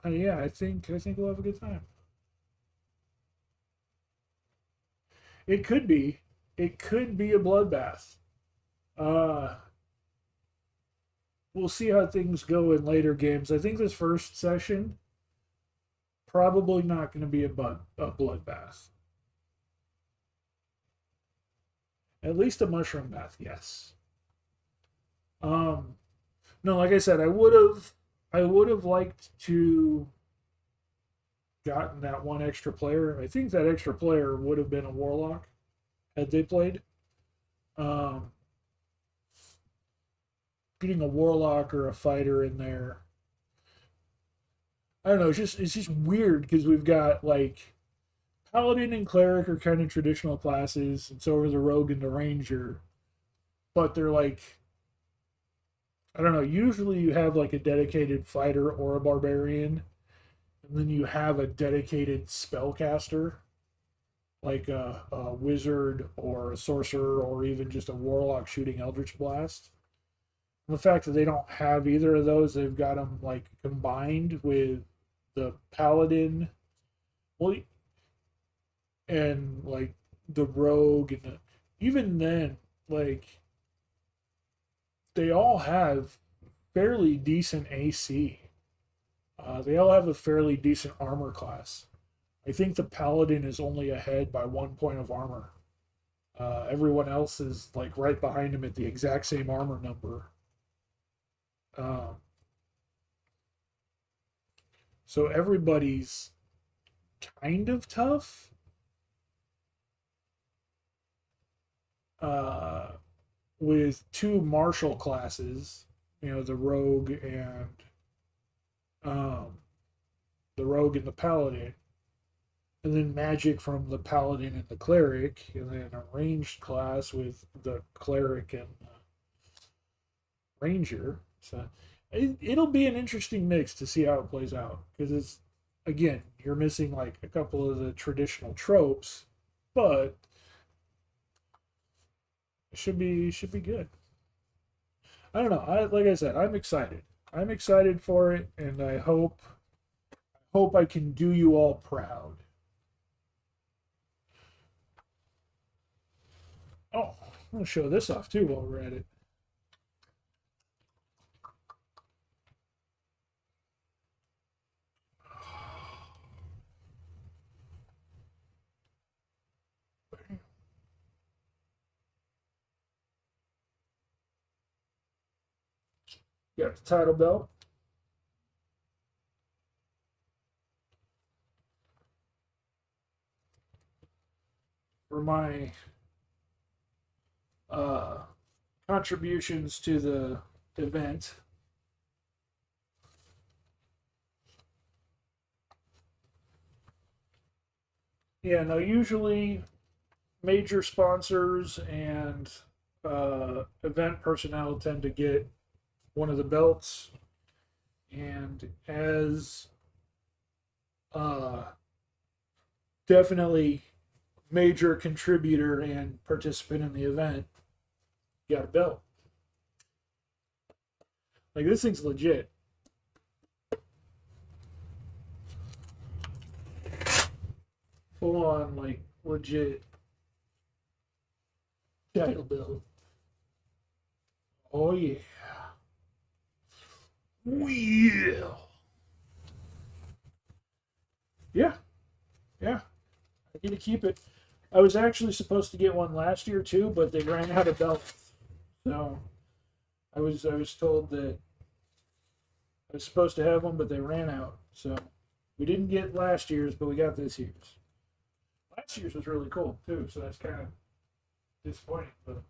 Yeah, I think we'll have a good time. It could be a bloodbath. We'll see how things go in later games. I think this first session probably not going to be a bloodbath. At least a mushroom bath, yes. No, like I said, I would have liked to gotten that one extra player. I think that extra player would have been a warlock had they played. Um, Getting a warlock or a fighter in there, I don't know. It's just weird because we've got like paladin and cleric are kind of traditional classes, and so are the rogue and the ranger. But they're like, I don't know. Usually you have like a dedicated fighter or a barbarian, and then you have a dedicated spellcaster, like a wizard or a sorcerer or even just a warlock shooting eldritch blast. And the fact that they don't have either of those, they've got them like combined with the paladin, well, and like the rogue, and even then, like they all have fairly decent AC. They all have a fairly decent armor class. I think the paladin is only ahead by 1 point of armor. Everyone else is like right behind him at the exact same armor number. Um, so everybody's kind of tough. Uh, with two martial classes, the um, rogue and the paladin, and then magic from the paladin and the cleric, and then a ranged class with the cleric and ranger. So it'll be an interesting mix to see how it plays out because it's again you're missing like a couple of the traditional tropes, but it should be good. I don't know. Like I said, I'm excited. I'm excited for it, and I hope I can do you all proud. Oh, I'm gonna show this off too while we're at it. Got the title belt. For my uh, contributions to the event. Yeah, no, usually major sponsors and event personnel tend to get one of the belts. And as uh, definitely major contributor and participant in the event, you got a belt. Like this thing's legit. Full on, like legit title belt. Oh yeah. Yeah. Yeah. Yeah. I get to keep it. I was actually supposed to get one last year too, but they ran out of belts. So I was told that I was supposed to have one, but they ran out. So we didn't get last year's, but we got this year's. Last year's was really cool too, so that's kind of disappointing. But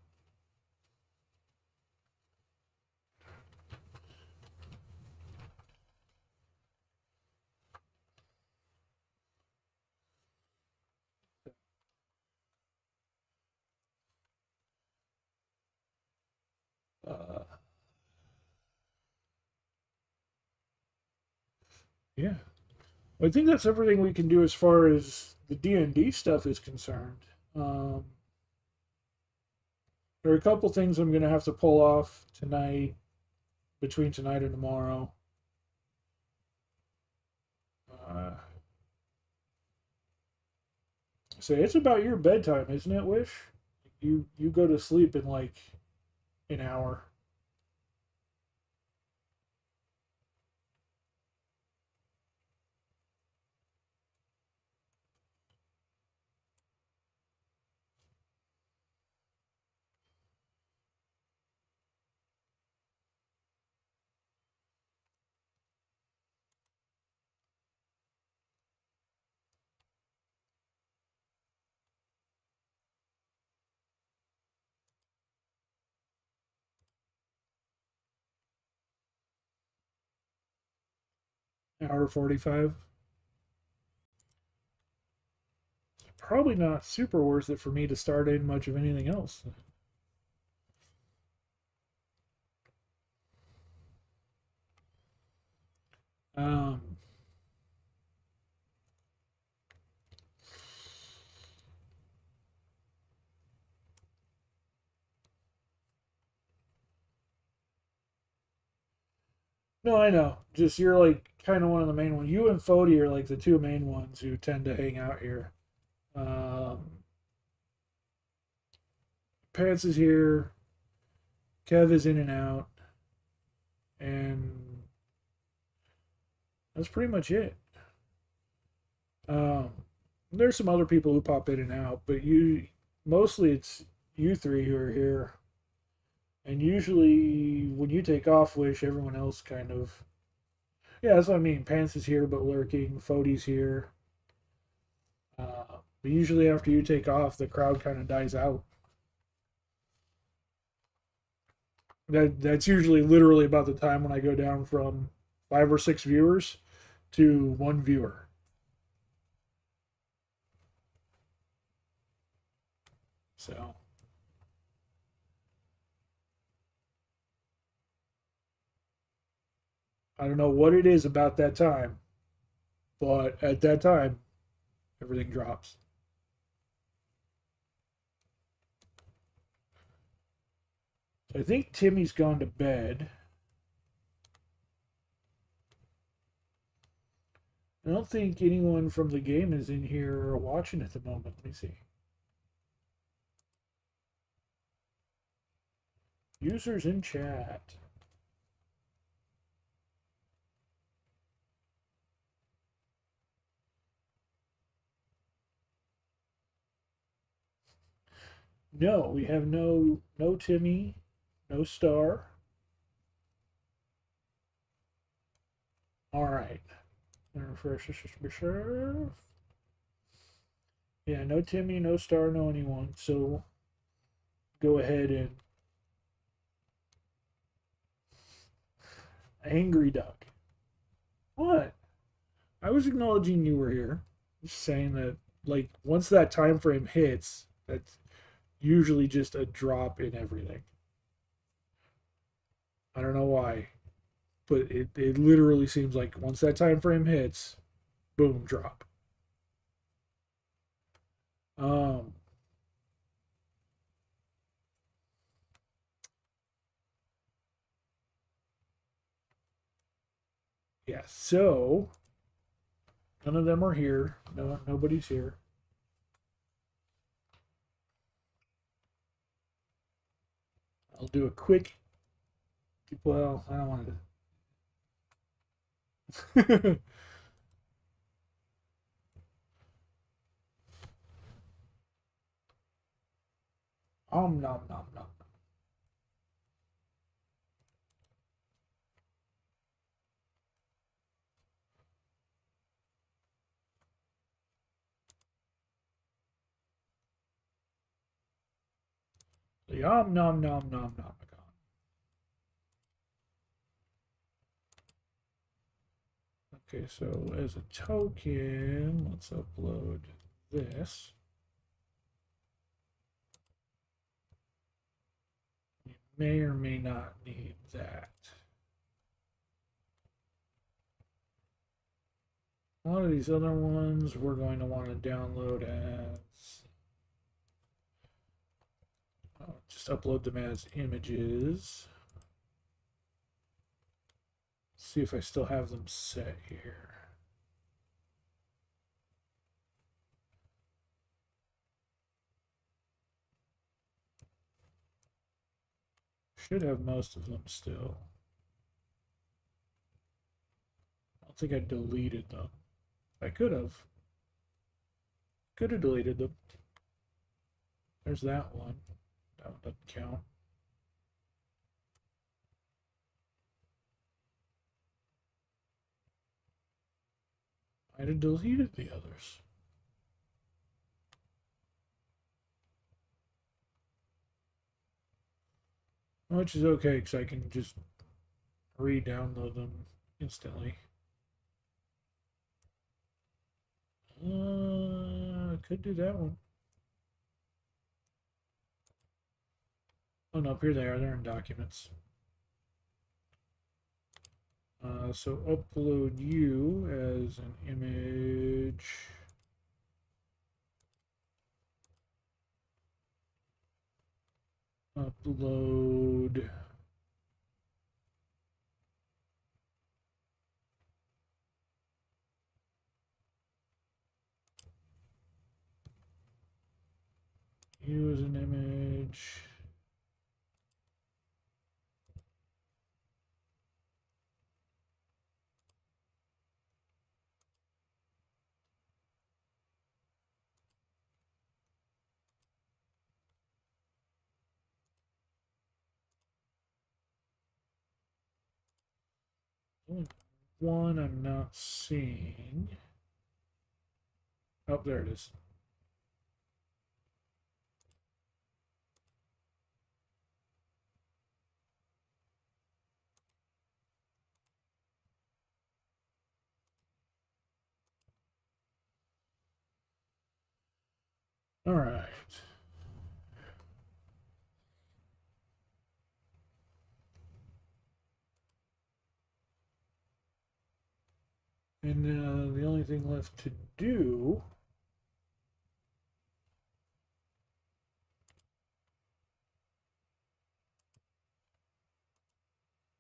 uh, yeah, I think that's everything we can do as far as the DnD stuff is concerned. Um, there are a couple things I'm gonna have to pull off tonight, between tonight and tomorrow. Uh, so it's about your bedtime, isn't it, Wish? You go to sleep in like an hour. Hour 45. Probably not super worth it for me to start in much of anything else. Um, no, I know. Just you're like kind of one of the main ones. You and Fody are like the two main ones who tend to hang out here. Pants is here. Kev is in and out, and that's pretty much it. Um, there's some other people who pop in and out, but mostly it's you three who are here. And usually, when you take off, Wish, everyone else kind of. Yeah, that's what I mean. Pants is here, but lurking. Fody's here. But usually, after you take off, the crowd kind of dies out. That's usually literally about the time when I go down from 5 or 6 viewers to 1 viewer. So I don't know what it is about that time, but at that time, everything drops. So I think Timmy's gone to bed. I don't think anyone from the game is in here watching at the moment. Let me see. Users in chat. No, we have no Timmy, no Star. All right. Refresh. Yeah, no Timmy, no Star, no anyone. So go ahead and Angry Duck. What? I was acknowledging you were here. Just saying that, like, once that time frame hits, that's usually just a drop in everything. I don't know why, but it literally seems like once that time frame hits, boom, drop. Um, yeah. So none of them are here. No, nobody's here. I'll do a quick. Well, I don't want to. Nom nom nom. Yum nom nom nom nom. Okay, so as a token, let's upload this. We may or may not need that. A lot of these other ones we're going to want to download as, just upload them as images. See if I still have them set here. Should have most of them still. I don't think I deleted them. I could have. Could have deleted them. There's that one. That one doesn't count. I'd have deleted the others. Which is okay, because I can just re-download them instantly. Could do that one. Oh no, here they are. They're in documents. So upload you as an image. Upload. You as an image. One I'm not seeing. Oh, there it is. All right. And the only thing left to do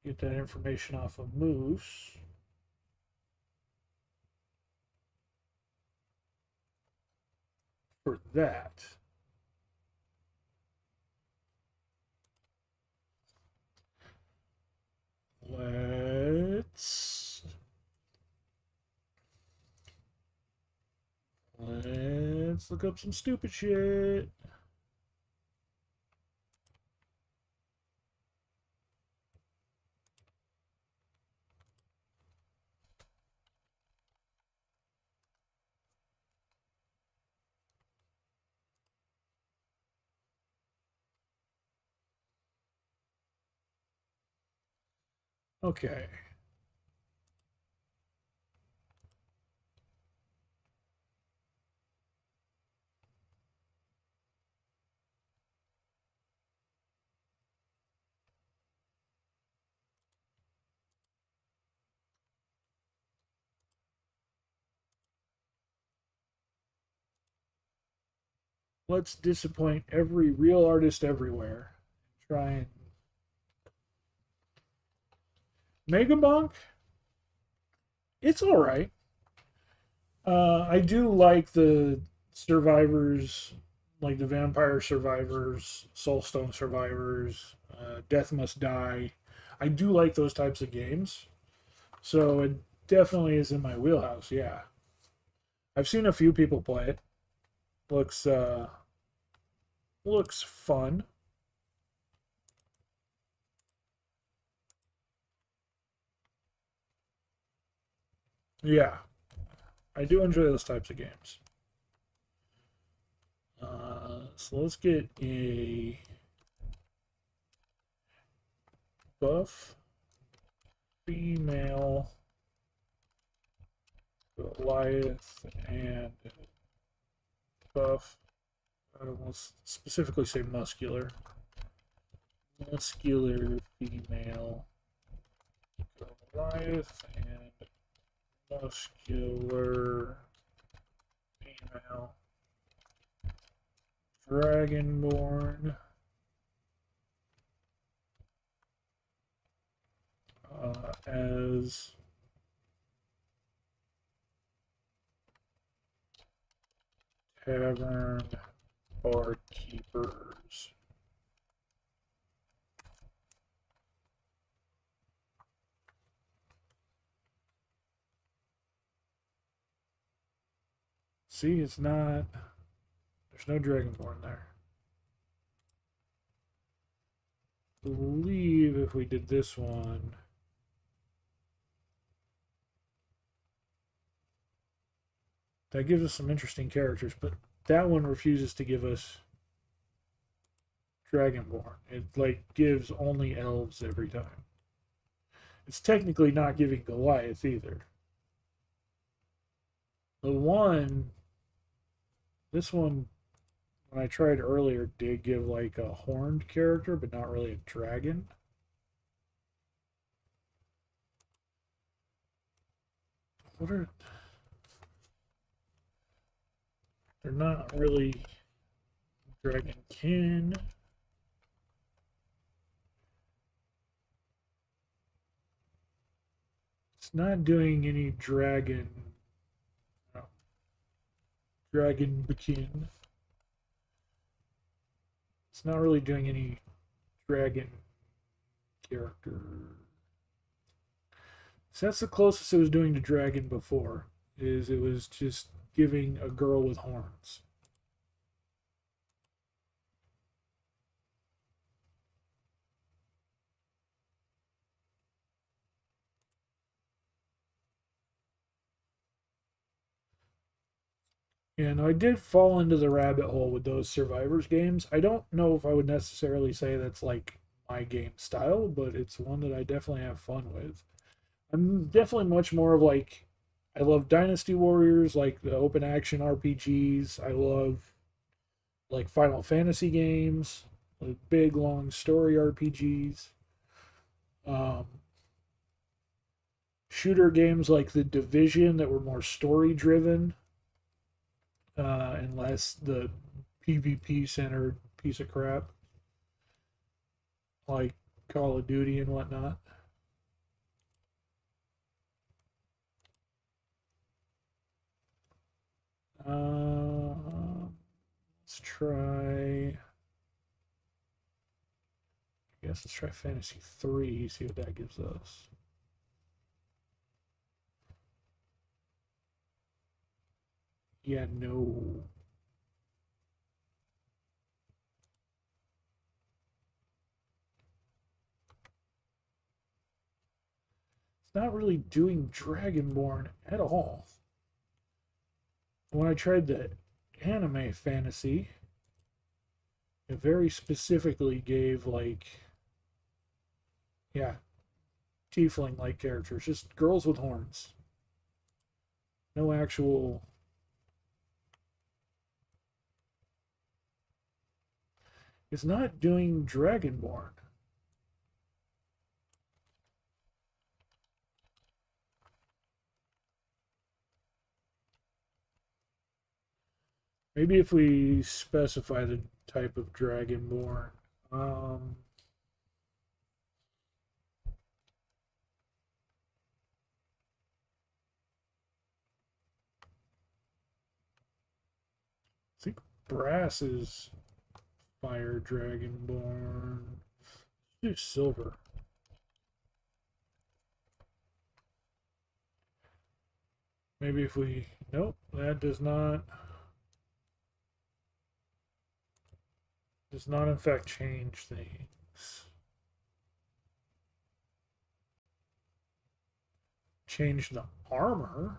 get that information off of Moose. For that. Let's look up some stupid shit. Okay. Let's disappoint every real artist everywhere. Try and Megabonk. It's all right. I do like the survivors, like the Vampire Survivors, Soulstone Survivors, Death Must Die. I do like those types of games, so it definitely is in my wheelhouse. Yeah, I've seen a few people play it. Looks fun. Yeah, I do enjoy those types of games. So let's get a buff female Goliath and buff. Let's specifically say muscular. Muscular female Goliath and muscular female Dragonborn. As tavern barkeepers. See, it's not. There's no Dragonborn there. I believe if we did this one. That gives us some interesting characters, but that one refuses to give us Dragonborn. It like gives only elves every time. It's technically not giving Goliath either. The one, this one, when I tried earlier, did give like a horned character, but not really a dragon. What are... They're not really dragonkin. It's not doing any dragon... No. Dragonkin. It's not really doing any dragon character. So that's the closest it was doing to dragon before. Is it was just giving a girl with horns. And I did fall into the rabbit hole with those Survivors games. I don't know if I would necessarily say that's like my game style, but it's one that I definitely have fun with. I'm definitely much more of like, I love Dynasty Warriors, like the open action RPGs. I love like Final Fantasy games, like big long story RPGs. Um, Shooter games like The Division that were more story driven, and less the PvP centered piece of crap like Call of Duty and whatnot. Let's try. I guess let's try Fantasy 3, see what that gives us. Yeah, no. It's not really doing Dragonborn at all. When I tried the anime fantasy, it very specifically gave like, yeah, tiefling like characters, just girls with horns. No actual. It's not doing Dragonborn. Maybe if we specify the type of Dragonborn. Um, I think Brass is Fire Dragonborn. Do Silver. Maybe if we... Nope, that does not in fact change things. Change the armor.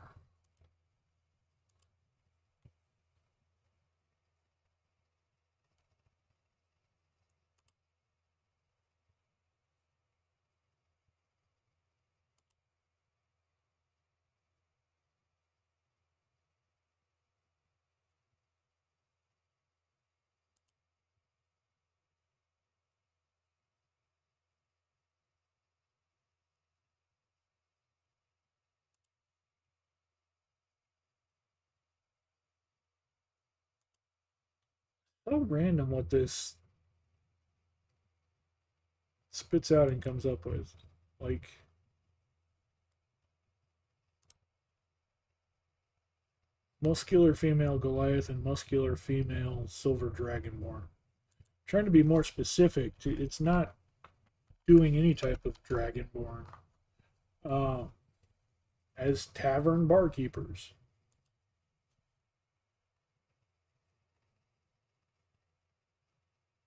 So random what this spits out and comes up with. Like, muscular female Goliath and muscular female Silver Dragonborn. Trying to be more specific. It's not doing any type of Dragonborn. Uh, as tavern barkeepers.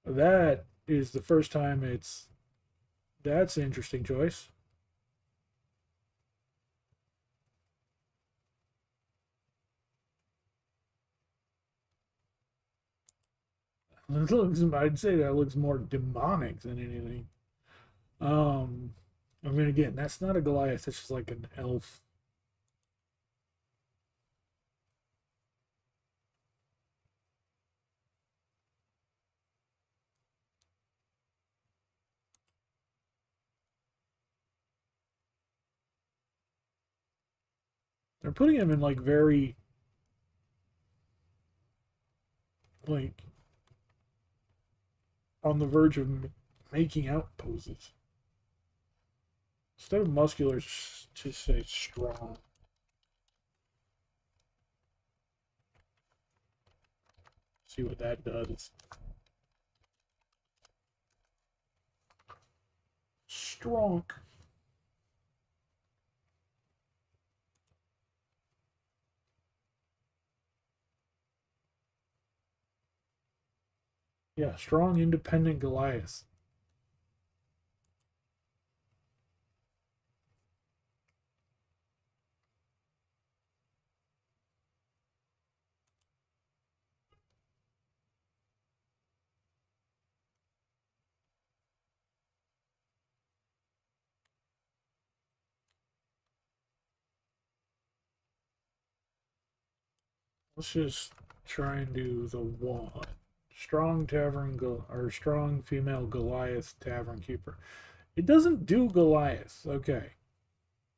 That is the first time it's. That's an interesting choice. It looks, I'd say that looks more demonic than anything. Um, I mean, again, that's not a Goliath. That's just like an elf. They're putting him in like very like on the verge of making out poses. Instead of muscular, just say strong. See what that does. Strong. Yeah, strong, independent Goliath. Let's just try and do the one. Strong tavern or strong female Goliath tavern keeper. It doesn't do Goliath. Okay.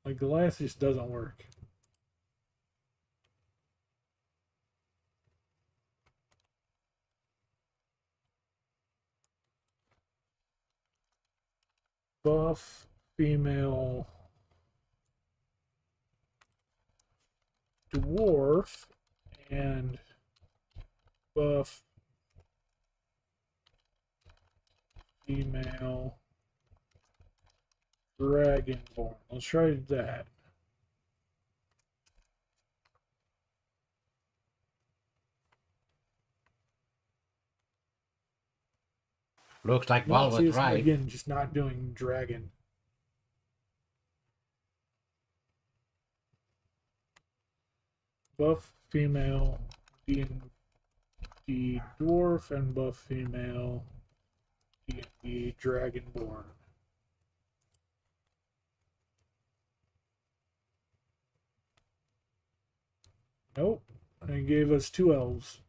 Like Goliath just doesn't work. Buff female dwarf and buff female dragonborn. Let's try that. Looks like Paul was right. Again, just not doing dragon. Buff female D&D dwarf and buff female D&D dragonborn. Nope. And it gave us 2 elves.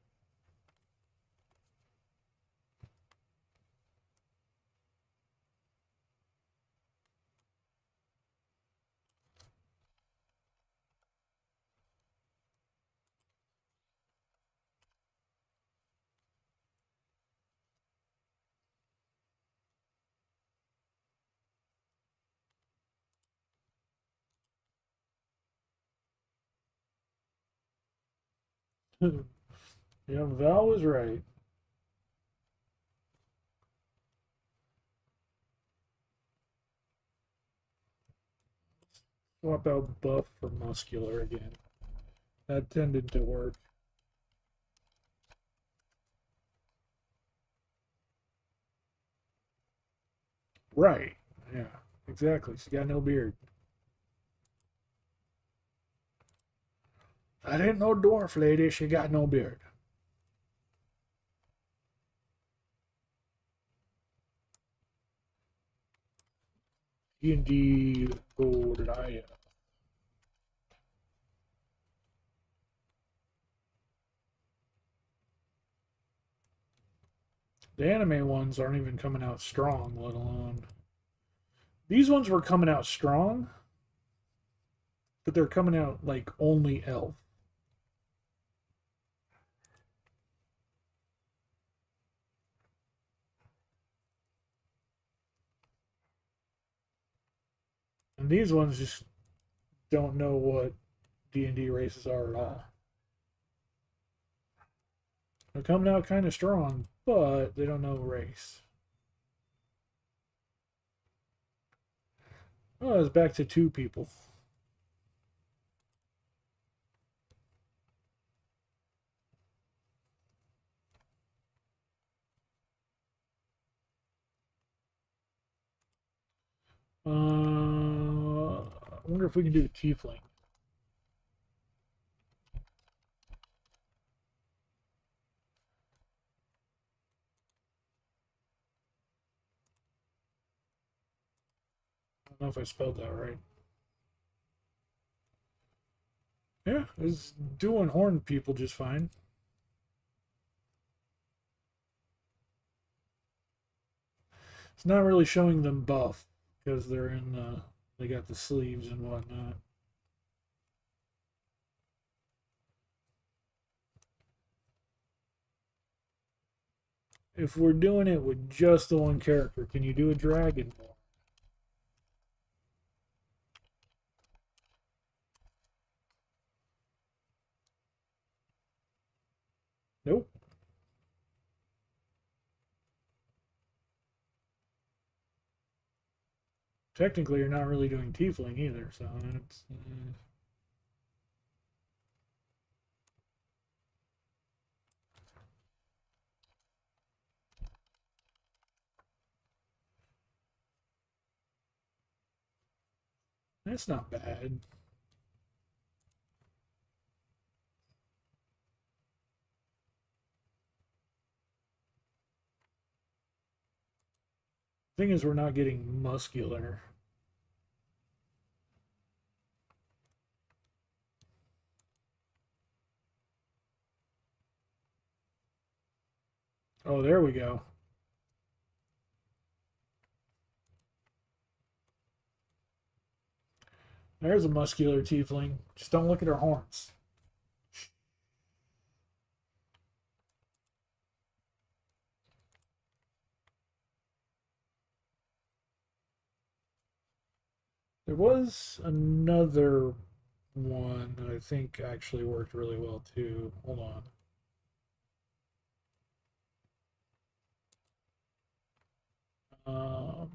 Yeah, Val was right. Swap out buff for muscular again. That tended to work. Right. Yeah, exactly. She got no beard. I didn't know dwarf lady. She got no beard. D&D Goliath. The anime ones aren't even coming out strong, let alone. These ones were coming out strong, but they're coming out like only elf. And these ones just don't know what D&D races are at all. They're coming out kind of strong, but they don't know race. Oh, it's back to 2 people. I wonder if we can do the tiefling. I don't know if I spelled that right. Yeah, it's doing horned people just fine. It's not really showing them buff because they're in they got the sleeves and whatnot. if we're doing it with just the one character, can you do a dragon? Nope. Technically, you're not really doing tiefling either, so it's. That's not bad. Thing is, we're not getting muscular. Oh, there we go. There's a muscular tiefling. Just don't look at her horns. There was another one that I think actually worked really well too. Hold on. Um,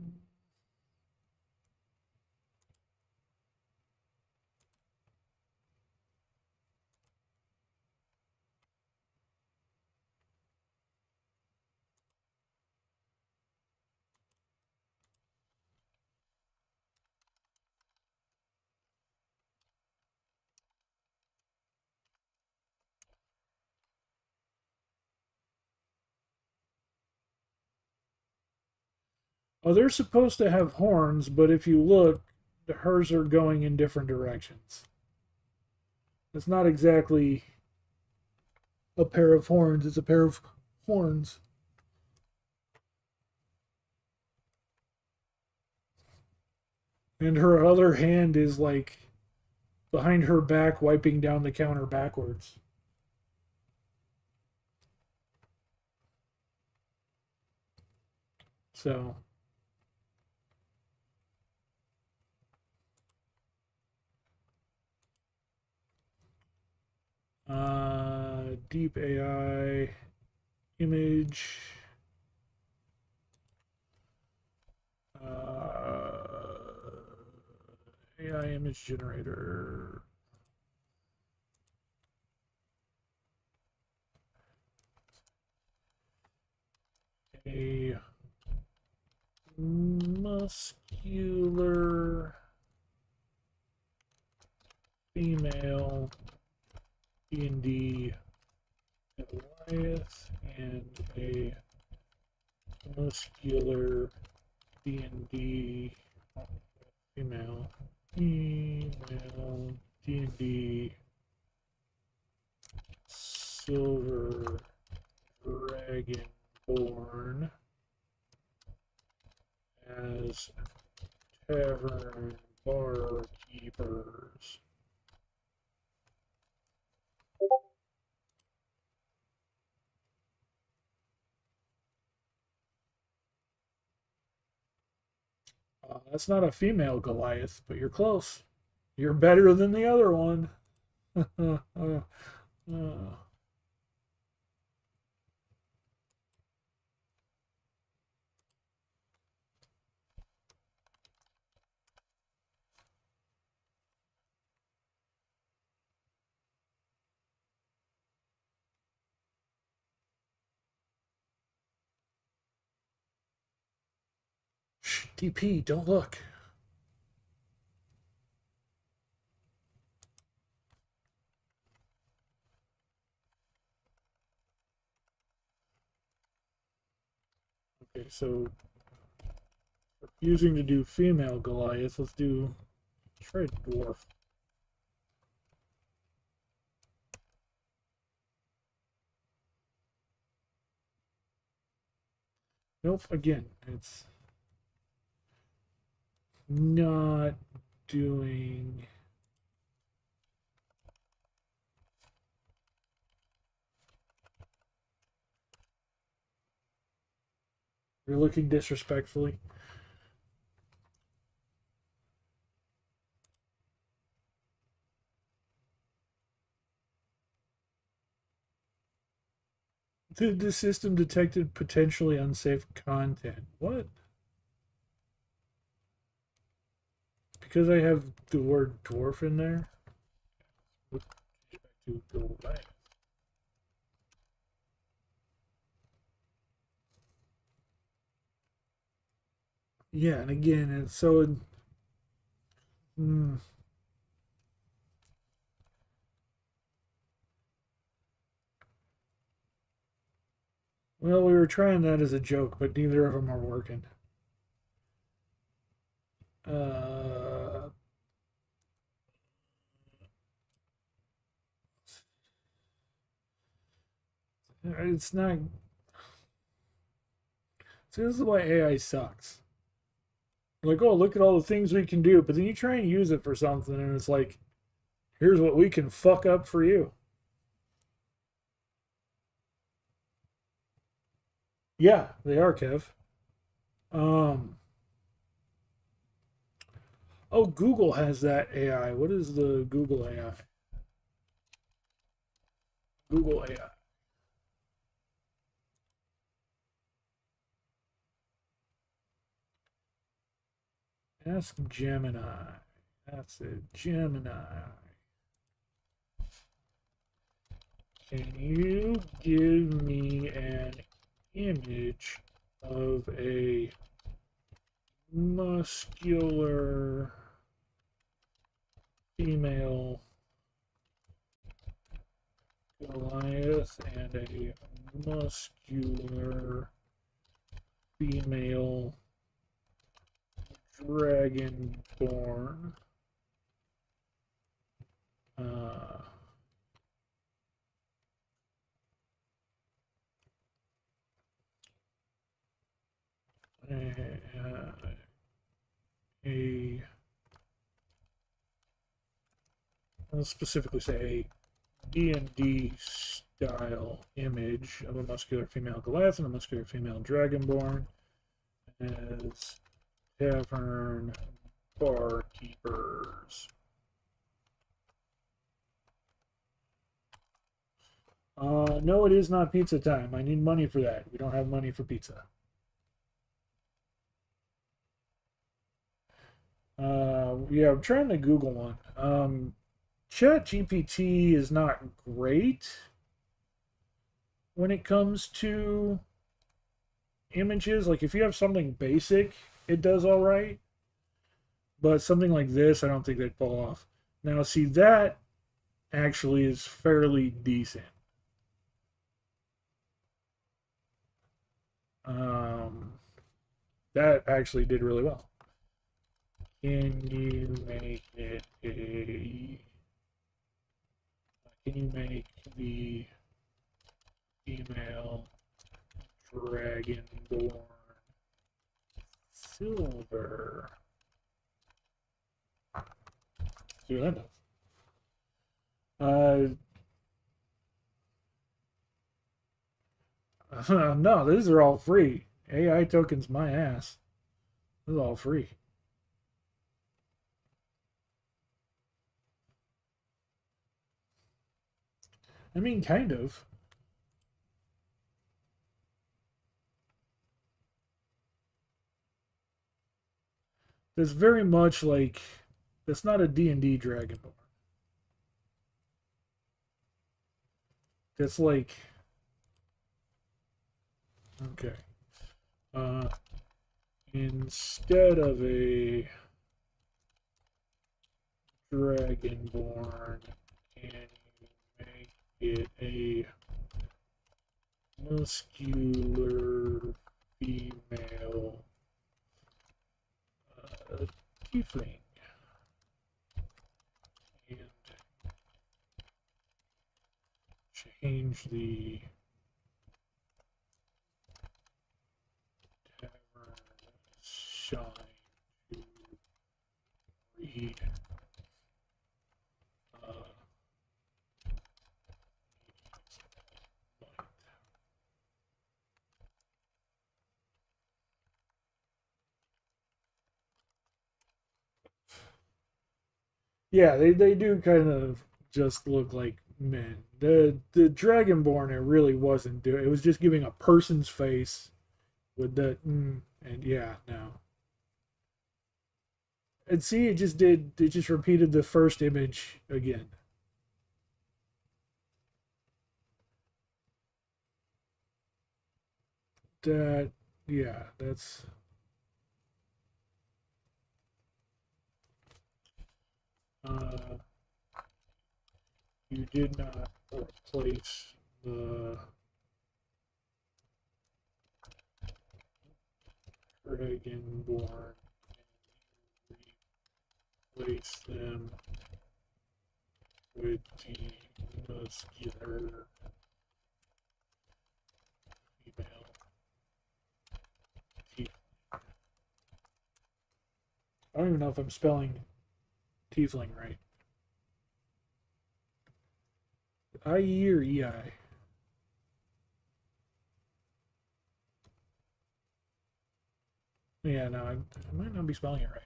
oh, they're supposed to have horns, but if you look, hers are going in different directions. It's not exactly a pair of horns, it's a pair of horns. And her other hand is like behind her back, wiping down the counter backwards. So, deep AI image. AI image generator. A muscular female D&D Goliath and a muscular D&D female D&D silver dragonborn as tavern barkeepers. That's not a female Goliath, but you're close. You're better than the other one. Shh, DP, don't look. Okay, so refusing to do female Goliath, let's try dwarf. Nope, again, it's not doing. You're looking disrespectfully. The system detected potentially unsafe content. What? Because I have the word dwarf in there? With respect to Goliath. Yeah, and again, it's so. Mm, well, we were trying that as a joke, but neither of them are working. Uh, it's not. See, this is why AI sucks. Like, oh, look at all the things we can do, but then you try and use it for something, and it's like, here's what we can fuck up for you. Yeah, they are, Kev. Um, oh, Google has that AI. What is the Google AI? Google AI. Ask Gemini. That's it. Gemini. Can you give me an image of a muscular female Goliath and a muscular female dragonborn? Uh, a I'll specifically say a D&D style image of a muscular female Goliath and a muscular female Dragonborn as tavern barkeepers. No, it is not pizza time. I need money for that. We don't have money for pizza. Yeah, I'm trying to Google one. Chat GPT is not great when it comes to images. Like if you have something basic, it does all right. But something like this, I don't think they'd pull off. Now, see, that actually is fairly decent. Um, that actually did really well. Can you make it a? Can you make the female dragonborn silver? See what that does. No, these are all free. AI tokens, my ass. This is all free. I mean, kind of. It's very much like it's not a D&D Dragonborn. It's like okay. Uh, Instead of a Dragonborn, can you make it a muscular female tiefling? And change the tavern sign to read Yeah, they do kind of just look like men. The Dragonborn, it really wasn't doing. It was just giving a person's face with the and yeah, no. And see, it just did. It just repeated the first image again. That yeah, that's uh, you did not replace the Dragonborn. Replace them with the muscular female. I don't even know if I'm spelling tiefling right. IE or EI? Yeah, no, I might not be spelling it right.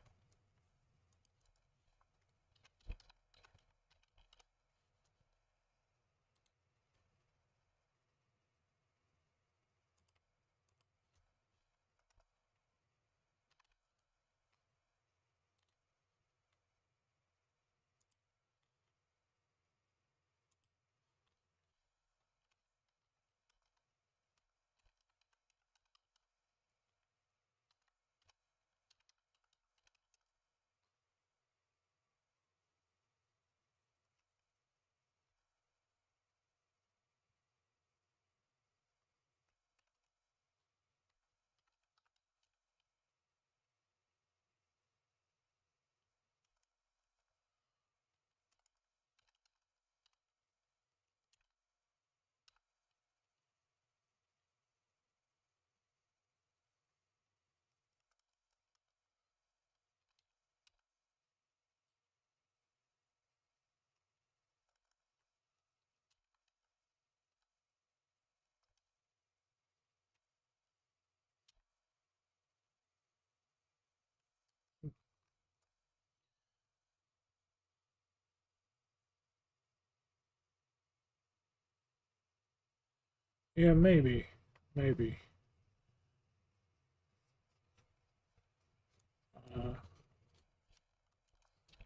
Yeah, maybe, maybe. Uh,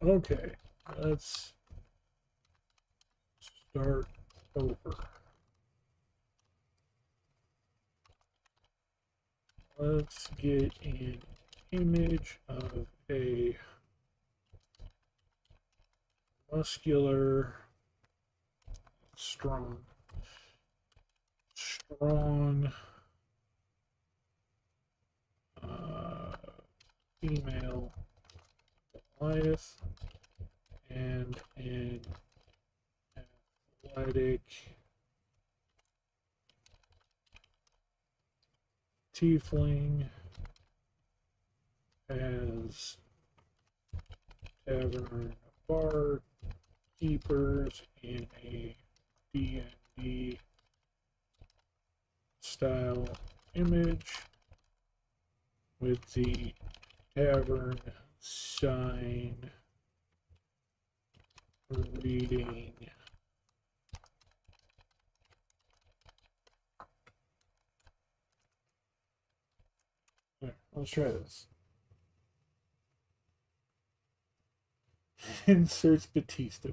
okay, let's start over. Let's get an image of a muscular, strong, strong uh, female Goliath and an athletic tiefling as tavern bar keepers in a DnD style image with the tavern sign reading There, let's try this. Inserts Batista.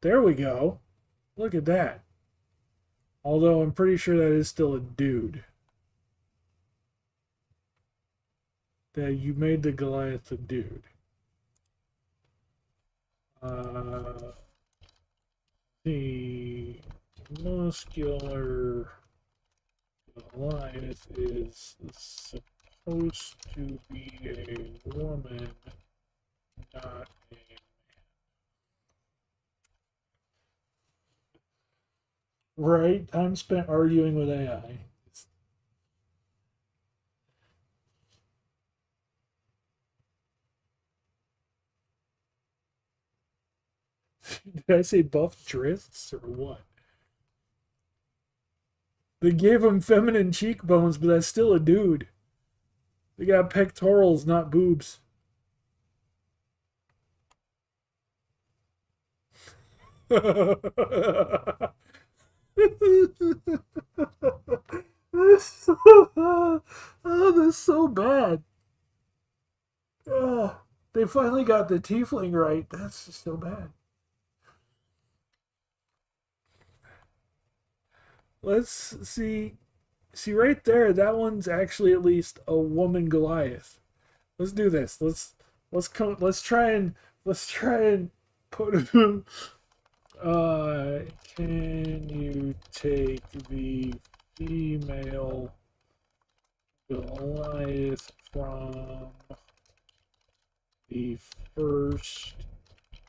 There we go. Look at that. Although I'm pretty sure that is still a dude. That you made the Goliath a dude. The muscular Goliath is supposed to be a woman, not a right. Time spent arguing with AI. Did I say buff drifts or what? They gave him feminine cheekbones, but that's still a dude. They got pectorals, not boobs. Oh, this is so bad. Oh, they finally got the tiefling right. That's just so bad. Let's see. See right there, that one's actually at least a woman Goliath. Let's do this. Let's try and put uh can you take the female Goliath from the first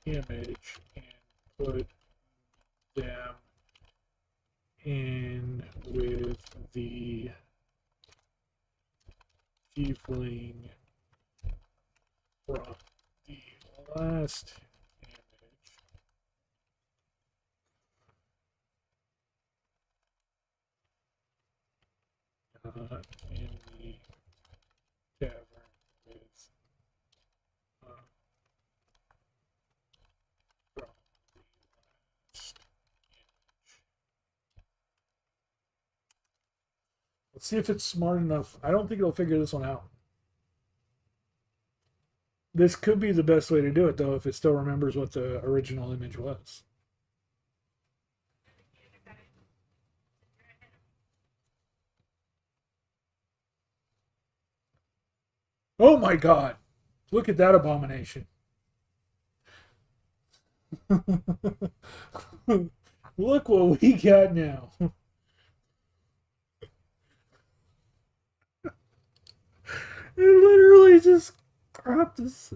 image and put them in with the tiefling from the last image. In the tavern with from the last image. Let's see if it's smart enough. I don't think it'll figure this one out. This could be the best way to do it, though, if it still remembers what the original image was. Oh my god! Look at that abomination. Look what we got now. It literally just cropped this.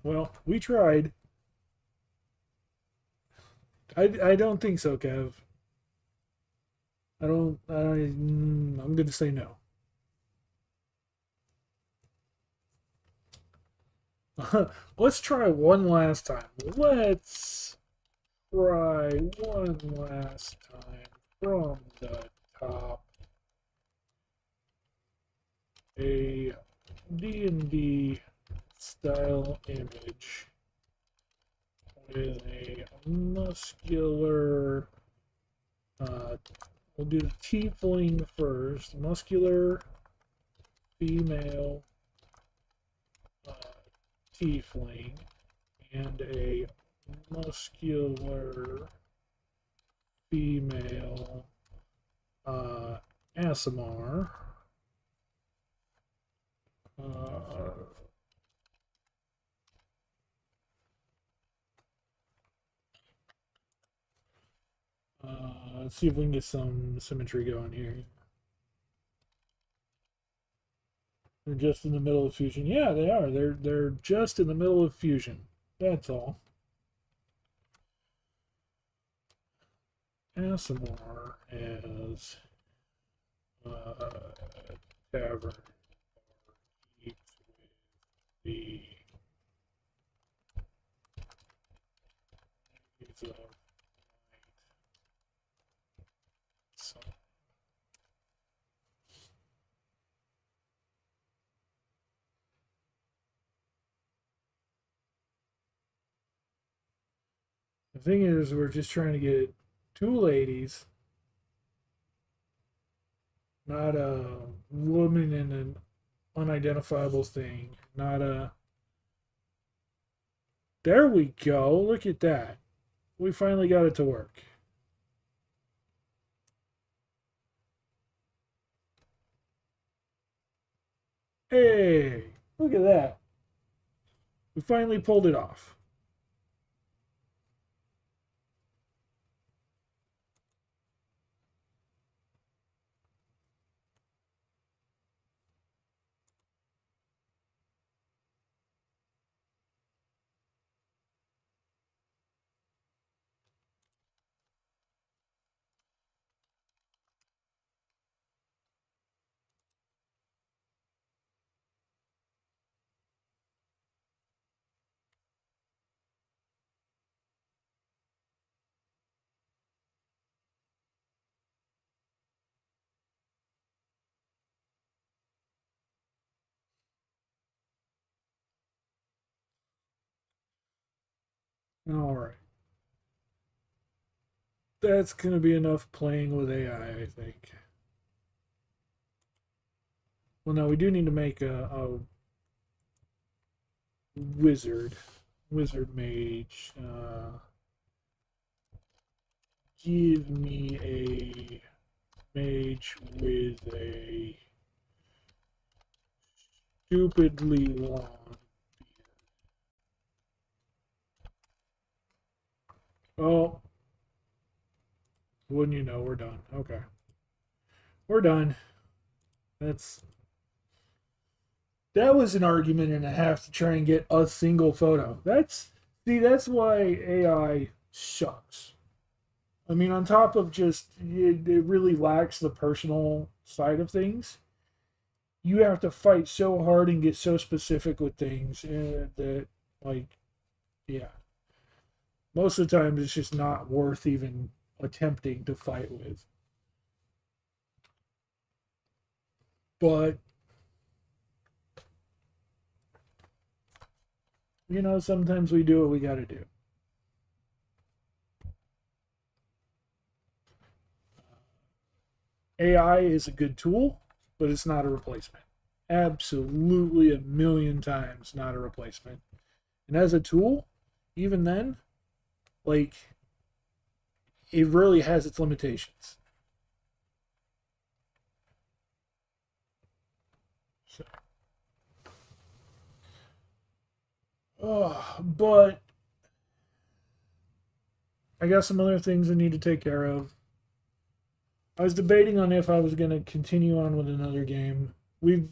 Well, we tried. I don't think so, Kev. I'm going to say no. Let's try one last time. Let's try one last time from the top. A D&D style image with a muscular, we'll do the tiefling first, muscular female tiefling and a muscular female ASMR. Let's see if we can get some symmetry going here. They're just in the middle of fusion. Yeah, they are. They're just in the middle of fusion. That's all. ASMR as tavern keeps with the use of so the thing is, we're just trying to get two ladies, not a woman in an unidentifiable thing, not a. There we go. Look at that. We finally got it to work. Hey, look at that. We finally pulled it off. All right. That's going to be enough playing with AI, I think. Well, no, we do need to make a wizard. Wizard mage. Give me a mage with a stupidly long. Oh, wouldn't you know, we're done. Okay. We're done. That was an argument and a half to try and get a single photo. That's why AI sucks. I mean, on top of just it really lacks the personal side of things. You have to fight so hard and get so specific with things that, like, yeah, most of the time it's just not worth even attempting to fight with. But sometimes we do what we got to do. AI is a good tool, but it's not a replacement. Absolutely a million times not a replacement. And as a tool, even then, like, it really has its limitations. So, but I got some other things I need to take care of. I was debating on if I was going to continue on with another game. We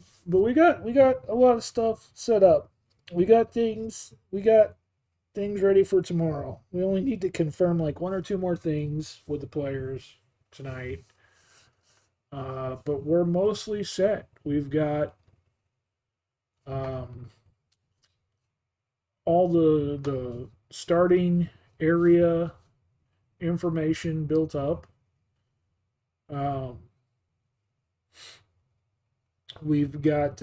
got a lot of stuff set up. We got things ready for tomorrow. We only need to confirm like one or two more things with the players tonight. But we're mostly set. We've got all the starting area information built up. We've got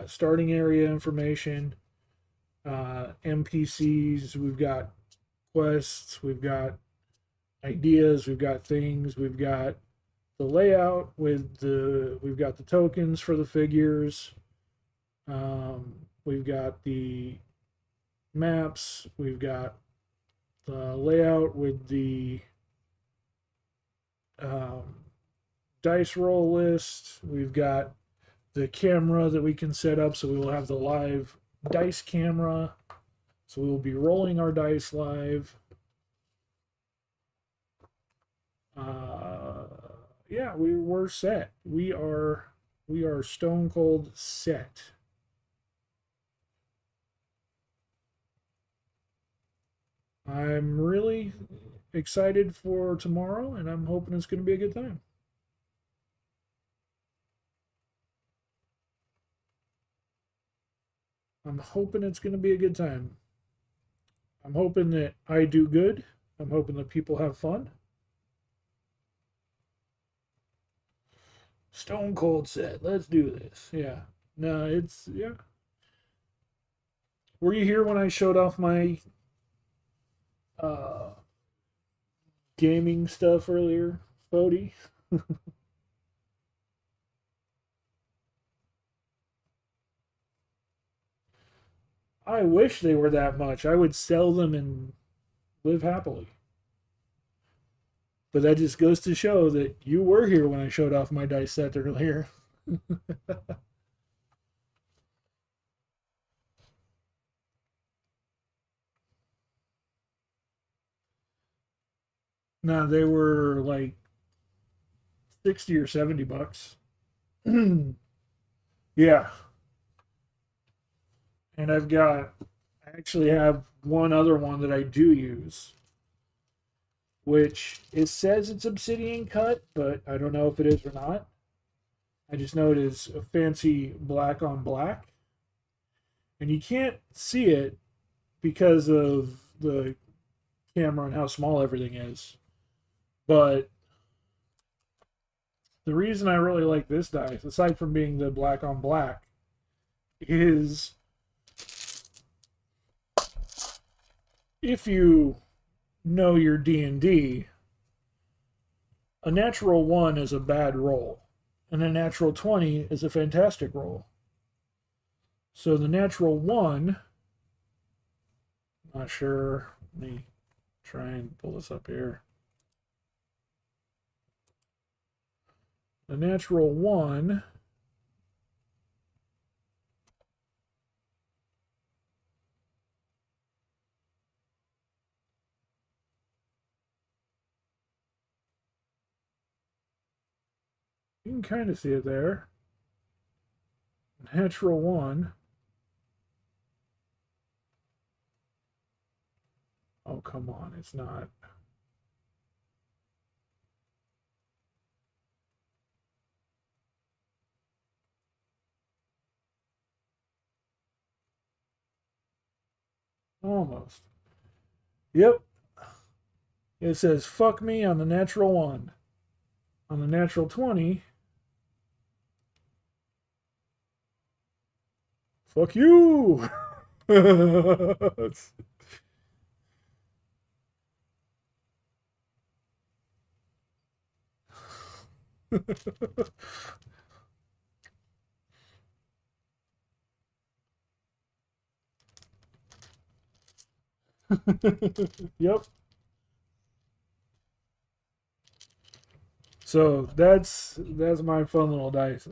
starting area information, NPCs, we've got quests, we've got ideas, we've got things, we've got the layout we've got the tokens for the figures, we've got the maps, we've got the layout with the dice roll list, we've got the camera that we can set up, so we will have the live dice camera, so we will be rolling our dice live. We're set. We are stone cold set. I'm really excited for tomorrow, and I'm hoping it's going to be a good time. I'm hoping it's going to be a good time. I'm hoping that I do good. I'm hoping that people have fun. Stone cold set. Let's do this. Yeah. No, yeah. Were you here when I showed off my gaming stuff earlier, Bodie? I wish they were that much. I would sell them and live happily. But that just goes to show that you were here when I showed off my dice set earlier. No, they were like 60 or $70. Yeah. And I actually have one other one that I do use, which it says it's obsidian cut, but I don't know if it is or not. I just know it is a fancy black on black. And you can't see it because of the camera and how small everything is. But the reason I really like this dice, aside from being the black on black, is if you know your D&D, a natural 1 is a bad roll, and a natural 20 is a fantastic roll. So the natural 1, not sure, let me try and pull this up here. The natural 1 you can kind of see it there. Natural 1. Oh, come on, it's not. Almost. Yep. It says fuck me on the natural 1. On the natural 20, fuck you. Yep. So that's my fun little dice.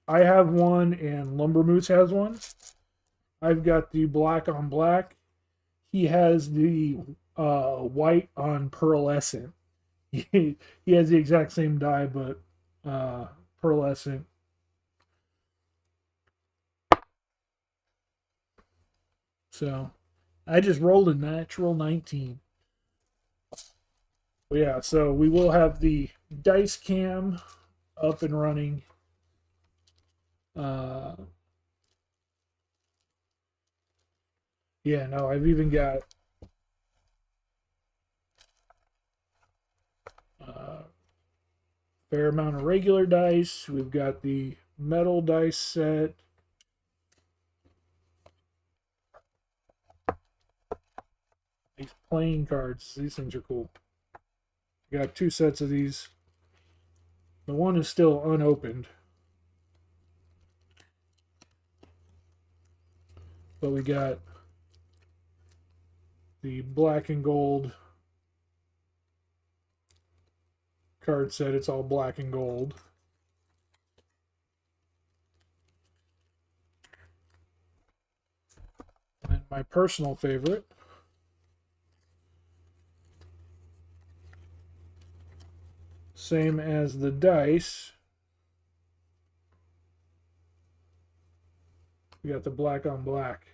I have one and Lumber Moose has one. I've got the black on black. He has the white on pearlescent. He has the exact same die, but pearlescent. So I just rolled a natural 19. But yeah, so we will have the dice cam up and running. Yeah, no, I've even got fair amount of regular dice. We've got the metal dice set. These playing cards, these things are cool. We got 2 sets of these. The one is still unopened. But we got the black and gold card set. It's all black and gold. And my personal favorite, same as the dice, we got the black on black.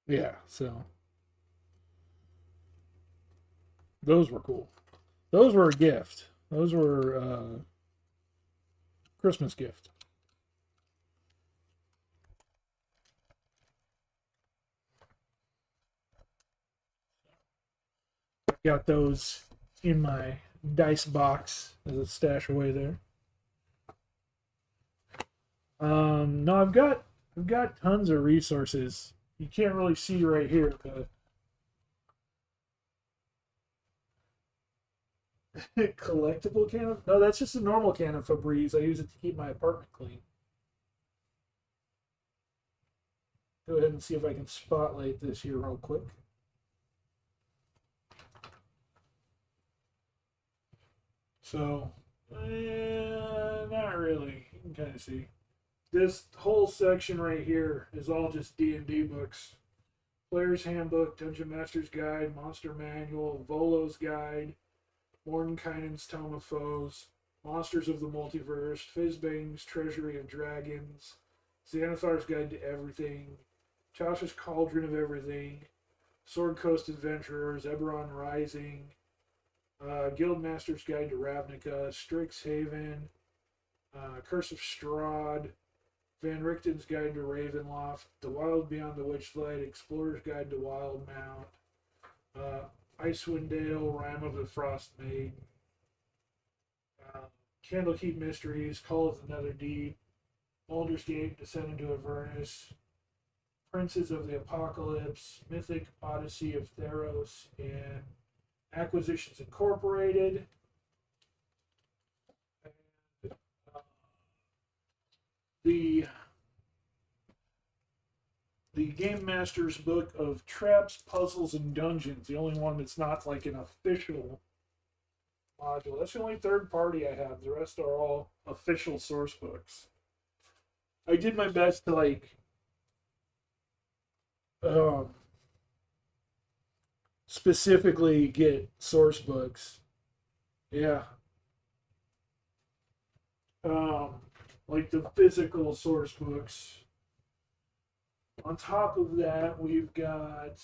Yeah, so those were cool. Those were a gift. Those were Christmas gift. Got those in my dice box as a stash away there. No, I've got tons of resources. You can't really see right here, but collectible can of no, that's just a normal can of Febreze. I use it to keep my apartment clean. Go ahead and see if I can spotlight this here real quick. So, not really. You can kind of see. This whole section right here is all just D&D books. Player's Handbook, Dungeon Master's Guide, Monster Manual, Volo's Guide, Mordenkainen's Tome of Foes, Monsters of the Multiverse, Fizbang's Treasury of Dragons, Xanathar's Guide to Everything, Tasha's Cauldron of Everything, Sword Coast Adventurers, Eberron Rising, Guildmaster's Guide to Ravnica, Strixhaven, Curse of Strahd, Van Richten's Guide to Ravenloft, The Wild Beyond the Witchlight, Explorer's Guide to Wildmount, Icewind Dale, Rime of the Frost Maiden, Candlekeep Mysteries, Call of the Netherdeep, Baldur's Gate, Descent into Avernus, Princes of the Apocalypse, Mythic Odyssey of Theros, and Acquisitions Incorporated. And, the Game Master's Book of Traps, Puzzles, and Dungeons, the only one that's not like an official module. That's the only third party I have. The rest are all official source books. I did my best to like specifically get source books. Yeah. Like the physical source books. On top of that, we've got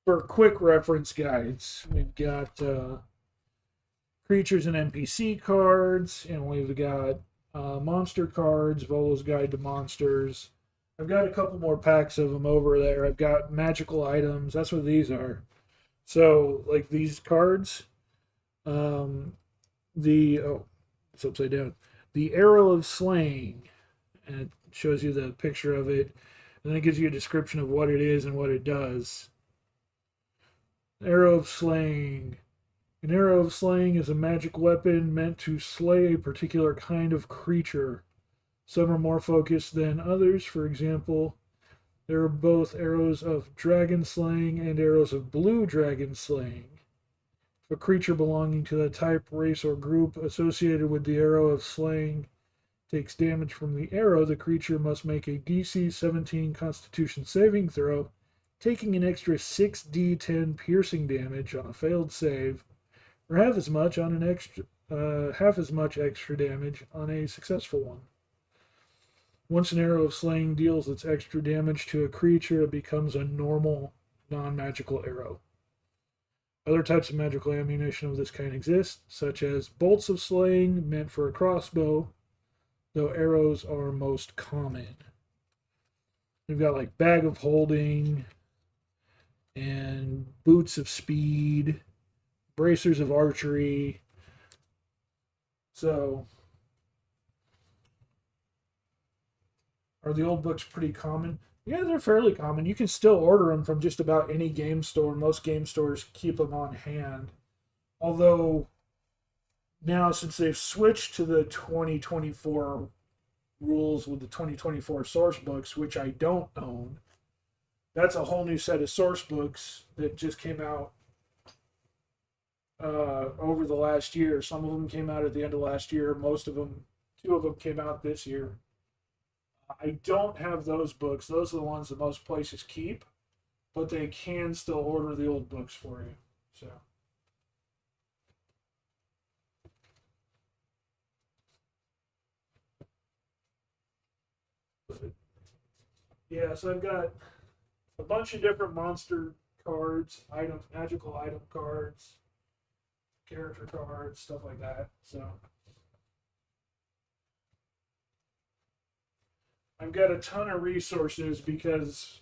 for quick reference guides, we've got creatures and NPC cards, and we've got monster cards, Volo's Guide to Monsters. I've got a couple more packs of them over there. I've got magical items. That's what these are. So, like these cards, it's upside down. The Arrow of Slaying, and it shows you the picture of it, and then it gives you a description of what it is and what it does. Arrow of Slaying. An arrow of slaying is a magic weapon meant to slay a particular kind of creature. Some are more focused than others. For example, there are both arrows of dragon slaying and arrows of blue dragon slaying. If a creature belonging to the type, race, or group associated with the arrow of slaying takes damage from the arrow, the creature must make a DC 17 Constitution saving throw, taking an extra 6d10 piercing damage on a failed save, or half as much extra damage on a successful one. Once an arrow of slaying deals its extra damage to a creature, it becomes a normal, non-magical arrow. Other types of magical ammunition of this kind exist, such as bolts of slaying meant for a crossbow, though arrows are most common. We've got like Bag of Holding and Boots of Speed, Bracers of Archery. So, are the old books pretty common? Yeah, they're fairly common. You can still order them from just about any game store. Most game stores keep them on hand. Although, now since they've switched to the 2024 rules with the 2024 source books, which I don't own, that's a whole new set of source books that just came out over the last year. Some of them came out at the end of last year. Most of them, 2 of them came out this year. I don't have those books. Those are the ones that most places keep, but they can still order the old books for you. So, yeah, so I've got a bunch of different monster cards, magical item cards, character cards, stuff like that. So I've got a ton of resources because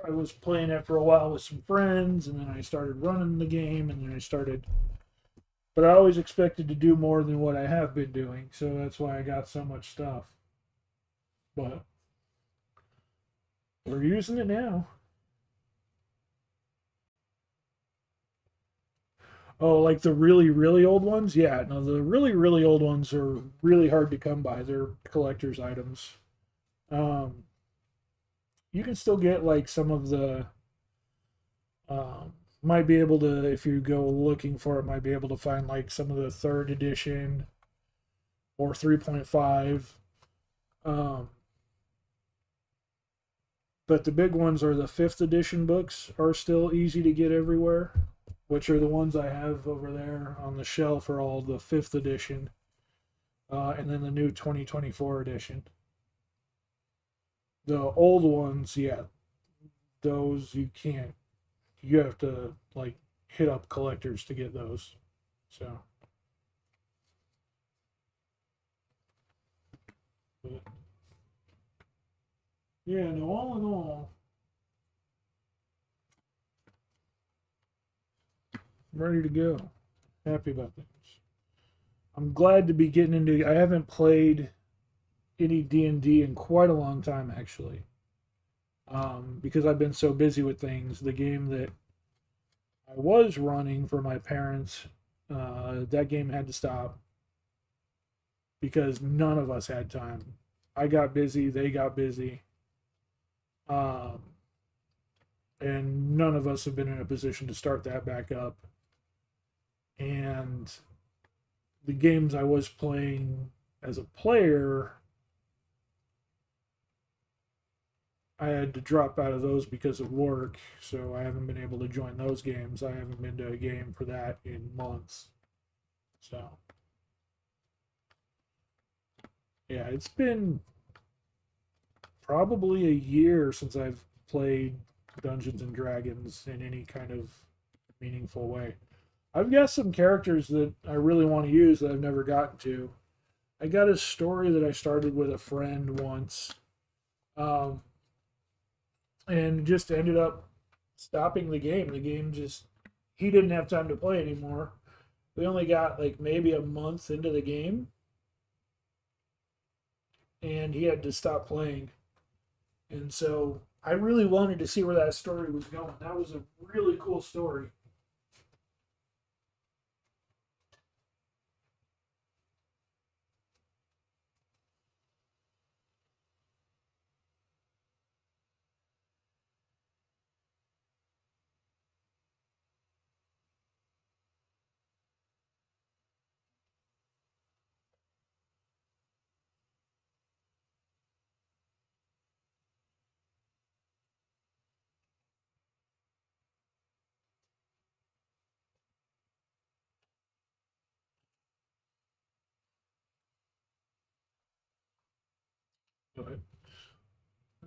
I was playing it for a while with some friends, and then I started running the game, and then but I always expected to do more than what I have been doing, so that's why I got so much stuff. But we're using it now. Oh, like the really, really old ones? Yeah, no, the really, really old ones are really hard to come by. They're collector's items. Um, you can still get like some of the, might be able to, if you go looking for it, might be able to find like some of the 3rd edition or 3.5. But the big ones are the 5th edition books are still easy to get everywhere, which are the ones I have over there on the shelf are all the 5th edition, and then the new 2024 edition. The old ones, yeah, those you can't. You have to like hit up collectors to get those. So, but, yeah, no, all in all, I'm ready to go. Happy about things. I'm glad to be getting into. I haven't played any D&D in quite a long time, actually, because I've been so busy with things. The game that I was running for my parents, that game had to stop because none of us had time. I got busy, they got busy, um, and none of us have been in a position to start that back up. And the games I was playing as a player, I had to drop out of those because of work, so I haven't been able to join those games. I haven't been to a game for that in months. So, yeah, it's been probably a year since I've played Dungeons and Dragons in any kind of meaningful way. I've got some characters that I really want to use that I've never gotten to. I got a story that I started with a friend once, um, and just ended up stopping the game. The game just, he didn't have time to play anymore. We only got like maybe a month into the game, and he had to stop playing. And so I really wanted to see where that story was going. That was a really cool story. But,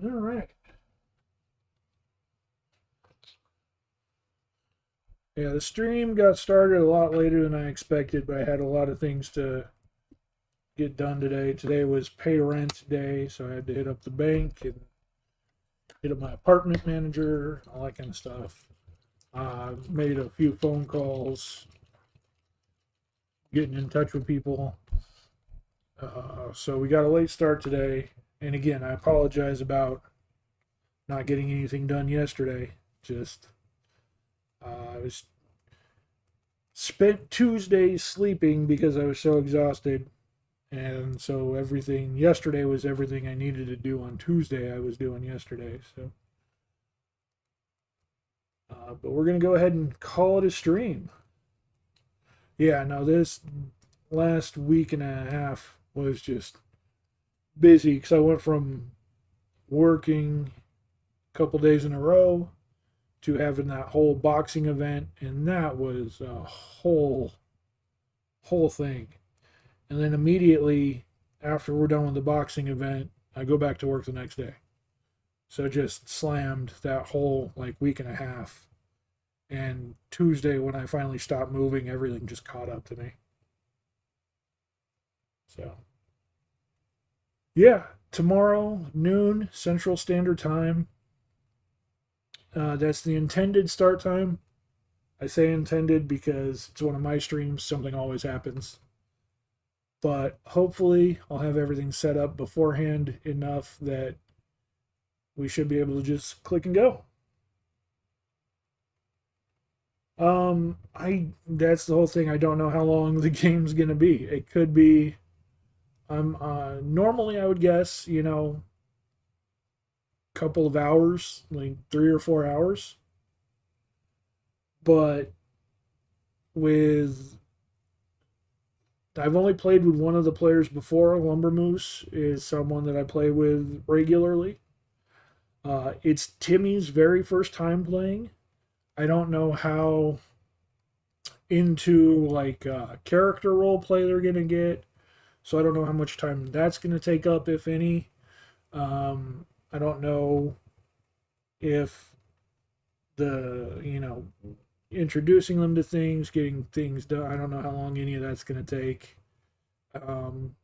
all right. Yeah, the stream got started a lot later than I expected, but I had a lot of things to get done today. Today was pay rent day, so I had to hit up the bank and hit up my apartment manager, all that kind of stuff. Made a few phone calls, getting in touch with people. So we got a late start today. And again, I apologize about not getting anything done yesterday. Just I was spent Tuesday sleeping because I was so exhausted. And so everything yesterday was everything I needed to do on Tuesday. I was doing yesterday. So, but we're gonna go ahead and call it a stream. Yeah, no, this last week and a half was just busy because I went from working a couple days in a row to having that whole boxing event, and that was a whole thing. And then immediately after we're done with the boxing event, I go back to work the next day. So just slammed that whole like week and a half. And Tuesday, when I finally stopped moving, everything just caught up to me. So, yeah, tomorrow, noon, Central Standard Time. That's the intended start time. I say intended because it's one of my streams. Something always happens. But hopefully, I'll have everything set up beforehand enough that we should be able to just click and go. That's the whole thing. I don't know how long the game's gonna be. It could be. Normally I would guess, couple of hours, like 3 or 4 hours. But with I've only played with one of the players before. Lumber Moose is someone that I play with regularly. It's Timmy's very first time playing. I don't know how into like character role play they're gonna get, so I don't know how much time that's gonna take up, if any. I don't know if the introducing them to things, getting things done. I don't know how long any of that's gonna take. Um,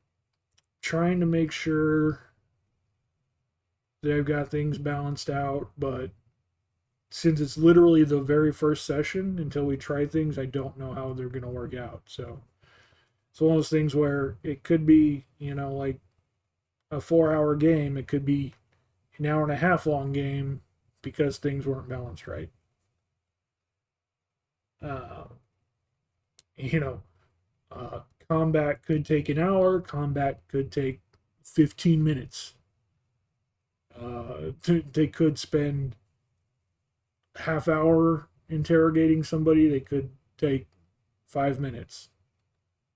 Trying to make sure that I've got things balanced out, but since it's literally the very first session until we try things, I don't know how they're going to work out. So it's one of those things where it could be, like a 4 hour game. It could be an hour and a half long game because things weren't balanced right. Uh, you know, combat could take an hour, combat could take 15 minutes. They could spend half hour interrogating somebody. They could take 5 minutes.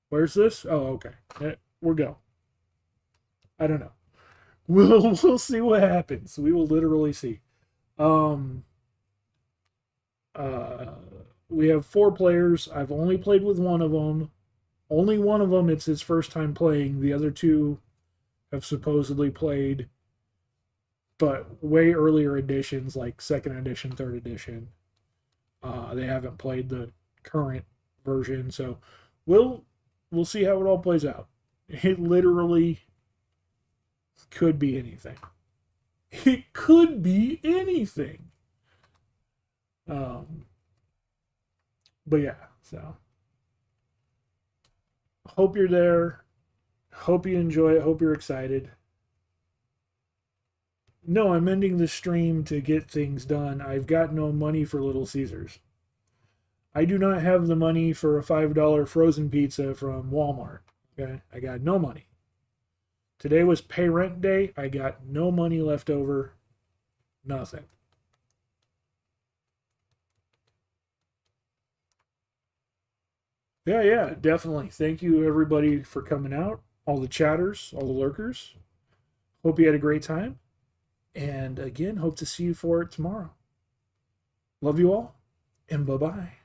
Where's this? Oh, okay. We're go. I don't know. We'll see what happens. We will literally see. Um, we have 4 players. I've only played with one of them. Only one of them, it's his first time playing. The other 2 have supposedly played, but way earlier editions, like 2nd edition, 3rd edition. They haven't played the current version, so we'll see how it all plays out. It literally could be anything. It could be anything. But yeah, so hope you're there. Hope you enjoy it. Hope you're excited. No, I'm ending the stream to get things done. I've got no money for Little Caesars. I do not have the money for a $5 frozen pizza from Walmart. Okay? I got no money. Today was pay rent day. I got no money left over. Nothing. Yeah, definitely. Thank you, everybody, for coming out. All the chatters, all the lurkers. Hope you had a great time. And again, hope to see you for it tomorrow. Love you all, and bye-bye.